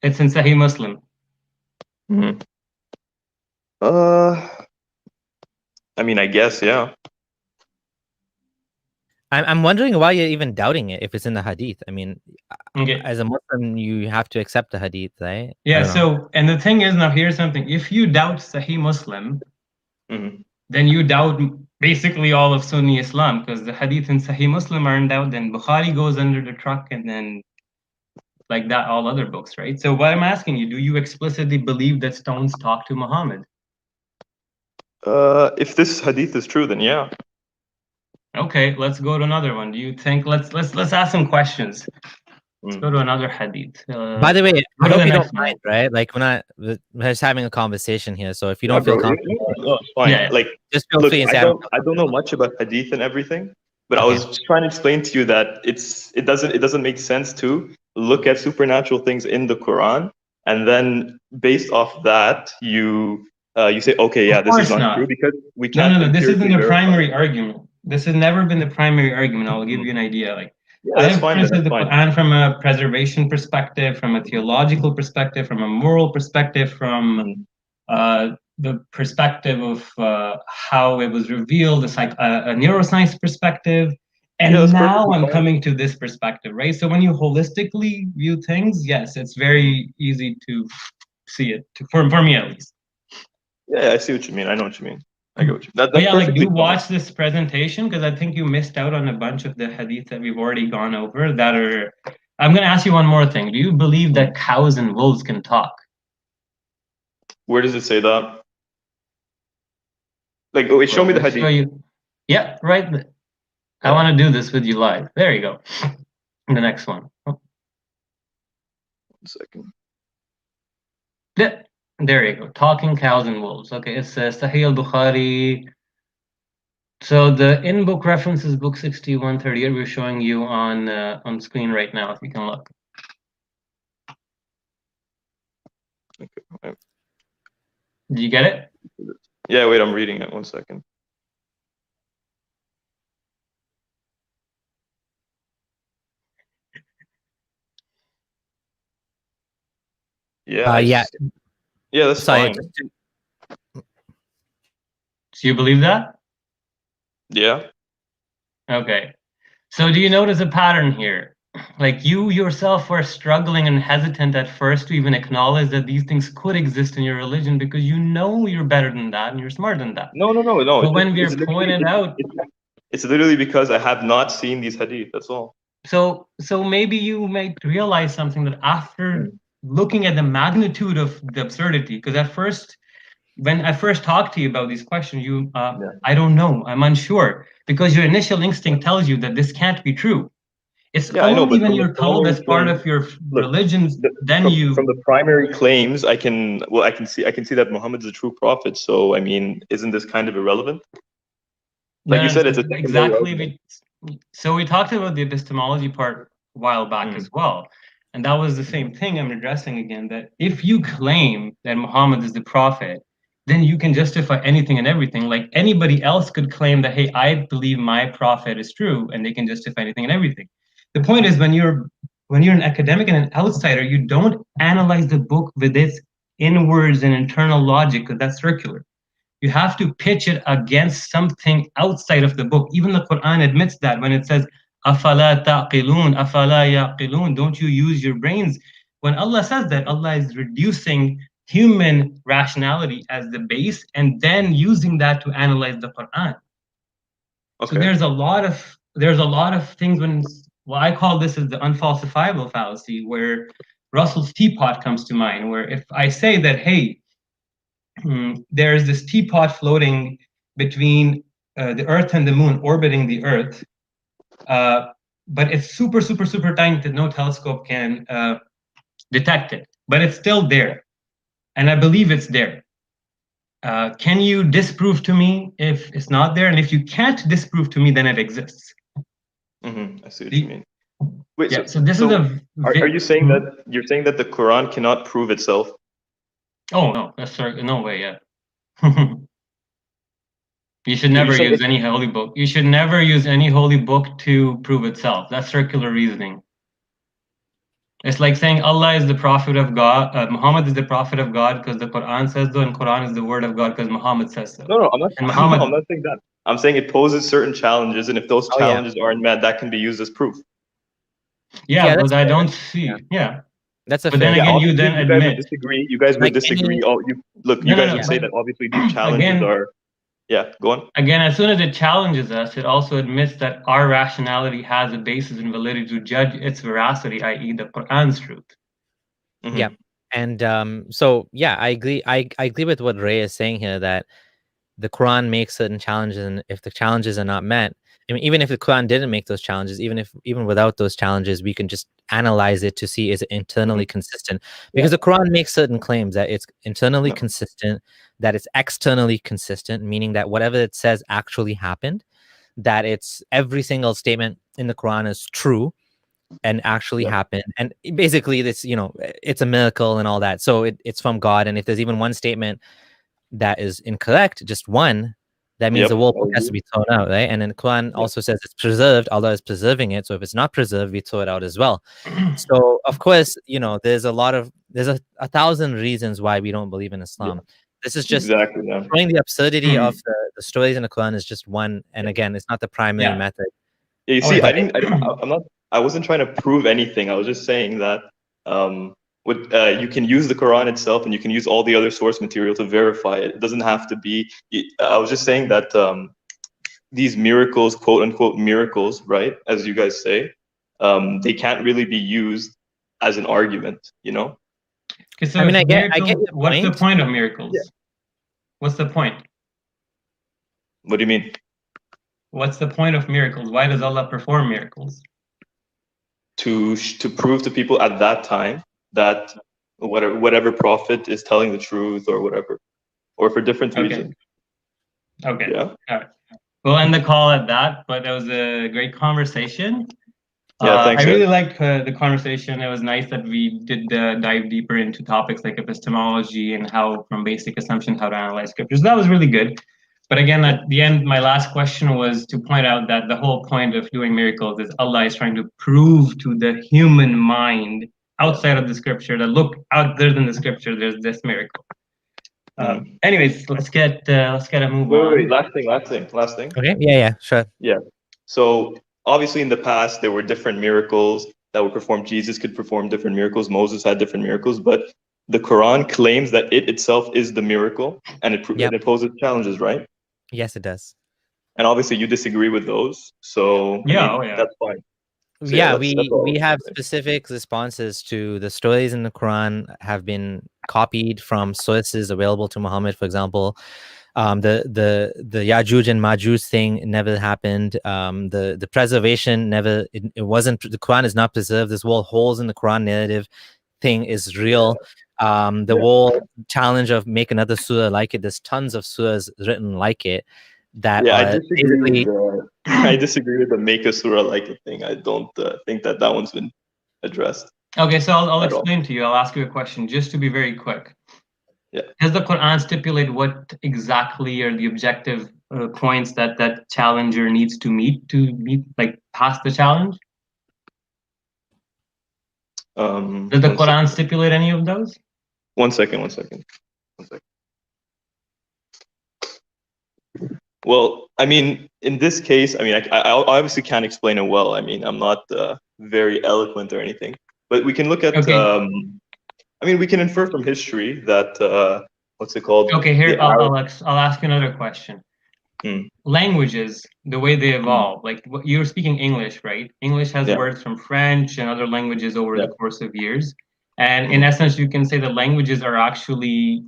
It's in Sahih Muslim. I mean, I guess, yeah. I'm wondering why you're even doubting it if it's in the Hadith. I mean, as a Muslim, you have to accept the Hadith, right? Yeah. So, and the thing is, now here's something: if you doubt Sahih Muslim, then you doubt basically all of Sunni Islam, because the Hadith in Sahih Muslim are in doubt. Then Bukhari goes under the truck, and then. Like that, all other books, right? So what I'm asking you, do you explicitly believe that stones talk to Muhammad? If this hadith is true, then yeah. Okay, let's go to another one. Do you think let's ask some questions. Let's go to another hadith. By the way, go I to hope the you next don't mind, right? Like we're just having a conversation here. So if you Yeah, don't feel bro. comfortable, No, it's fine. Yeah. Like, just feel look, free and I say, don't know much about hadith and everything, but I Okay. was just trying to explain to you that it doesn't make sense to look at supernatural things in the Quran and then based off that you say, okay, yeah, Of this is course not not. true because we No, can't no, no. This isn't empirically the verify. primary argument. This has never been the primary argument. I'll give you an idea. Like, Yeah, I that's have fine. Then, criticize that's the fine. Quran from a preservation perspective, from a theological perspective, from a moral perspective, from the perspective of how it was revealed, a neuroscience perspective. And Yeah, that's now perfectly I'm fine. coming to this perspective, right? So when you holistically view things, yes, it's very easy to see it, for me at least. Yeah, I see what you mean. I know what you mean. I get what you mean. But That's yeah, like perfectly do fine. watch this presentation because I think you missed out on a bunch of the hadith that we've already gone over that are. I'm going to ask you one more thing. Do you believe that cows and wolves can talk? Where does it say that? Like, wait, show me the I'll show hadith. you. Yeah, right. I want to do this with you live. There you go. The next one. One second. Yeah, there you go. Talking cows and wolves. Okay, it's Sahih al-Bukhari. So the in-book reference is book 6138. We're showing you on screen right now, if you can look. Okay. Did you get it? Yeah, wait, I'm reading it. 1 second. Yeah. yeah. Yeah, that's Sorry. fine. Do you believe that? Yeah. Okay. So do you notice a pattern here? Like you yourself were struggling and hesitant at first to even acknowledge that these things could exist in your religion because you know you're better than that and you're smarter than that. No. But when we're pointed out, it's literally because I have not seen these hadith. That's all. so maybe you might realize something that after looking at the magnitude of the absurdity, because at first, when I first talked to you about these questions, you I don't know, I'm unsure, because your initial instinct tells you that this can't be true. It's Yeah, I know, only but when from the you're told as part of your religion, then from the primary claims, I can see that Muhammad's a true prophet. So I mean, isn't this kind of irrelevant? Like you said, it's a exactly. So we talked about the epistemology part a while back as well, and that was the same thing I'm addressing again. That if you claim that Muhammad is the prophet, then you can justify anything and everything. Like anybody else could claim that, hey, I believe my prophet is true, and they can justify anything and everything. The point is when you're an academic and an outsider, you don't analyze the book with its inwards and internal logic, because that's circular. You have to pitch it against something outside of the book. Even the Quran admits that when it says, "Afala taqilun, afala yaqilun," don't you use your brains? When Allah says that, Allah is reducing human rationality as the base and then using that to analyze the Quran. Okay. So there's a lot of things I call this as the unfalsifiable fallacy, where Russell's teapot comes to mind, where if I say that, hey, there's this teapot floating between the Earth and the Moon, orbiting the Earth, but it's super, super, super tiny that no telescope can detect it. But it's still there, and I believe it's there. Can you disprove to me if it's not there? And if you can't disprove to me, then it exists. I see what you mean. Wait, yeah, so this is are you saying that you're saying that the Quran cannot prove itself? Oh no, that's no way. Yeah. You should never use any holy book. You should never use any holy book to prove itself. That's circular reasoning. It's like saying Allah is the prophet of God, Muhammad is the prophet of God because the Quran says so, and Quran is the word of God because Muhammad says so. No, I'm not saying that. I'm saying it poses certain challenges, and if those challenges aren't met, that can be used as proof. Yeah, but I don't see. Yeah. That's a but then again, you then admit. You guys would disagree. You guys would disagree. You guys would say that obviously these challenges are. Yeah, go on. Again, as soon as it challenges us, it also admits that our rationality has a basis in validity to judge its veracity, i.e., the Quran's truth. Yeah, and so yeah, I agree. I agree with what Ray is saying here, that the Quran makes certain challenges, and if the challenges are not met, I mean, even if the Quran didn't make those challenges, even without those challenges, we can just analyze it to see is it internally consistent. Because the Quran makes certain claims that it's internally consistent, that it's externally consistent, meaning that whatever it says actually happened, that it's every single statement in the Quran is true and actually happened. And basically this, it's a miracle and all that. So it's from God. And if there's even one statement that is incorrect, just one, that means the whole book has to be thrown out, right? And then the Quran also says it's preserved, Allah is preserving it. So if it's not preserved, we throw it out as well. So of course, there's a thousand reasons why we don't believe in Islam. This is just showing the absurdity of the stories in the Quran is just one. And again, it's not the primary method. Yeah, you see, I wasn't trying to prove anything. I was just saying that you can use the Quran itself and you can use all the other source material to verify it. It doesn't have to be. I was just saying that these miracles, quote unquote miracles, right, as you guys say, they can't really be used as an argument, Okay, so I get your what's the point. point of miracles? What's the point? What do you mean? What's the point of miracles? Why does Allah perform miracles? To prove to people at that time that whatever prophet is telling the truth or whatever, or for different reasons. Okay. Yeah. All right. We'll end the call at that, but it was a great conversation. Yeah, thanks. I really liked the conversation. It was nice that we did dive deeper into topics like epistemology and how, from basic assumptions, how to analyze scriptures. That was really good. But again, at the end, my last question was to point out that the whole point of doing miracles is Allah is trying to prove to the human mind outside of the scripture that look, out there than the scripture, there's this miracle. Anyways, let's get a move on. Wait, last thing. Okay. Yeah. Sure. Yeah. So obviously, in the past, there were different miracles that were performed. Jesus could perform different miracles. Moses had different miracles, but the Quran claims that it itself is the miracle, and it poses challenges, right? Yes, it does. And obviously, you disagree with those, so that's fine. So we have specific responses to the stories in the Quran have been copied from sources available to Muhammad. For example, the Yajuj and Majuj thing never happened. The preservation never. It wasn't. The Quran is not preserved. This whole holes in the Quran narrative thing is real. The whole challenge of make another surah like it. There's tons of surahs written like it. That I disagree with the make a surah like it thing. I don't think that one's been addressed. Okay, so I'll explain to you. I'll ask you a question just to be very quick. Yeah. Does the Quran stipulate what exactly are the objective points that challenger needs to meet like pass the challenge? Does the Quran stipulate any of those? One second. Well, I mean, in this case, I mean, I obviously can't explain it well. I mean, I'm not very eloquent or anything, but we can look at. I mean, we can infer from history that what's it called? Okay, here I'll ask you another question. Languages, the way they evolve, like you're speaking English, right? English has words from French and other languages over the course of years, and in essence, you can say that languages are actually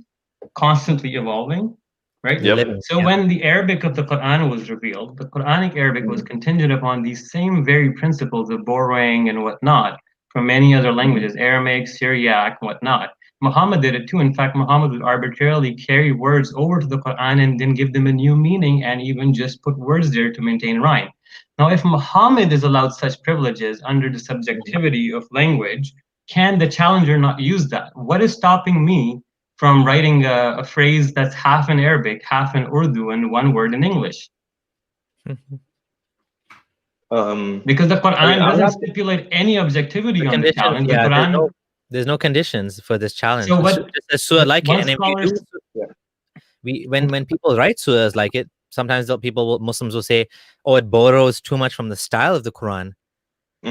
constantly evolving. Right? So when the Arabic of the Quran was revealed, the Quranic Arabic was contingent upon these same very principles of borrowing and whatnot from many other languages, Aramaic, Syriac, whatnot. Muhammad did it too. In fact, Muhammad would arbitrarily carry words over to the Quran and then give them a new meaning and even just put words there to maintain rhyme. Now, if Muhammad is allowed such privileges under the subjectivity of language, can the challenger not use that? What is stopping me from writing a phrase that's half in Arabic, half in Urdu, and one word in English? Because the Quran doesn't stipulate any objectivity on the challenge. Yeah, the Quran, there's no conditions for this challenge. So just a surah like it, and when people write surahs like it, sometimes Muslims will say, "Oh, it borrows too much from the style of the Quran."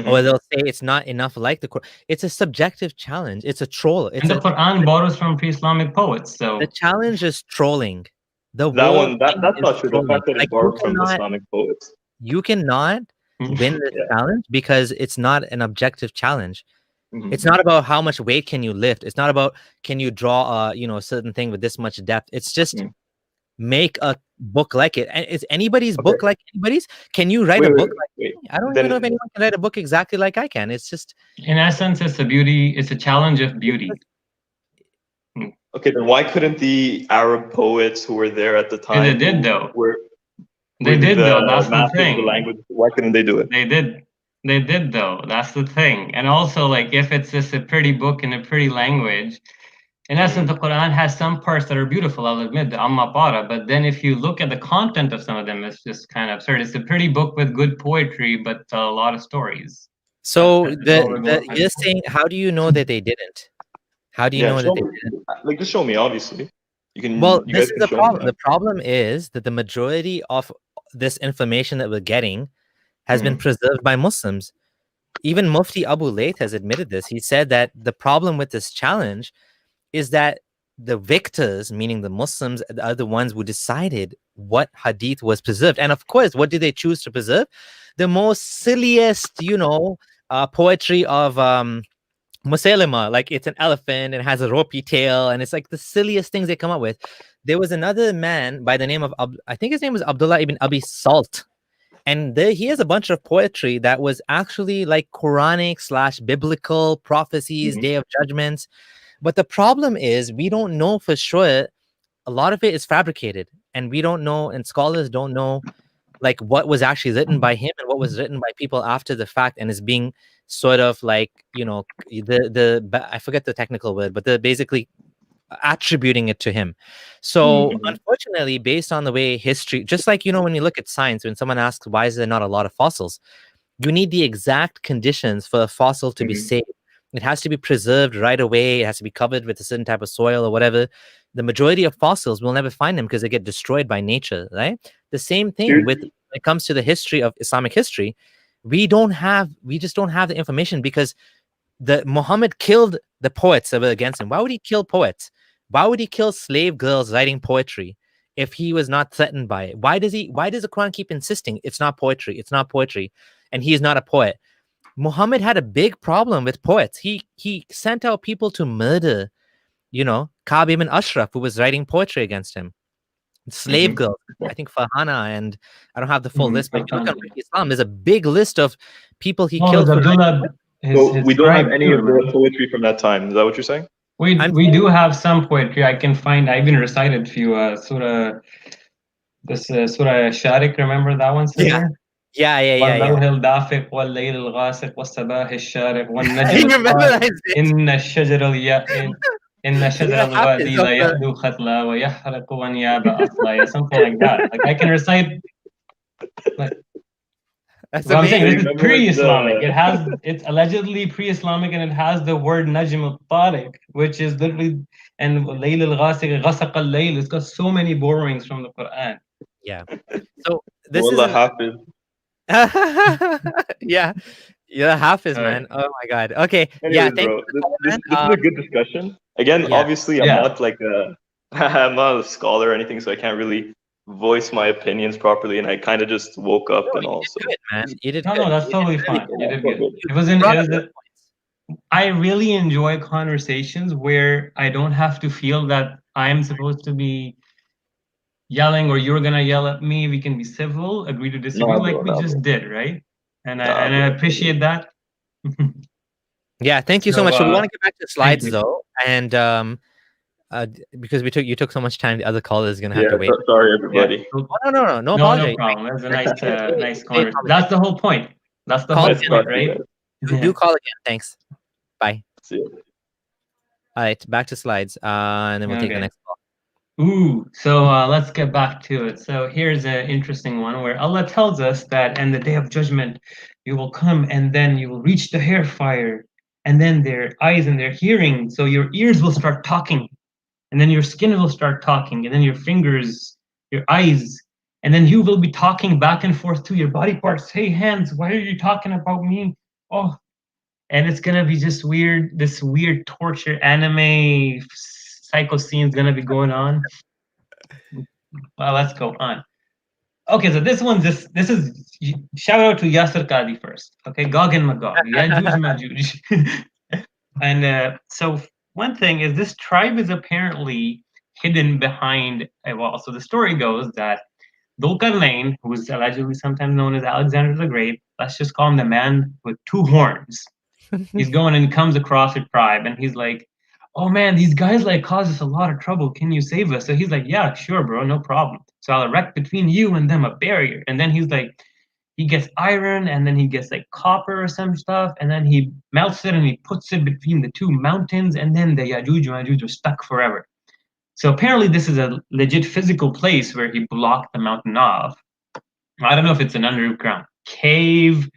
Or they'll say it's not enough like the Quran. It's a subjective challenge. It's a troll. And the Quran borrows from pre-Islamic poets. So the challenge is trolling. That's not true. The fact that it borrowed from Islamic poets. You cannot win this challenge because it's not an objective challenge. It's not about how much weight can you lift. It's not about can you draw a certain thing with this much depth. It's just make a book like it. And is anybody's Okay. book like anybody's? Can you write Wait, a book wait, like wait. me? I don't Then- even know if anyone can write a book exactly like I can. It's just In essence, it's a challenge of beauty. Okay, then why couldn't the Arab poets who were there at the time? They did, though. They did, though. That's the masters of thing. the language. Why couldn't they do it? They did, though. That's the thing. And also, like, if it's just a pretty book in a pretty language, in essence, the Quran has some parts that are beautiful, I'll admit, the Amma Para, but then if you look at the content of some of them, it's just kind of absurd. It's a pretty book with good poetry, but a lot of stories. so That's all we're going for. you're saying, how do you know that they didn't? How do you know show that they me. didn't? Like, just show me. Obviously, you can. Well, you this guys is can the show problem. Me The problem is that the majority of this information that we're getting has been preserved by Muslims. Even Mufti Abu Layth has admitted this. He said that the problem with this challenge is that the victors, meaning the Muslims, are the ones who decided what hadith was preserved. And of course, what did they choose to preserve? The most silliest, poetry of Musaylima, like it's an elephant and has a ropey tail, and it's like the silliest things they come up with. There was another man by the name of I think his name was Abdullah ibn Abi Salt, and he has a bunch of poetry that was actually like Quranic / biblical prophecies, Day of Judgments. But the problem is we don't know for sure. A lot of it is fabricated, and we don't know, and scholars don't know like what was actually written by him and what was written by people after the fact, and is being sort of like, I forget the technical word, but they're basically attributing it to him. So unfortunately, based on the way history, just like, when you look at science, when someone asks why is there not a lot of fossils, you need the exact conditions for a fossil to be saved. It has to be preserved right away. It has to be covered with a certain type of soil or whatever. The majority of fossils, we'll never find them because they get destroyed by nature, right? The same thing when it comes to the history of Islamic history. We just don't have the information because Muhammad killed the poets that were against him. Why would he kill poets? Why would he kill slave girls writing poetry if he was not threatened by it? Why does the Quran keep insisting it's not poetry, and he is not a poet? Muhammad had a big problem with poets. He sent out people to murder, Ka'b ibn Ashraf, who was writing poetry against him. Slave girls, I think Farhana, and I don't have the full list, but if you look at Islam, there's a big list of people he killed. Abdullah, we don't have any of the poetry from that time. Is that what you're saying? We do have some poetry. I even recited a few surah. This surah Sharik, remember that one? Yeah. واللوح الدافق والليل الغاسق والصباح الشارق إن الشجر الوادي لا يأدو ختلا ويحرق ونياب أصلا, something like that. Like I can recite. That's what I'm saying, this is pre-Islamic. It's allegedly pre-Islamic, and it has the word Najm al-Tariq, which is literally, and Layl al-Ghasiq, Ghasaq al-Layl. It's got so many borrowings from the Quran. Yeah. So this is Hafiz. Yeah, Hafiz, man. Oh my God. Okay. Anyways, bro, this is a good discussion. Again, obviously, I'm not like I'm not a scholar or anything, so I can't really voice my opinions properly, and I kind of just woke up and all. So good, man. You did no, that's totally fine. You did good. I really enjoy conversations where I don't have to feel that I'm supposed to be yelling or you're gonna yell at me. We can be civil, agree to disagree, we just did, right? And I appreciate that. Yeah, thank you so much. So we want to get back to the slides though, and because you took so much time, the other caller is gonna have to wait. Sorry, everybody. Yeah. No apology. No problem. That's a nice conversation. That's the whole point. That's the whole point, right? Do call again. Thanks. Bye. See you. All right, back to slides, and then we'll take the next call. So let's get back to it. So here's an interesting one where Allah tells us that in the day of judgment, you will come and then you will reach the hair fire, and then their eyes and their hearing. So your ears will start talking, and then your skin will start talking, and then your fingers, your eyes, and then you will be talking back and forth to your body parts. Hey, hands, why are you talking about me? Oh, and it's gonna be just weird. This weird torture anime psycho scene is gonna be going on. Well, let's go on. Okay, so this is shout out to Yasser Qadi first. Okay, Gog and Magog, Yajuj Majuj. And so one thing is this tribe is apparently hidden behind a wall. So the story goes that Dhul-Qarnayn, who is allegedly sometimes known as Alexander the Great, let's just call him the man with two horns. He's going and comes across a tribe, and he's like, "Oh man, these guys like cause us a lot of trouble. Can you save us?" So he's like, "Yeah, sure, bro, no problem. So I'll erect between you and them a barrier." And then he's like, he gets iron, and then he gets like copper or some stuff, and then he melts it and he puts it between the two mountains, and then the Yajuj and Majuj are stuck forever. So apparently this is a legit physical place where he blocked the mountain off. I don't know if it's an underground cave,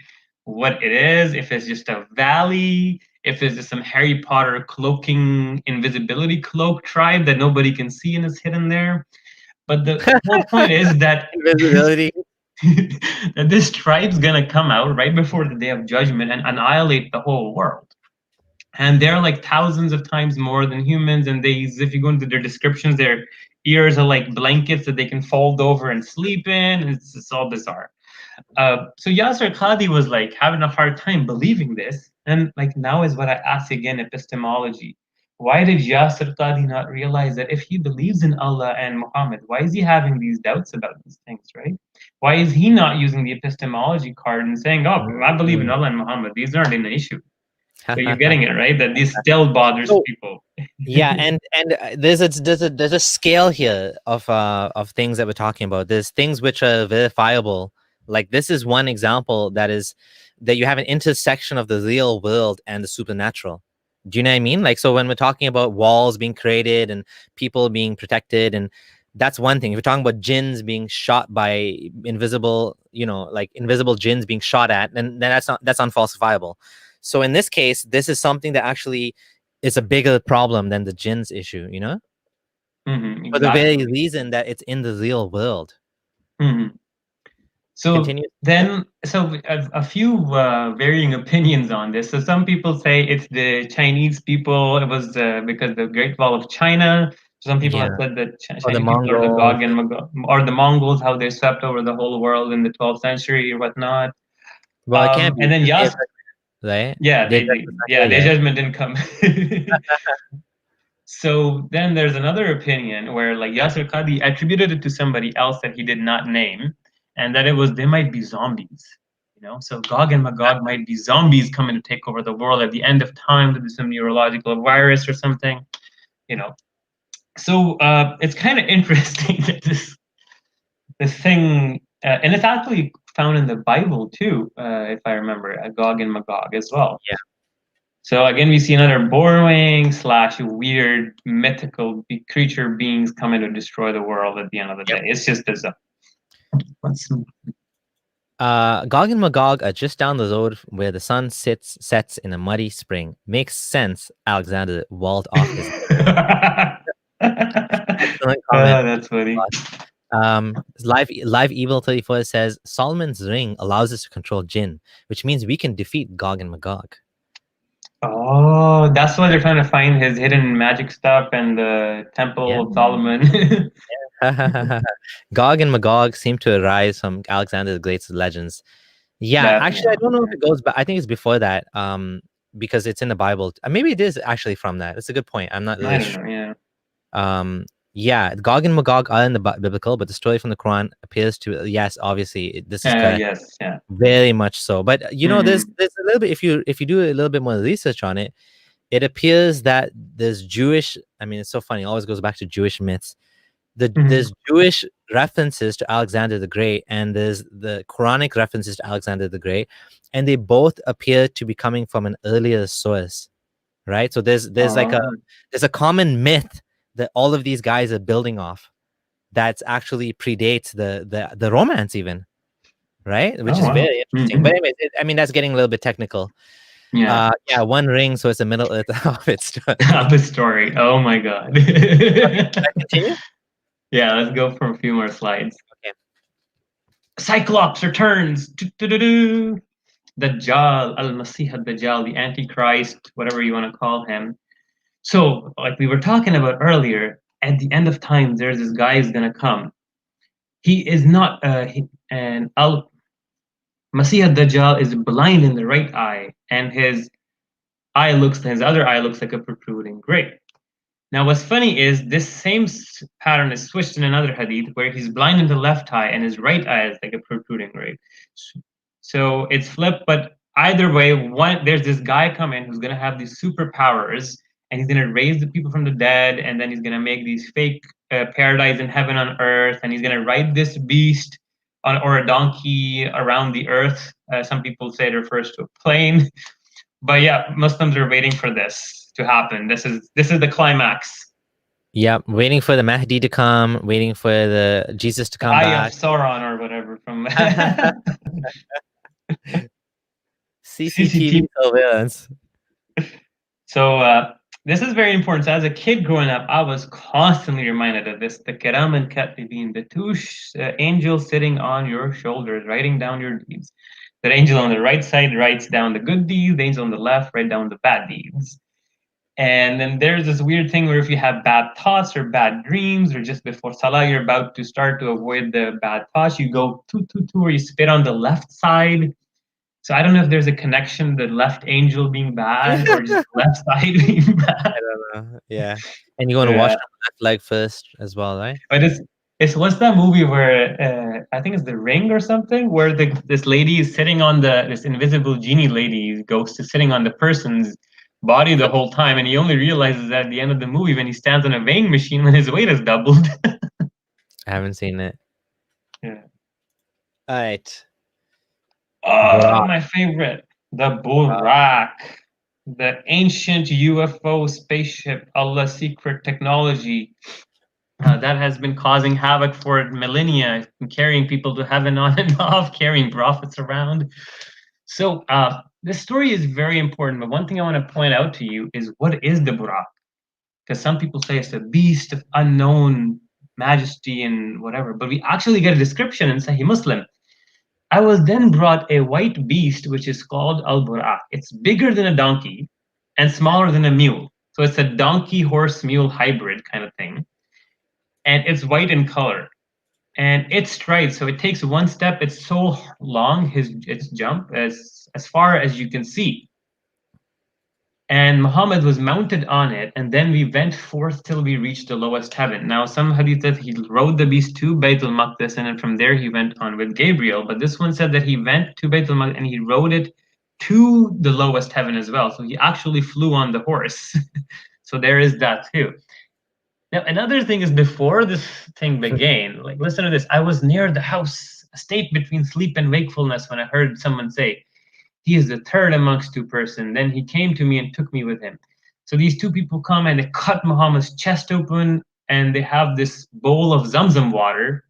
what it is, if it's just a valley, if it's just some Harry Potter cloaking invisibility cloak tribe that nobody can see and is hidden there. But the whole point is that Invisibility. that this tribe's gonna come out right before the day of judgment and annihilate the whole world. And they're like thousands of times more than humans, and if you go into their descriptions, their ears are like blankets that they can fold over and sleep in. It's all bizarre. So Yasser Qadi was like having a hard time believing this, and like now is what I ask again, epistemology. Why did Yasser Qadi not realize that if he believes in Allah and Muhammad, why is he having these doubts about these things, right? Why is he not using the epistemology card and saying, "Oh, I believe in Allah and Muhammad. These aren't an issue." So you're getting it, right? That this still bothers So- people. Yeah, and there's a scale here of things that we're talking about. There's things which are verifiable. Like this is one example that you have an intersection of the real world and the supernatural. Do you know what I mean? Like, so when we're talking about walls being created and people being protected, and that's one thing. If we're talking about jinns being shot by invisible, like invisible jinns being shot at, then that's unfalsifiable. So in this case, this is something that actually is a bigger problem than the jinns issue, Mm-hmm, for the very exactly. reason that it's in the real world. Mm-hmm. So Continue. then, a few varying opinions on this. So some people say it's the Chinese people. It was because the Great Wall of China. Some people have Yeah. said that Or the Chinese people are the Mongols. Gog and Magog, or the Mongols, how they swept over the whole world in the 12th century or whatnot. Well, it can't be. And then Because right? yeah, Their their judgment didn't come. So then there's another opinion where like Yasser Qadi attributed it to somebody else that he did not name, and that they might be zombies. So Gog and Magog might be zombies coming to take over the world at the end of time. There's some neurological virus or something. So it's kind of interesting that this thing, and it's actually found in the Bible too, if I remember, Gog and Magog as well. Yeah. So again, we see another borrowing / weird mythical creature beings coming to destroy the world at the end of the day. It's just bizarre. Gog and Magog are just down the road where the sun sets in a muddy spring. Makes sense. Alexander walled off his. Excellent comment. That's funny. Live Evil 34 says Solomon's ring allows us to control jinn, which means we can defeat Gog and Magog. Oh, that's why they're trying to find his hidden magic stuff and the Temple of Solomon. Gog and Magog seem to arise from Alexander the Great's legends. Yeah, actually, I don't know if it goes back. I think it's before that, because it's in the Bible. Maybe it is actually from that. It's a good point. I'm not really sure. Yeah, Gog and Magog are in the biblical, but the story from the Quran appears to, yes, obviously this is correct. Yes, yeah, very much so. But there's a little bit, if you do a little bit more research on it, it appears that there's Jewish. I mean, it's so funny. It always goes back to Jewish myths. There's Jewish references to Alexander the Great, and there's the Quranic references to Alexander the Great, and they both appear to be coming from an earlier source, right? So there's like there's a common myth that all of these guys are building off that's actually predates the romance even, right? Which is very interesting. But anyway, I mean, that's getting a little bit technical. Yeah. One ring, so it's the middle of its story. Oh my god. Continue? Yeah, let's go for a few more slides. Okay. Cyclops returns. Dajjal, Al-Masih Dajjal, the Antichrist, whatever you want to call him. So, like we were talking about earlier, at the end of time, there's this guy who's gonna come. He is not and Al-Masih Dajjal is blind in the right eye, and his other eye looks like a protruding grape. Now, what's funny is this same pattern is switched in another hadith where he's blind in the left eye and his right eye is like a protruding, right? So it's flipped, but either way, there's this guy coming who's gonna have these superpowers, and he's gonna raise the people from the dead, and then he's gonna make these fake paradise in heaven on earth, and he's gonna ride this beast or a donkey around the earth. Some people say it refers to a plane, but yeah, Muslims are waiting for this to happen. This is the climax. Yep, waiting for the Mahdi to come, waiting for the Jesus to come Eye back. of Sauron or whatever from CCTV surveillance. So this is very important. So as a kid growing up, I was constantly reminded of this. The Kiram and Katibin, the two angels sitting on your shoulders, writing down your deeds. The angel on the right side writes down the good deeds. The angel on the left writes down the bad deeds. And then there's this weird thing where if you have bad thoughts or bad dreams, or just before Salah, you're about to start to avoid the bad thoughts, you go two, or you spit on the left side. So I don't know if there's a connection, the left angel being bad or just the left side being bad. I don't know. Yeah. And you're going to wash the left leg first as well, right? But it's what's that movie where I think it's The Ring or something, where this lady is sitting on this invisible genie lady ghost is sitting on the person's body the whole time, and he only realizes that at the end of the movie when he stands on a weighing machine when his weight is doubled. I haven't seen it. Yeah. All right. Oh, my favorite, the Burak, the ancient UFO spaceship, Allah's secret technology that has been causing havoc for millennia, carrying people to heaven on and off, carrying prophets around. So this story is very important, but one thing I want to point out to you is what is the Burak? Because some people say it's a beast of unknown majesty and whatever, but we actually get a description in Sahih Muslim. I was then brought a white beast, which is called al-Burak. It's bigger than a donkey and smaller than a mule. So it's a donkey, horse, mule hybrid kind of thing. And it's white in color. And it strides. So it takes one step. It's so long, its jump, as far as you can see. And Muhammad was mounted on it, and then we went forth till we reached the lowest heaven. Now, some hadith said he rode the beast to Baytul Maqdis, and then from there he went on with Gabriel. But this one said that he went to Baytul Maqdis and he rode it to the lowest heaven as well. So he actually flew on the horse. So there is that too. Now, another thing is before this thing began, like listen to this. I was near the house, a state between sleep and wakefulness, when I heard someone say, "He is the third amongst two persons." Then he came to me and took me with him. So these two people come and they cut Muhammad's chest open, and they have this bowl of Zamzam water,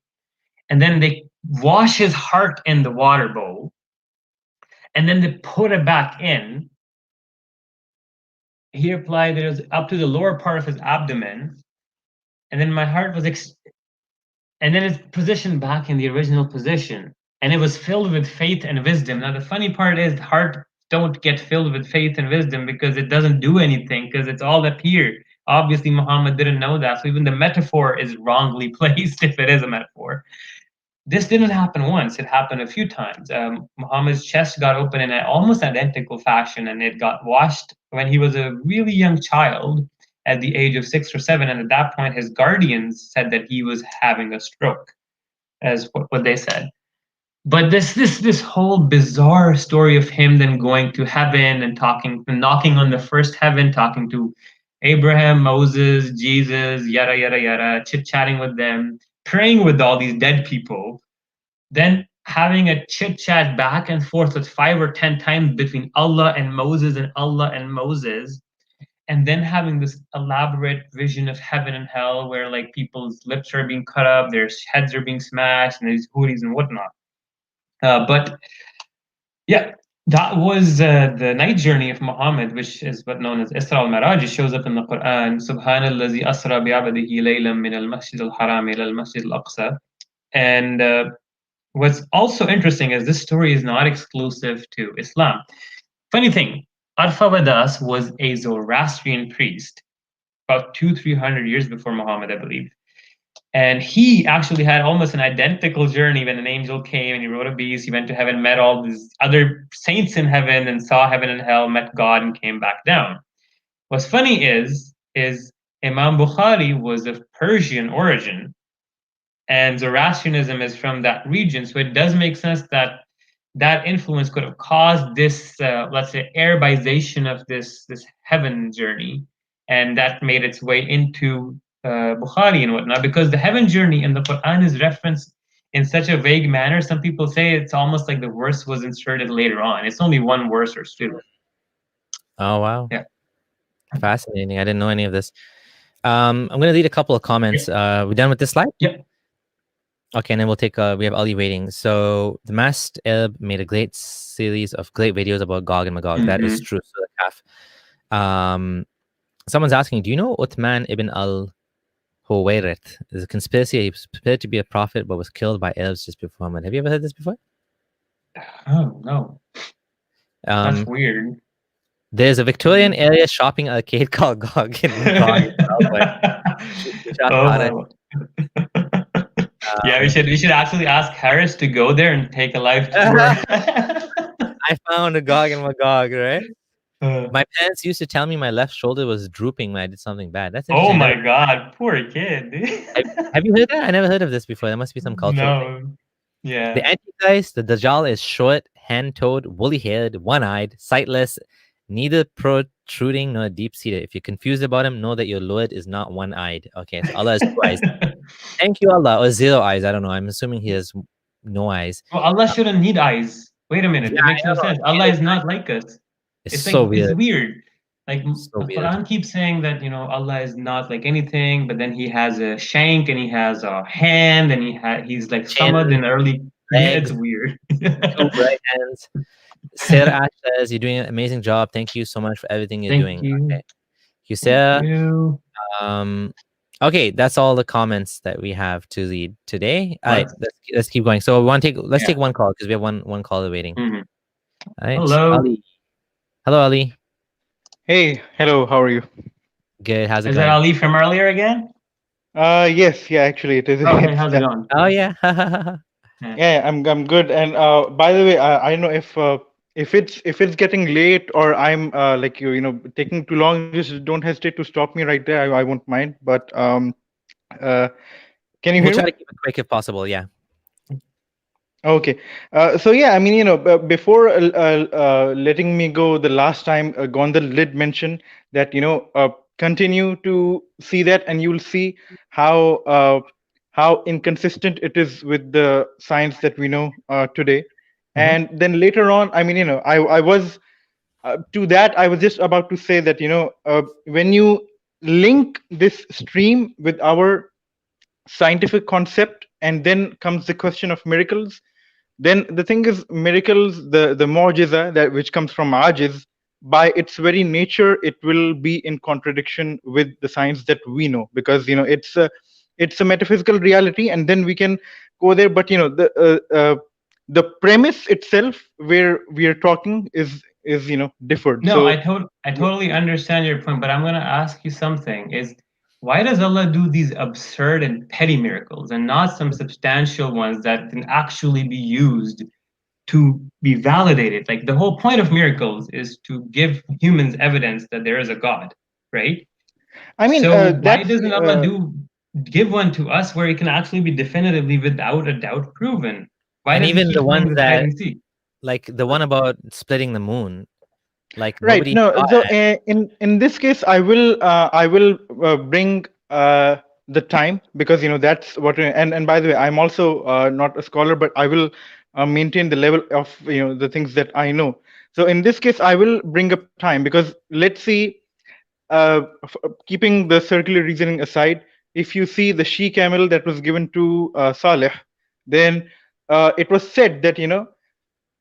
and then they wash his heart in the water bowl, and then they put it back in. He replied that it was up to the lower part of his abdomen, and then my heart was, and then it's positioned back in the original position. And it was filled with faith and wisdom. Now, the funny part is the heart don't get filled with faith and wisdom because it doesn't do anything, because it's all up here. Obviously, Muhammad didn't know that. So even the metaphor is wrongly placed if it is a metaphor. This didn't happen once. It happened a few times. Muhammad's chest got open in an almost identical fashion, and it got washed when he was a really young child at the age of 6 or 7. And at that point, his guardians said that he was having a stroke, as what they said. But this whole bizarre story of him then going to heaven and knocking on the first heaven, talking to Abraham, Moses, Jesus, yada yada yada, chit-chatting with them, praying with all these dead people, then having a chit-chat back and forth with 5 or 10 times between Allah and Moses and Allah and Moses, and then having this elaborate vision of heaven and hell where like people's lips are being cut up, their heads are being smashed, and there's hooties and whatnot. But yeah, that was the night journey of Muhammad, which is what known as Isra al-Miraj. It shows up in the Quran. Subhanallazi asra bi'abdihi laylan min al-masjid al-haram ila al-masjid al-aqsa. And what's also interesting is this story is not exclusive to Islam. Funny thing, Arfawadas was a Zoroastrian priest about 200-300 years before Muhammad, I believe. And he actually had almost an identical journey when an angel came and he rode a beast. He went to heaven, met all these other saints in heaven, and saw heaven and hell, met God, and came back down. What's funny is Imam Bukhari was of Persian origin, and Zoroastrianism is from that region. So it does make sense that that influence could have caused this, let's say, Arabization of this heaven journey, and that made its way into Bukhari and whatnot. Because the heaven journey in the Quran is referenced in such a vague manner. Some people say it's almost like the verse was inserted later on. It's only one verse or two. Oh wow. Yeah. Fascinating. I didn't know any of this. I'm gonna read a couple of comments. We done with this slide? Yep. Okay, and then we'll take we have Ali waiting. So the masked Arab made a great series of great videos about Gog and Magog. That is true. So the Kaf. Someone's asking, do you know Uthman ibn al-Huwayrith? There's a conspiracy. He was prepared to be a prophet but was killed by Arabs just before Muhammad. Have you ever heard this before? Oh no. That's weird. There's a Victorian area shopping arcade called Gog and Magog. Oh. Yeah, we should actually ask Harris to go there and take a live tour. I found a Gog and Magog, right? My parents used to tell me my left shoulder was drooping when I did something bad. That's oh interesting. my god, poor kid. Have you heard that? I never heard of this before. There must be some cultural thing. Yeah. The Antichrist, the Dajjal, is short, hand-toed, woolly-haired, one-eyed, sightless, neither protruding nor deep-seated. If you're confused about him, know that your Lord is not one-eyed. Okay, so Allah has 2 eyes. Thank you, Allah. Or 0 eyes. I don't know. I'm assuming he has no eyes. Well, Allah shouldn't need eyes. Wait a minute. That makes no sense. Allah is not like us. It's so like, weird. It's weird. Like so the Quran keeps saying that, Allah is not like anything, but then he has a shank and he has a hand and he's like samad in early. Yeah, it's weird. 2 right hands. Sarah Ash says, you're doing an amazing job. Thank you so much for everything you're doing. You. Okay. You, Sarah. Thank you. Okay, that's all the comments that we have to read today. All right, let's keep going. So we want to take one call because we have one caller waiting. All right. Hello. Ali. Hello, Ali. Hey, hello. How are you? Good. How's it going? Is that Ali from earlier again? Yes, yeah, actually it is. Oh, hey, how's it going? Oh yeah. Yeah, I'm good. And by the way, I don't know if it's getting late or I'm like taking too long, just don't hesitate to stop me right there. I won't mind. But can you hear We'll try me? to keep it quick if possible. Yeah. Okay. So yeah, I mean, before letting me go the last time, Gondal did mention that continue to see that, and you'll see how inconsistent it is with the science that we know today. And then later on, I mean, I was to that. I was just about to say that when you link this stream with our scientific concept, and then comes the question of miracles. Then the thing is, miracles, the mu'jiza that which comes from ajiz, by its very nature, it will be in contradiction with the science that we know, because it's a metaphysical reality, and then we can go there. But the premise itself, where we are talking, is different. No, so, I totally understand your point, but I'm going to ask you something. Why does Allah do these absurd and petty miracles and not some substantial ones that can actually be used to be validated? Like, the whole point of miracles is to give humans evidence that there is a God, right? I mean, so why doesn't Allah give one to us where it can actually be definitively, without a doubt, proven? Why and does even he keep the ones doing this hide and seek? like the one about splitting the moon, like right? nobody No, saw so it. in this case, I will bring the time, because that's what. And by the way, I'm also not a scholar, but I will maintain the level of the things that I know. So in this case, I will bring up time, because let's see, keeping the circular reasoning aside, if you see the she camel that was given to Saleh, then it was said that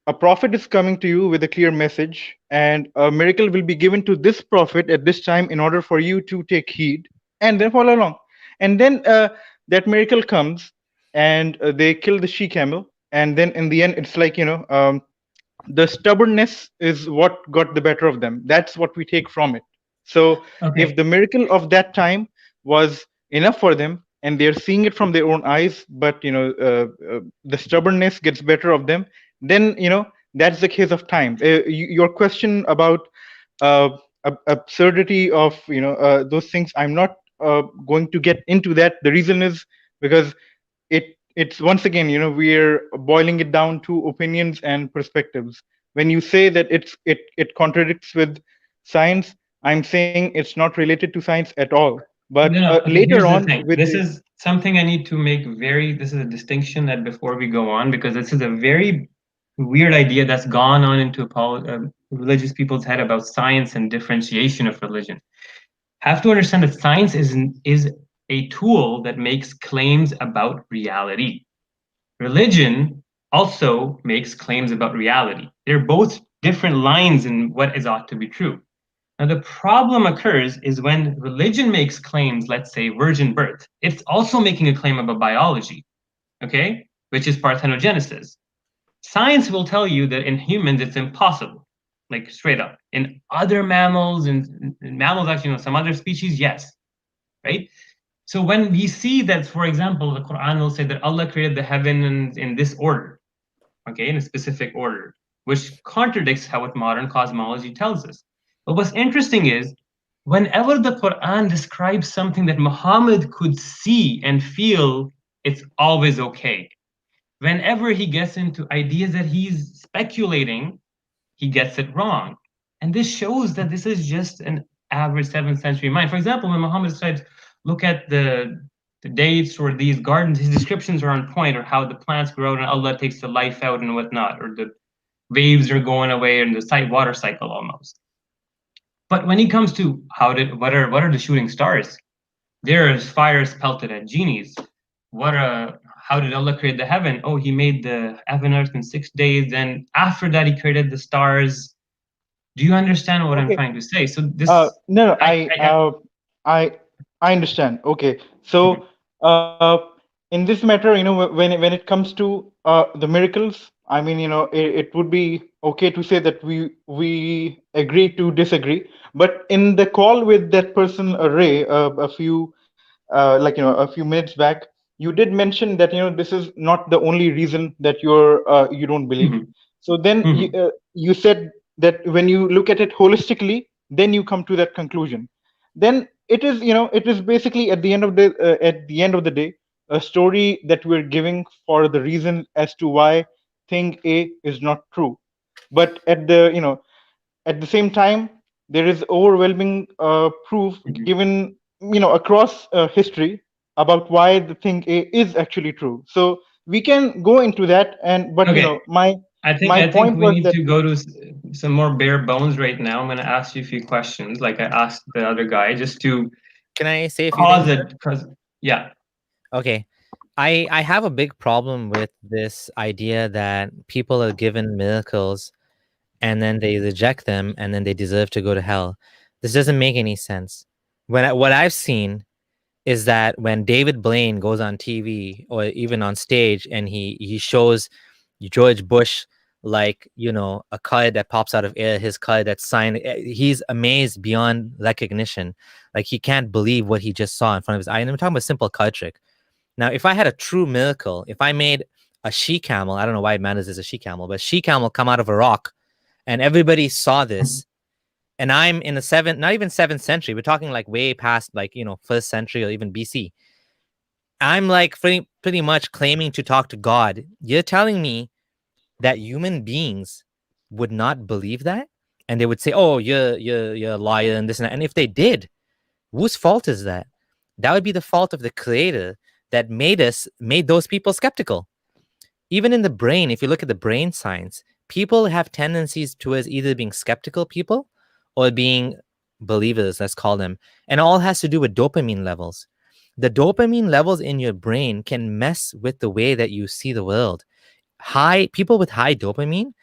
a prophet is coming to you with a clear message, and a miracle will be given to this prophet at this time in order for you to take heed and then follow along. And then that miracle comes, and they kill the she camel, and then in the end, it's like the stubbornness is what got the better of them. That's what we take from it. So if the miracle of that time was enough for them, and they're seeing it from their own eyes, but the stubbornness gets better of them, then that's the case of time. Your question about absurdity of those things, I'm not going to get into that. The reason is because it's once again, we're boiling it down to opinions and perspectives. When you say that it contradicts with science, I'm saying it's not related to science at all. But No, no. Okay, later here's the on thing. with This the is something I need to make very. This is a distinction that before we go on, because this is a very weird idea that's gone on into religious people's head about science and differentiation of religion. Have to understand that science is a tool that makes claims about reality. Religion also makes claims about reality. They're both different lines in what is ought to be true. Now, the problem occurs is when religion makes claims, let's say virgin birth, it's also making a claim about biology, okay, which is parthenogenesis. Science will tell you that in humans it's impossible, like straight up. In other mammals, in mammals, actually, some other species, yes, right? So when we see that, for example, the Quran will say that Allah created the heaven in this order, okay, in a specific order, which contradicts how what modern cosmology tells us. But what's interesting is whenever the Quran describes something that Muhammad could see and feel, it's always okay. Whenever he gets into ideas that he's speculating, he gets it wrong. And this shows that this is just an average 7th century mind. For example, when Muhammad said, look at the dates or these gardens, his descriptions are on point, or how the plants grow and Allah takes the life out and whatnot, or the waves are going away and the water cycle almost. But when it comes to what are the shooting stars? There is fires pelted at genies. How did Allah create the heaven? Oh, he made the heaven and earth in 6 days. Then after that, he created the stars. Do you understand what I'm okay. trying to say? So this No, I understand. Okay, so in this matter, when it comes to the miracles, I mean, it would be okay to say that we agree to disagree. But in the call with that person, Ray, a few a few minutes back, you did mention that this is not the only reason that you don't believe. Mhm. So then Mhm. you said that when you look at it holistically, then you come to that conclusion. Then it is basically at the end of the day a story that we're giving for the reason as to why thing A is not true. But at the same time, there is overwhelming proof Mhm. given across history about why the thing A is actually true. So we can go into that, and but Okay. my I think point we was need that to go to some more bare bones right now. I'm going to ask you a few questions, like I asked the other guy, just to Can I say a few cause things? it. Cause yeah. Okay. I have a big problem with this idea that people are given miracles and then they reject them and then they deserve to go to hell. This doesn't make any sense. What I've seen is that when David Blaine goes on TV or even on stage and he shows George Bush like a card that pops out of air, his card that's signed, he's amazed beyond recognition. Like he can't believe what he just saw in front of his eye. And I'm talking about a simple card trick. Now, if I had a true miracle, if I made a she camel, I don't know why it matters as a she camel, but she camel come out of a rock and everybody saw this, and I'm in the not even 7th century, we're talking like way past like, 1st century or even BC. I'm like pretty much claiming to talk to God. You're telling me that human beings would not believe that? And they would say, oh, you're a liar and this and that. And if they did, whose fault is that? That would be the fault of the creator that made those people skeptical. Even in the brain, if you look at the brain science, people have tendencies towards either being skeptical people or being believers, let's call them. And all has to do with dopamine levels. The dopamine levels in your brain can mess with the way that you see the world. High people with high dopamine,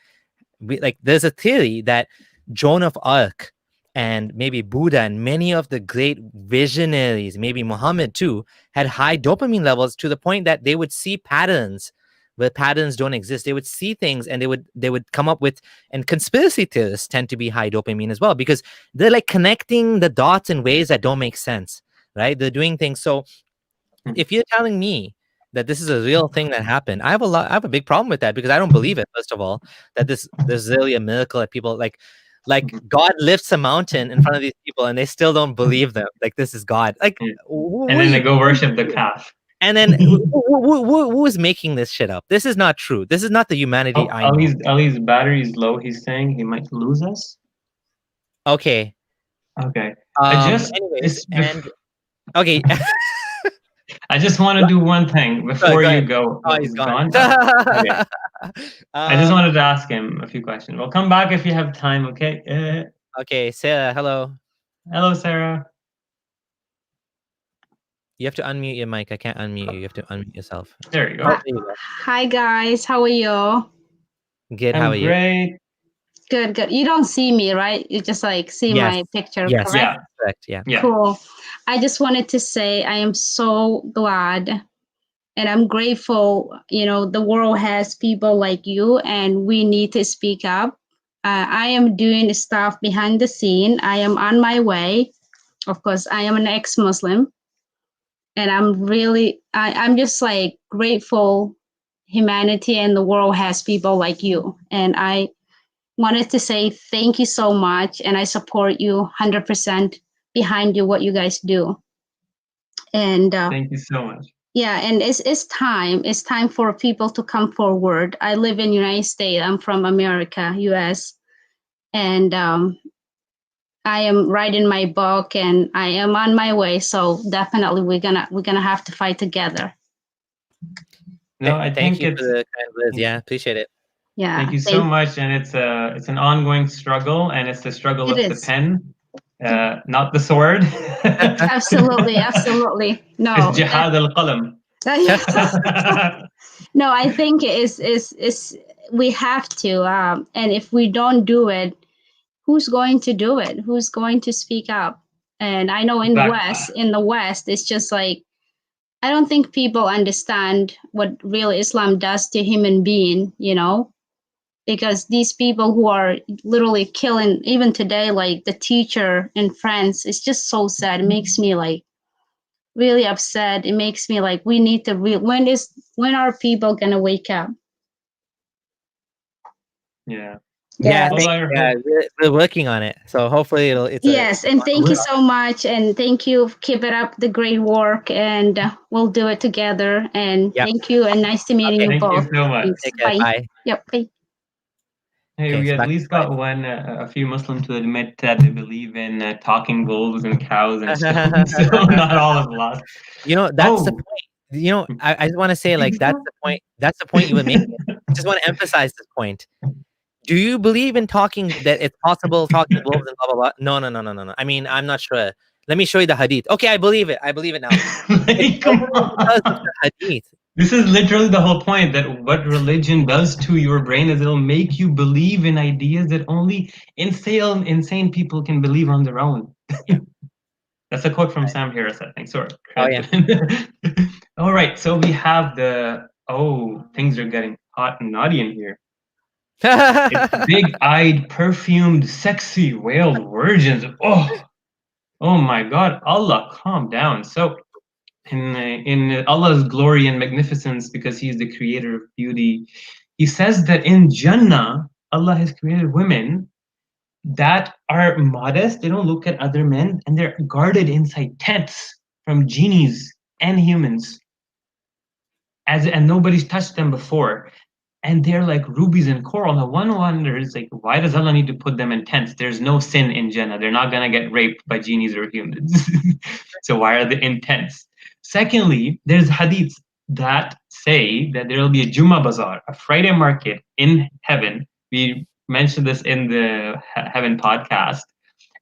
there's a theory that Joan of Arc and maybe Buddha and many of the great visionaries, maybe Muhammad too, had high dopamine levels to the point that they would see patterns where patterns don't exist. They would see things and they would come up with, and conspiracy theorists tend to be high dopamine as well because they're like connecting the dots in ways that don't make sense, right? They're doing things. So if you're telling me that this is a real thing that happened, I have a big problem with that because I don't believe it. First of all, that there's really a miracle that people like. Like God lifts a mountain in front of these people, and they still don't believe them. Like this is God. Like, Yeah. wh- And what then are they you go worship the doing? calf. And then who is making this shit up? This is not true. This is not the humanity Oh, I know. Ali's battery is low. He's saying he might lose us. Okay. Okay. I just Anyways, this and okay. I just want to do one thing before Go you ahead. go. Oh, Oh, he's he's gone. gone. Okay. I just Um, wanted to ask him a few questions. We'll come back if you have time. Okay. okay, Sarah, hello. Hello, Sarah. You have to unmute your mic. I can't unmute you. You have to unmute yourself. There you Oh, go. there you go. Hi guys, how are you? Good. How I'm are you? great. Good, good. You don't see me, right? You just like see Yes. my picture, Yes. correct? Yeah. Correct. Yeah. Yeah. Cool. I just wanted to say I am so glad and I'm grateful, the world has people like you and we need to speak up. I am doing stuff behind the scene. I am on my way. Of course, I am an ex-Muslim and I'm just like grateful humanity and the world has people like you. And I wanted to say thank you so much and I support you 100% behind you what you guys do. And Thank you so much. yeah, and it's time for people to come forward. I live in United States. I'm from America, US, and I am writing my book and I am on my way, so definitely we're gonna have to fight together. No, I Thank think you for it's. the kind words. Yeah, appreciate it. Yeah, Thank you so much, and it's an ongoing struggle, and it's the struggle It of the is. pen, not the sword. Absolutely, absolutely. No, It's jihad al-qalam. no, I think is we have to, and if we don't do it, who's going to do it? Who's going to speak up? And I know in the West, it's just like I don't think people understand what real Islam does to human being, because these people who are literally killing even today, like the teacher in France, it's just so sad. It makes me like really upset. It makes me like we need to when are people gonna wake up? Yeah. Yeah, Well, we're working on it. So hopefully Yes, and thank you so much, and thank you. Keep it up, the great work, and we'll do it together. And thank you, and nice to meeting you Thank both. you so much. Thanks. Take care. Bye. Yep. Bye. Hey, Okay, we so at back to least slide. got a few Muslims to admit that they believe in talking wolves and cows and stuff. So not all is lost. That's the point. I just want to say, like, that's the point. That's the point you were making. I just want to emphasize this point. Do you believe in that it's possible talking wolves and blah blah blah? No. I mean, I'm not sure. Let me show you the hadith. Okay, I believe it. I believe it now. It's Come only because of on. the hadith. This is literally the whole point, that what religion does to your brain is it'll make you believe in ideas that only insane people can believe on their own. Yeah. That's a quote from Sam Harris, I think. Sorry. Oh yeah. All right, so we have things are getting hot and naughty in here. It's big-eyed, perfumed, sexy, wailed virgins. Oh my God, Allah, calm down. So, in Allah's glory and magnificence, because He is the creator of beauty, He says that in Jannah, Allah has created women that are modest. They don't look at other men, and they're guarded inside tents from genies and humans, and nobody's touched them before. And they're like rubies and coral. Now, one wonders, like, why does Allah need to put them in tents? There's no sin in Jannah. They're not gonna get raped by genies or humans. So why are they in tents? Secondly, there's hadiths that say that there will be a Jummah Bazaar, a Friday market in heaven. We mentioned this in the Heaven podcast,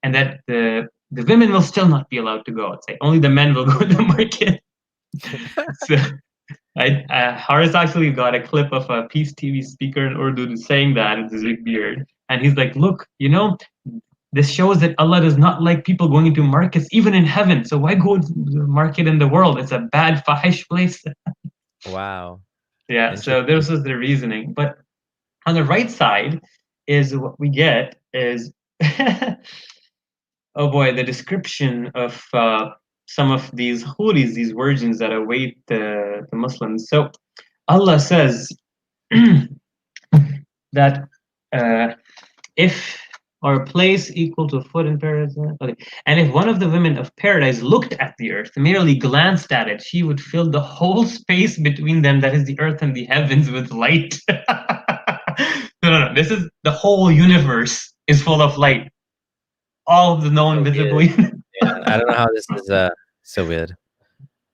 and that the women will still not be allowed to go outside. Only the men will go to the market. So, Horace actually got a clip of a Peace TV speaker in Urdu saying that with his big beard, and he's like, "Look, this shows that Allah does not like people going into markets, even in heaven. So why go to the market in the world? It's a bad fahish place." Wow. Yeah. So this is the reasoning. But on the right side is what we get is, oh boy, the description of some of these huris, these virgins that await the Muslims. So Allah says that if or a place equal to a foot in paradise. Okay. And if one of the women of paradise looked at the earth, merely glanced at it, she would fill the whole space between them, that is the earth and the heavens, with light. No. This is the whole universe is full of light. All of the known visible universe. Yeah, I don't know how this is so weird.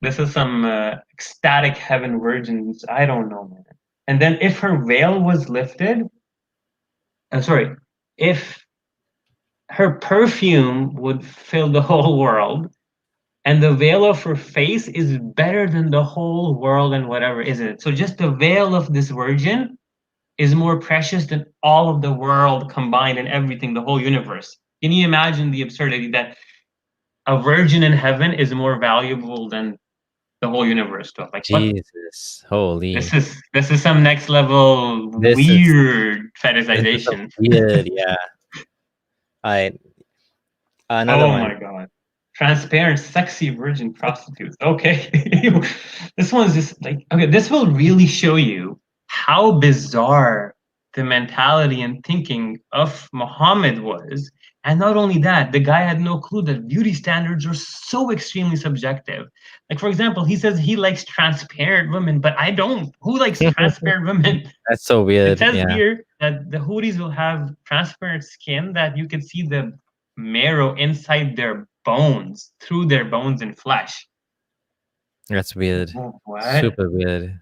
This is some ecstatic heaven virgins. I don't know, man. And then if her veil was lifted, if her perfume would fill the whole world, and the veil of her face is better than the whole world and whatever is it. So just the veil of this virgin is more precious than all of the world combined and everything, the whole universe. Can you imagine the absurdity that a virgin in heaven is more valuable than the whole universe? Like, Jesus, holy! This is some next level weird fetishization. Weird, yeah. Another one. Oh my god. Transparent, sexy virgin prostitutes. Okay. This one's just like, okay, this will really show you how bizarre the mentality and thinking of Muhammad was. And not only that, the guy had no clue that beauty standards are so extremely subjective. Like, for example, he says he likes transparent women, but I don't. Who likes transparent women? That's so weird. It says here that the Houthis will have transparent skin that you can see the marrow inside their bones, through their bones and flesh. That's weird. What? Super weird.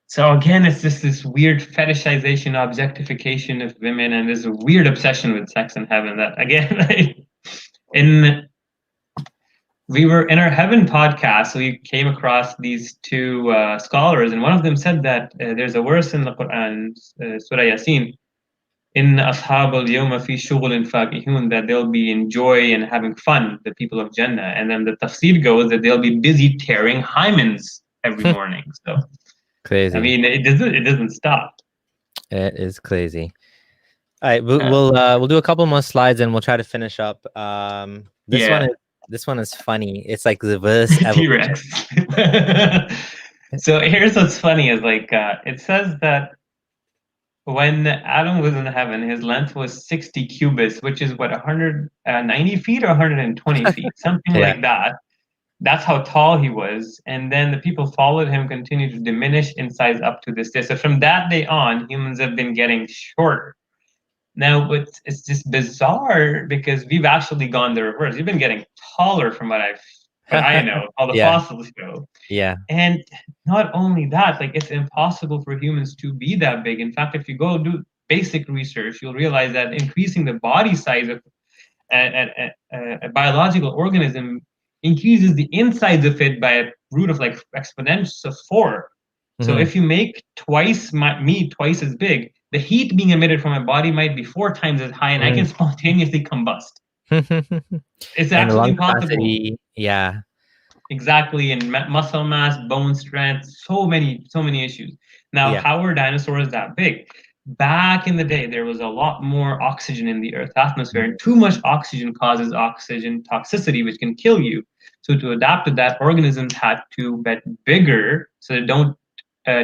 So again, it's just this weird fetishization, objectification of women, and this weird obsession with sex in heaven. That again, we were in our heaven podcast, we came across these two scholars, and one of them said that there's a verse in the Quran, Surah Yasin, in Ashab al-Yawma fi shughulin fakihun, that they'll be in joy and having fun, the people of Jannah. And then the tafsir goes that they'll be busy tearing hymens every morning. So crazy. I mean, it doesn't stop. It is crazy. All right, we'll do a couple more slides and we'll try to finish up. This one is funny. It's like reverse T-Rex. So here's what's funny is like it says that when Adam was in heaven, his length was 60 cubits, which is what, 190 feet or 120 feet, something like that. That's how tall he was. And then the people followed him, continued to diminish in size up to this day. So from that day on, humans have been getting shorter. Now, it's just bizarre because we've actually gone the reverse. We've been getting taller from what I know, all the fossils show. Yeah. And not only that, like, it's impossible for humans to be that big. In fact, if you go do basic research, you'll realize that increasing the body size of a biological organism increases the insides of it by a root of like exponentials of 4. So if you make me twice as big, the heat being emitted from my body might be 4 times as high, and I can spontaneously combust. It's actually possible. Yeah. Exactly, and muscle mass, bone strength, so many issues. Now, how were dinosaurs that big? Back in the day, there was a lot more oxygen in the Earth's atmosphere, and too much oxygen causes oxygen toxicity, which can kill you. So to adapt to that, organisms had to get bigger so they don't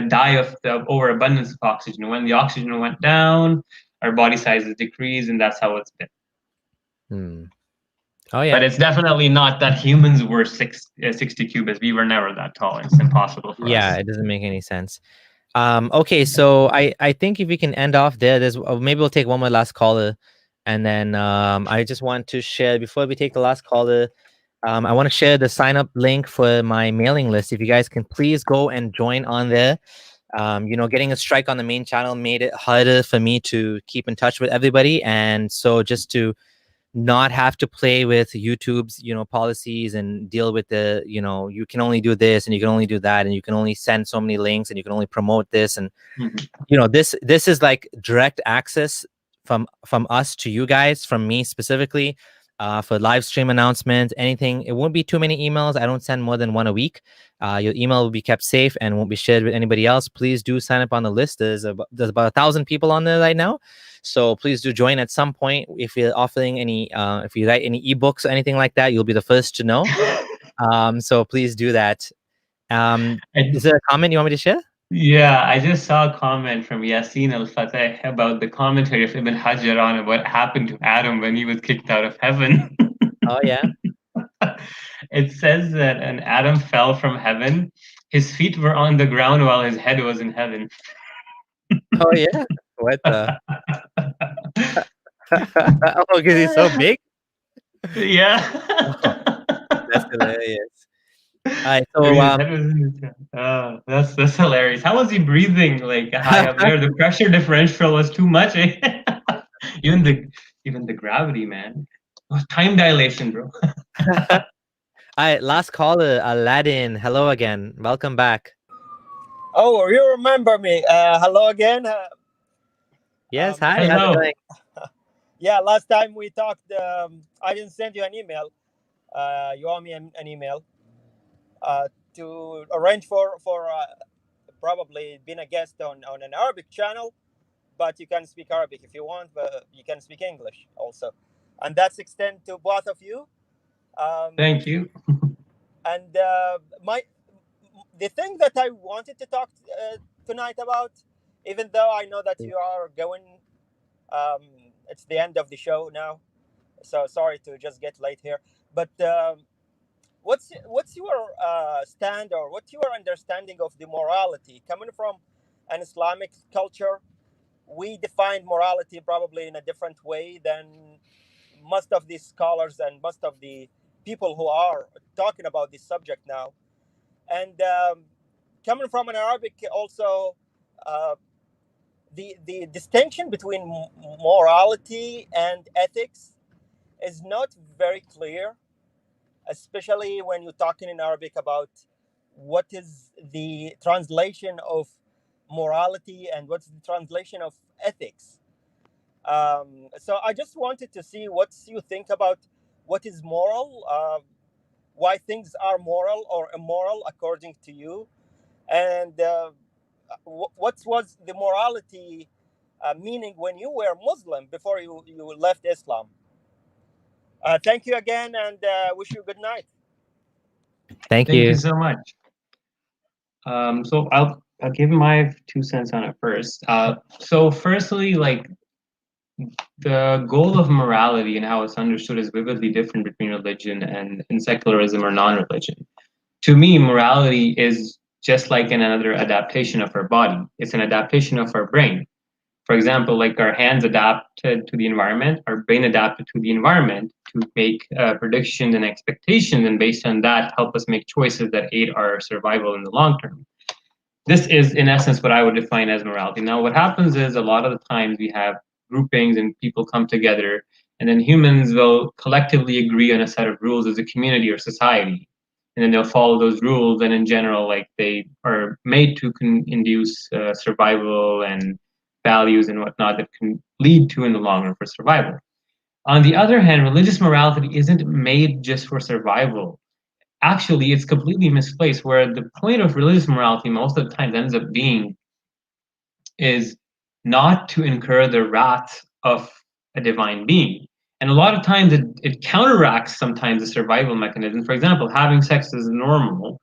die of the overabundance of oxygen. When the oxygen went down, our body sizes decreased, and that's how it's been. Oh yeah, but it's definitely not that humans were 60 cubits. We were never that tall. It's impossible for us. Yeah, it doesn't make any sense. Okay, so I think if we can end off there, maybe we'll take one more last caller, and then I just want to share before we take the last caller. I want to share the sign up link for my mailing list. If you guys can please go and join on there. Getting a strike on the main channel made it harder for me to keep in touch with everybody, and so just to not have to play with YouTube's policies and deal with the you can only do this and you can only do that and you can only send so many links and you can only promote this and this is like direct access from us to you guys, from me specifically, for live stream announcements, anything. It won't be too many emails. I don't send more than 1 a week. Your email will be kept safe and won't be shared with anybody else. Please do sign up on the list. There's about 1,000 people on there right now, so please do join at some point. If you're offering any if you write any ebooks or anything like that, you'll be the first to know. So please do that. Is there a comment you want me to share? Yeah, I just saw a comment from Yasin Al-Fateh about the commentary of Ibn Hajar on what happened to Adam when he was kicked out of heaven. Oh yeah. It says that an Adam fell from heaven. His feet were on the ground while his head was in heaven. Oh yeah. What the? Oh, because he's so big. Yeah. That's hilarious. All right, I mean, so his head was in his head. That's hilarious. How was he breathing like high up there? The pressure differential was too much. Eh? even the gravity, man. Oh, time dilation, bro. all right, last caller, Aladdin. Hello again. Welcome back. Oh, you remember me? Hello again. Yes, hi. How's it Hello. going? Yeah, last time we talked, I didn't send you an email. You owe me an email to arrange for probably being a guest on an Arabic channel, but you can speak Arabic if you want, but you can speak English also, and that's extend to both of you. Thank you. And the thing that I wanted to talk tonight about, even though I know that you are going. It's the end of the show now, so sorry to just get late here. But what's your stand, or what's your understanding of the morality coming from an Islamic culture? We define morality probably in a different way than most of these scholars and most of the people who are talking about this subject now. And coming from an Arabic also. The distinction between morality and ethics is not very clear, especially when you're talking in Arabic about what is the translation of morality and what's the translation of ethics. So I just wanted to see what you think about what is moral, why things are moral or immoral according to you, and what was the morality meaning when you were Muslim before you left Islam. Thank you again, and wish you good night. Thank Thank you. you so much. So I'll give my 2 cents on it first. So firstly, like the goal of morality and how it's understood is vividly different between religion and secularism or non-religion. To me, morality is just like another adaptation of our body. It's an adaptation of our brain. For example, like our hands adapted to the environment, our brain adapted to the environment to make predictions and expectations, and based on that, help us make choices that aid our survival in the long term. This is, in essence, what I would define as morality. Now, what happens is a lot of the times we have groupings and people come together, and then humans will collectively agree on a set of rules as a community or society. And then they'll follow those rules, and in general, like they are made to induce survival and values and whatnot that can lead to in the long run for survival. On the other hand, religious morality isn't made just for survival. Actually, it's completely misplaced, where the point of religious morality most of the time ends up being is not to incur the wrath of a divine being. And a lot of times it counteracts sometimes the survival mechanism. For example, having sex is normal.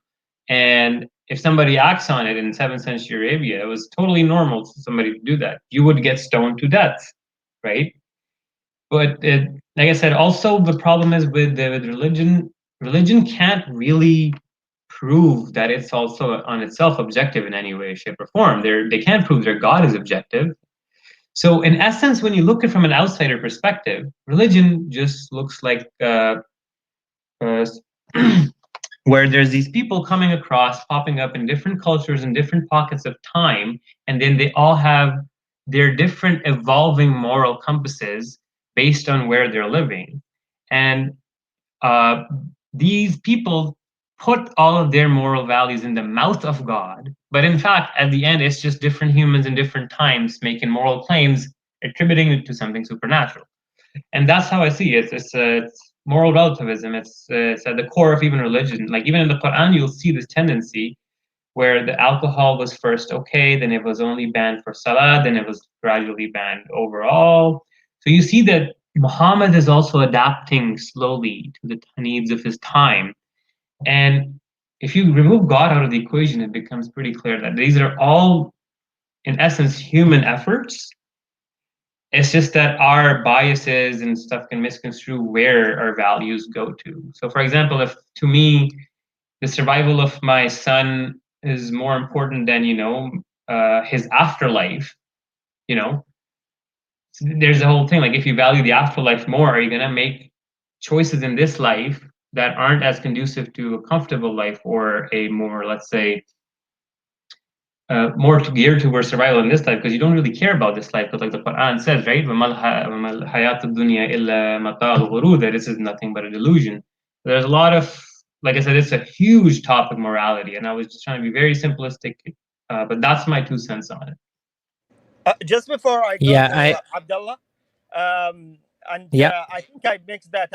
And if somebody acts on it in 7th century Arabia, it was totally normal for somebody to do that. You would get stoned to death, right? But like I said, also the problem is with religion. Religion can't really prove that it's also on itself objective in any way, shape, or form. They can't prove their God is objective. So, in essence, when you look at it from an outsider perspective, religion just looks like where there's these people coming across, popping up in different cultures in different pockets of time, and then they all have their different evolving moral compasses based on where they're living. And these people put all of their moral values in the mouth of God, but in fact, at the end, it's just different humans in different times making moral claims, attributing it to something supernatural. And that's how I see it. It's moral relativism. It's at the core of even religion. Like even in the Quran, you'll see this tendency where the alcohol was first okay, then it was only banned for salah, then it was gradually banned overall. So you see that Muhammad is also adapting slowly to the needs of his time. And if you remove God out of the equation, it becomes pretty clear that these are all, in essence, human efforts. It's just that our biases and stuff can misconstrue where our values go to. So, for example, if to me the survival of my son is more important than his afterlife, there's a whole thing like if you value the afterlife more, are you gonna make choices in this life that aren't as conducive to a comfortable life or a more, let's say, more geared towards survival in this life because you don't really care about this life. Because like the Quran says, right? وَمَا الْحَيَاةُ الدُّنْيَا إِلَّا مَتَاعُ الْغُرُورِ, that this is nothing but a delusion. There's a lot of, like I said, it's a huge topic, morality, and I was just trying to be very simplistic, but that's my 2 cents on it. Just before I go Yeah, to Abdullah, and yeah. I think I mixed that.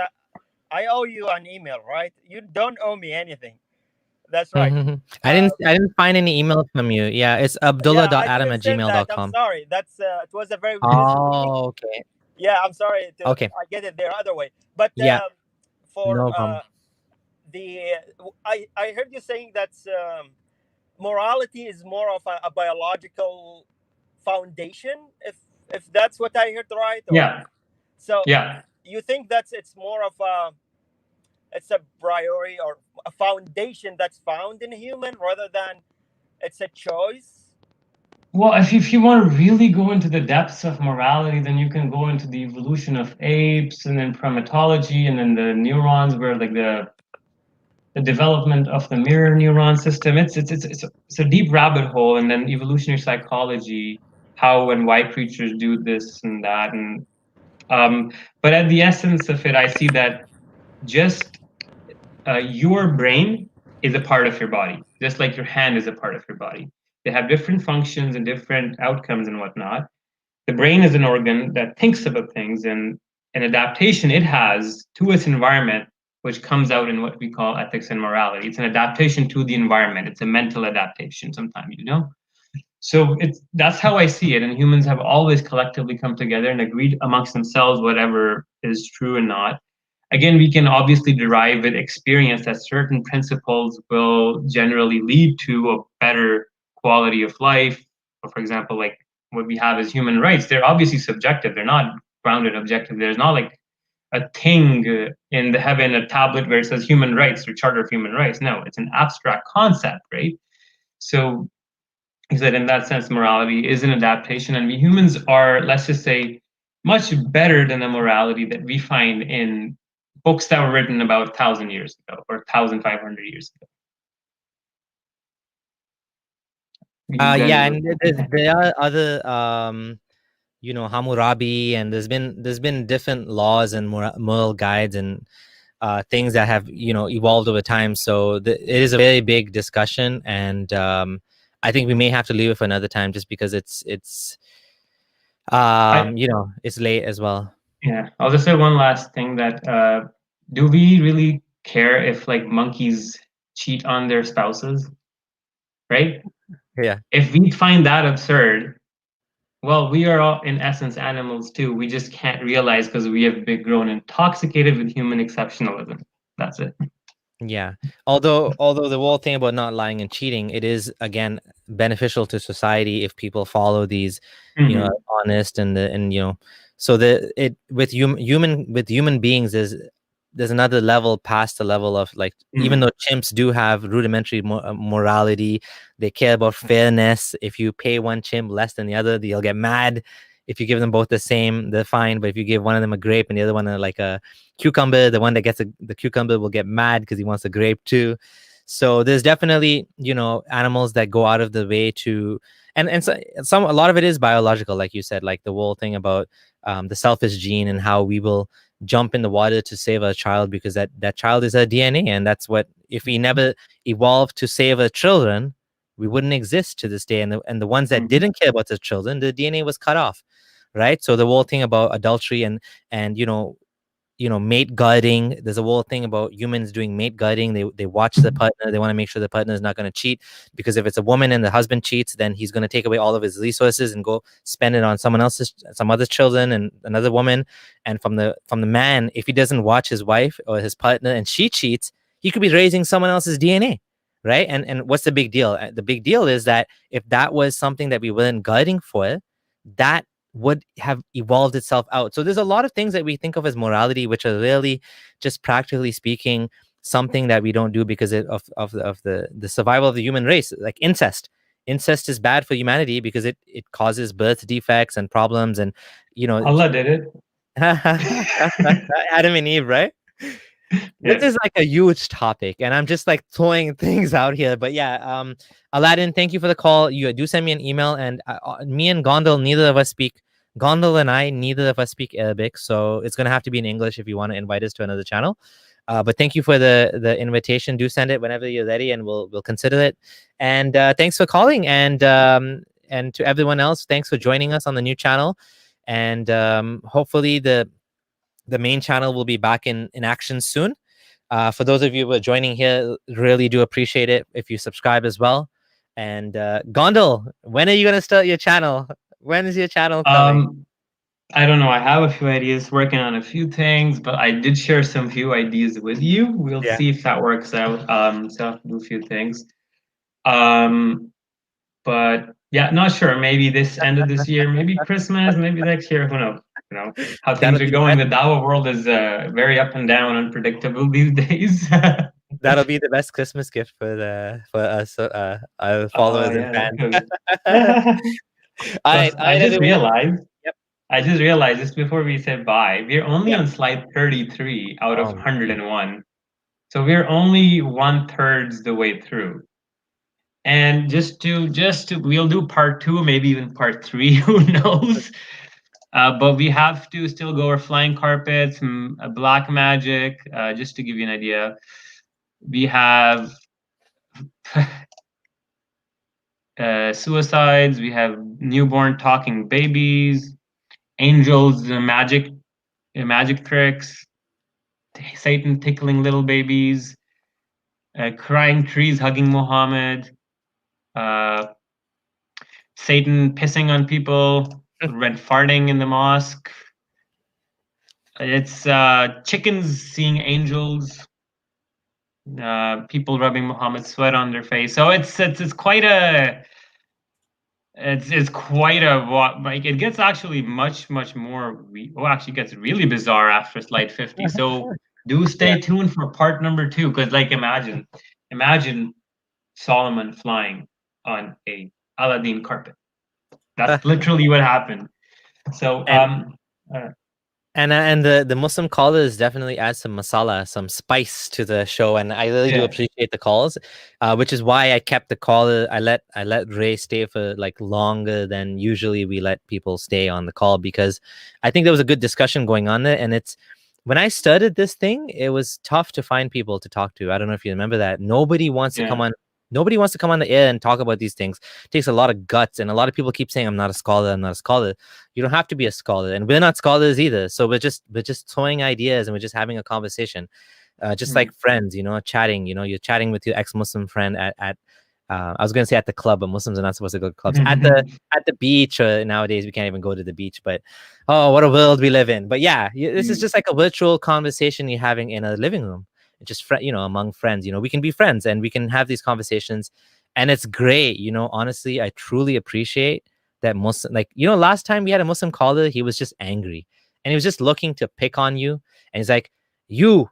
I owe you an email, right? You don't owe me anything. That's right. Mhm. I didn't find any email from you. Yeah, it's Yeah, I abdullah.adam didn't at send that. I'm gmail.com. sorry. That's it was a very busy meeting. Oh, okay. Yeah, I'm sorry. Okay. I get it there other way. But Yeah, for no problem. I heard you saying that morality is more of a biological foundation. If that's what I heard right. Yeah. So Yeah. you think it's more of it's a priori or a foundation that's found in a human rather than it's a choice? Well, if you want to really go into the depths of morality, then you can go into the evolution of apes and then primatology and then the neurons where like the development of the mirror neuron system. It's a deep rabbit hole, and then evolutionary psychology, how and why creatures do this and that, and but at the essence of it, I see that just your brain is a part of your body, just like your hand is a part of your body. They have different functions and different outcomes and whatnot. The brain is an organ that thinks about things, and an adaptation it has to its environment, which comes out in what we call ethics and morality. It's an adaptation to the environment. It's a mental adaptation sometimes, So that's how I see it. And humans have always collectively come together and agreed amongst themselves whatever is true and not. Again, we can obviously derive with experience that certain principles will generally lead to a better quality of life. Or for example, like what we have as human rights, they're obviously subjective. They're not grounded objective. There's not like a thing in the heaven, a tablet where it says human rights or charter of human rights. No, it's an abstract concept, right? So he said, in that sense, morality is an adaptation, and we humans are, let's just say, much better than the morality that we find in books that were written about 1,000 years ago or 1,500 years ago. Yeah, and there are other Hammurabi, and there's been different laws and moral guides and things that have evolved over time. So it is a very big discussion, and I think we may have to leave it for another time just because it's late as well. Yeah, I'll just say one last thing that do we really care if like monkeys cheat on their spouses, right? Yeah. If we find that absurd, well, we are all in essence animals too. We just can't realize because we have been grown intoxicated with human exceptionalism. That's it. Yeah. Although the whole thing about not lying and cheating, it is again beneficial to society if people follow these, honest and so with human beings there's another level past the level of like even though chimps do have rudimentary morality, they care about fairness. If you pay one chimp less than the other, they'll get mad. If you give them both the same, they're fine. But if you give one of them a grape and the other one like a cucumber, the one that gets the cucumber will get mad because he wants a grape too. So there's definitely animals that go out of the way to, and so a lot of it is biological, like you said, like the whole thing about the selfish gene and how we will jump in the water to save a child because that child is our DNA, and that's what, if we never evolved to save our children, we wouldn't exist to this day. And the ones that didn't care about the children, the DNA was cut off, right? So the whole thing about adultery and mate guarding, there's a whole thing about humans doing mate guarding. They watch the partner, they want to make sure the partner is not going to cheat, because if it's a woman and the husband cheats, then he's going to take away all of his resources and go spend it on some other children and another woman. And from the man, if he doesn't watch his wife or his partner and she cheats, he could be raising someone else's DNA, right? And what's the big deal? The big deal is that if that was something that we weren't guiding for, that would have evolved itself out. So there's a lot of things that we think of as morality, which are really just practically speaking something that we don't do because of the survival of the human race. Like incest is bad for humanity because it causes birth defects and problems, and Allah did it. Adam and Eve, right? This is like a huge topic, and I'm just like throwing things out here. But yeah, Aladdin, thank you for the call. You do send me an email, and me and Gondal, neither of us speak Arabic, so it's gonna have to be in English if you want to invite us to another channel. But thank you for the invitation. Do send it whenever you're ready, and we'll consider it. And thanks for calling, and to everyone else, thanks for joining us on the new channel. And hopefully the main channel will be back in action soon. For those of you who are joining here, really do appreciate it if you subscribe as well. And Gondal, when are you gonna start your channel? When is your channel coming? I don't know. I have a few ideas, working on a few things, but I did share some few ideas with you. We'll see if that works out. So I have to do a few things. But yeah, not sure. Maybe this end of this year, maybe Christmas, maybe next year. Who knows? How things are going. The Dawa world is very up and down, unpredictable these days. That'll be the best Christmas gift for us our followers and fans. I just realized. Yep. I just realized just before we said bye, we're only on slide 33 out of 101. So we're only 1/3 the way through. And just to we'll do part 2, maybe even part 3, who knows? But we have to still go over flying carpets, black magic, just to give you an idea. We have suicides, we have newborn talking babies, angels, magic tricks, Satan tickling little babies, crying trees hugging Muhammad, Satan pissing on people, red farting in the mosque. It's chickens seeing angels, people rubbing Muhammad's sweat on their face. So it's quite a like it gets actually much more. Actually gets really bizarre after slide 50. So do stay tuned for part number 2, because like imagine Solomon flying on a Aladdin carpet. That's literally what happened. So and the Muslim callers definitely add some masala, some spice to the show, and I really do appreciate the calls, which is why I kept the caller. I let Ray stay for like longer than usually we let people stay on the call, because I think there was a good discussion going on there. And it's when I started this thing, it was tough to find people to talk to. I don't know if you remember that. Nobody wants to come on. Nobody wants to come on the air and talk about these things. It takes a lot of guts, and a lot of people keep saying, I'm not a scholar. You don't have to be a scholar, and we're not scholars either. So we're just throwing ideas, and we're just having a conversation, just like friends, chatting. You're chatting with your ex-Muslim friend at I was gonna say at the club, but Muslims are not supposed to go to clubs. At the beach, or nowadays we can't even go to the beach. But oh, what a world we live in! But yeah, this is just like a virtual conversation you're having in a living room. Just among friends, we can be friends and we can have these conversations, and it's great. Honestly, I truly appreciate that Muslim, last time we had a Muslim caller, he was just angry and he was just looking to pick on you, and he's like, you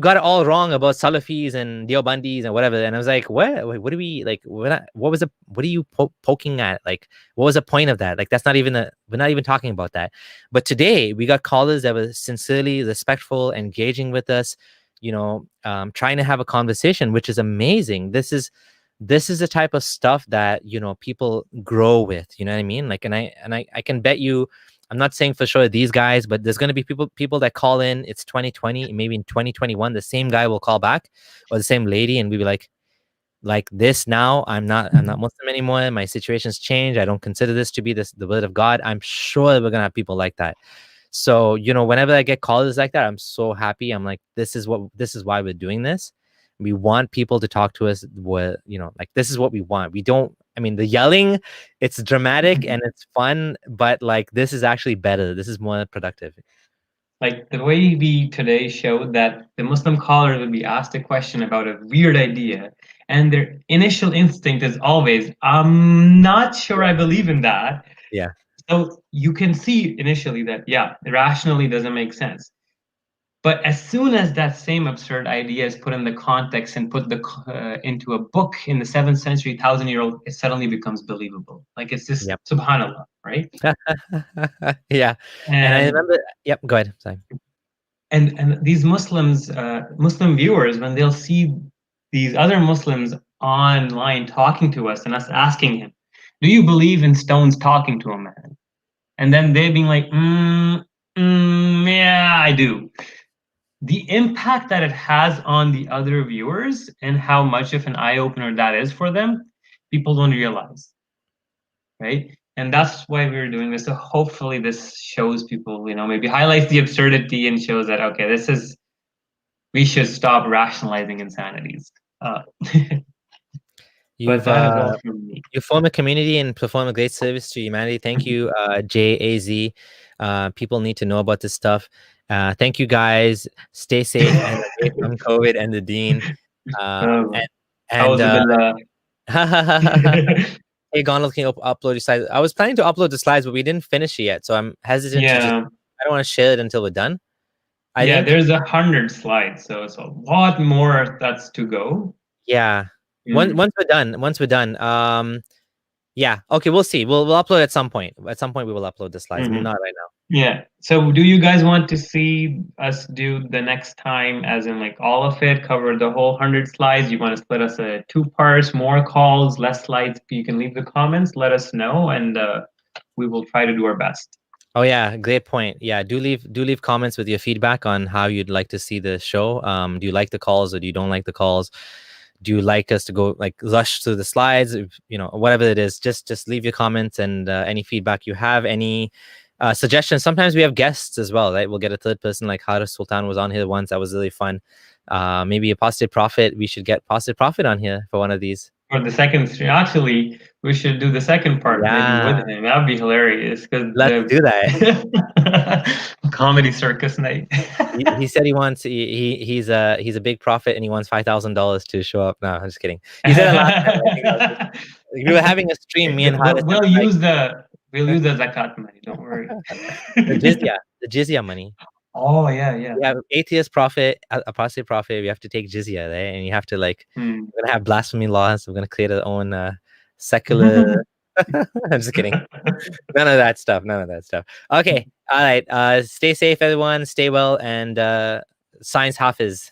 got it all wrong about Salafis and Deobandis and whatever. And I was like, what do we like? What are you poking at? Like, what was the point of that? Like, that's not even we're not even talking about that. But today we got callers that were sincerely respectful, engaging with us, trying to have a conversation, which is amazing. This is the type of stuff that people grow with. You know what I mean? Like, and I can bet you, I'm not saying for sure these guys, but there's going to be people that call in. It's 2020, maybe in 2021, the same guy will call back, or the same lady, and we'll be like this now. I'm not Muslim anymore. My situation's changed. I don't consider this to be the word of God. I'm sure we're gonna have people like that. So, whenever I get callers like that, I'm so happy. I'm like, this is why we're doing this. We want people to talk to us. Like, this is what we want. We don't, the yelling, it's dramatic and it's fun, but like, this is actually better. This is more productive. Like the way we today showed that the Muslim callers would be asked a question about a weird idea, and their initial instinct is always, I'm not sure I believe in that. Yeah. So you can see initially that, yeah, rationally doesn't make sense. But as soon as that same absurd idea is put in the context and put into a book in the 7th century, 1,000-year-old, it suddenly becomes believable. Like it's just Yep. subhanallah, right? Yeah. And I And remember, yep, go ahead. Sorry. and these Muslims, Muslim viewers, when they'll see these other Muslims online talking to us and us asking him, "Do you believe in stones talking to a man?" And then they being like, "Yeah, I do." The impact that it has on the other viewers and how much of an eye opener that is for them, people don't realize, right? And that's why we're doing this. So hopefully this shows people, maybe highlights the absurdity and shows that, okay, we should stop rationalizing insanities. But that is all from me. You form a community and perform a great service to humanity. Thank you, JAZ. People need to know about this stuff. Thank you, guys. Stay safe and away from COVID and the Dean. Hey, Gonald, can you upload your slides? I was planning to upload the slides, but we didn't finish it yet, so I'm hesitant to I don't want to share it until we're done. I think there's 100 slides, so it's a lot more that's to go. Yeah. Once we're done. Yeah. Okay, we'll see. We'll upload at some point. At some point we will upload the slides, but not right now. Yeah. So do you guys want to see us do the next time as in like all of it, cover the whole 100 slides? You want to split us a 2 parts, more calls, less slides? You can leave the comments, let us know, and we will try to do our best. Oh yeah, great point. Yeah, do leave comments with your feedback on how you'd like to see the show. Do you like the calls or do you don't like the calls? Do you like us to go like rush through the slides? Whatever it is, just leave your comments and any feedback you have, any suggestions. Sometimes we have guests as well, right? We'll get a third person, like Haris Sultan was on here once. That was really fun. Maybe a Positive Prophet. We should get Positive Prophet on here for one of these. For the second stream, actually, we should do the second part maybe with him. That'd be hilarious. Let's do that. Comedy circus night. he said he wants. He's a big prophet and he wants $5,000 to show up. No, I'm just kidding. He said it last time. We were having a stream. Me and Haris. We'll use the zakat money. Don't worry. The jizya money. Oh yeah. Yeah, atheist prophet, apostate prophet. We have to take jizya, right? And you have to we're gonna have blasphemy laws. We're gonna create our own secular. I'm just kidding. None of that stuff. Okay. All right. Stay safe, everyone. Stay well, and science hafiz.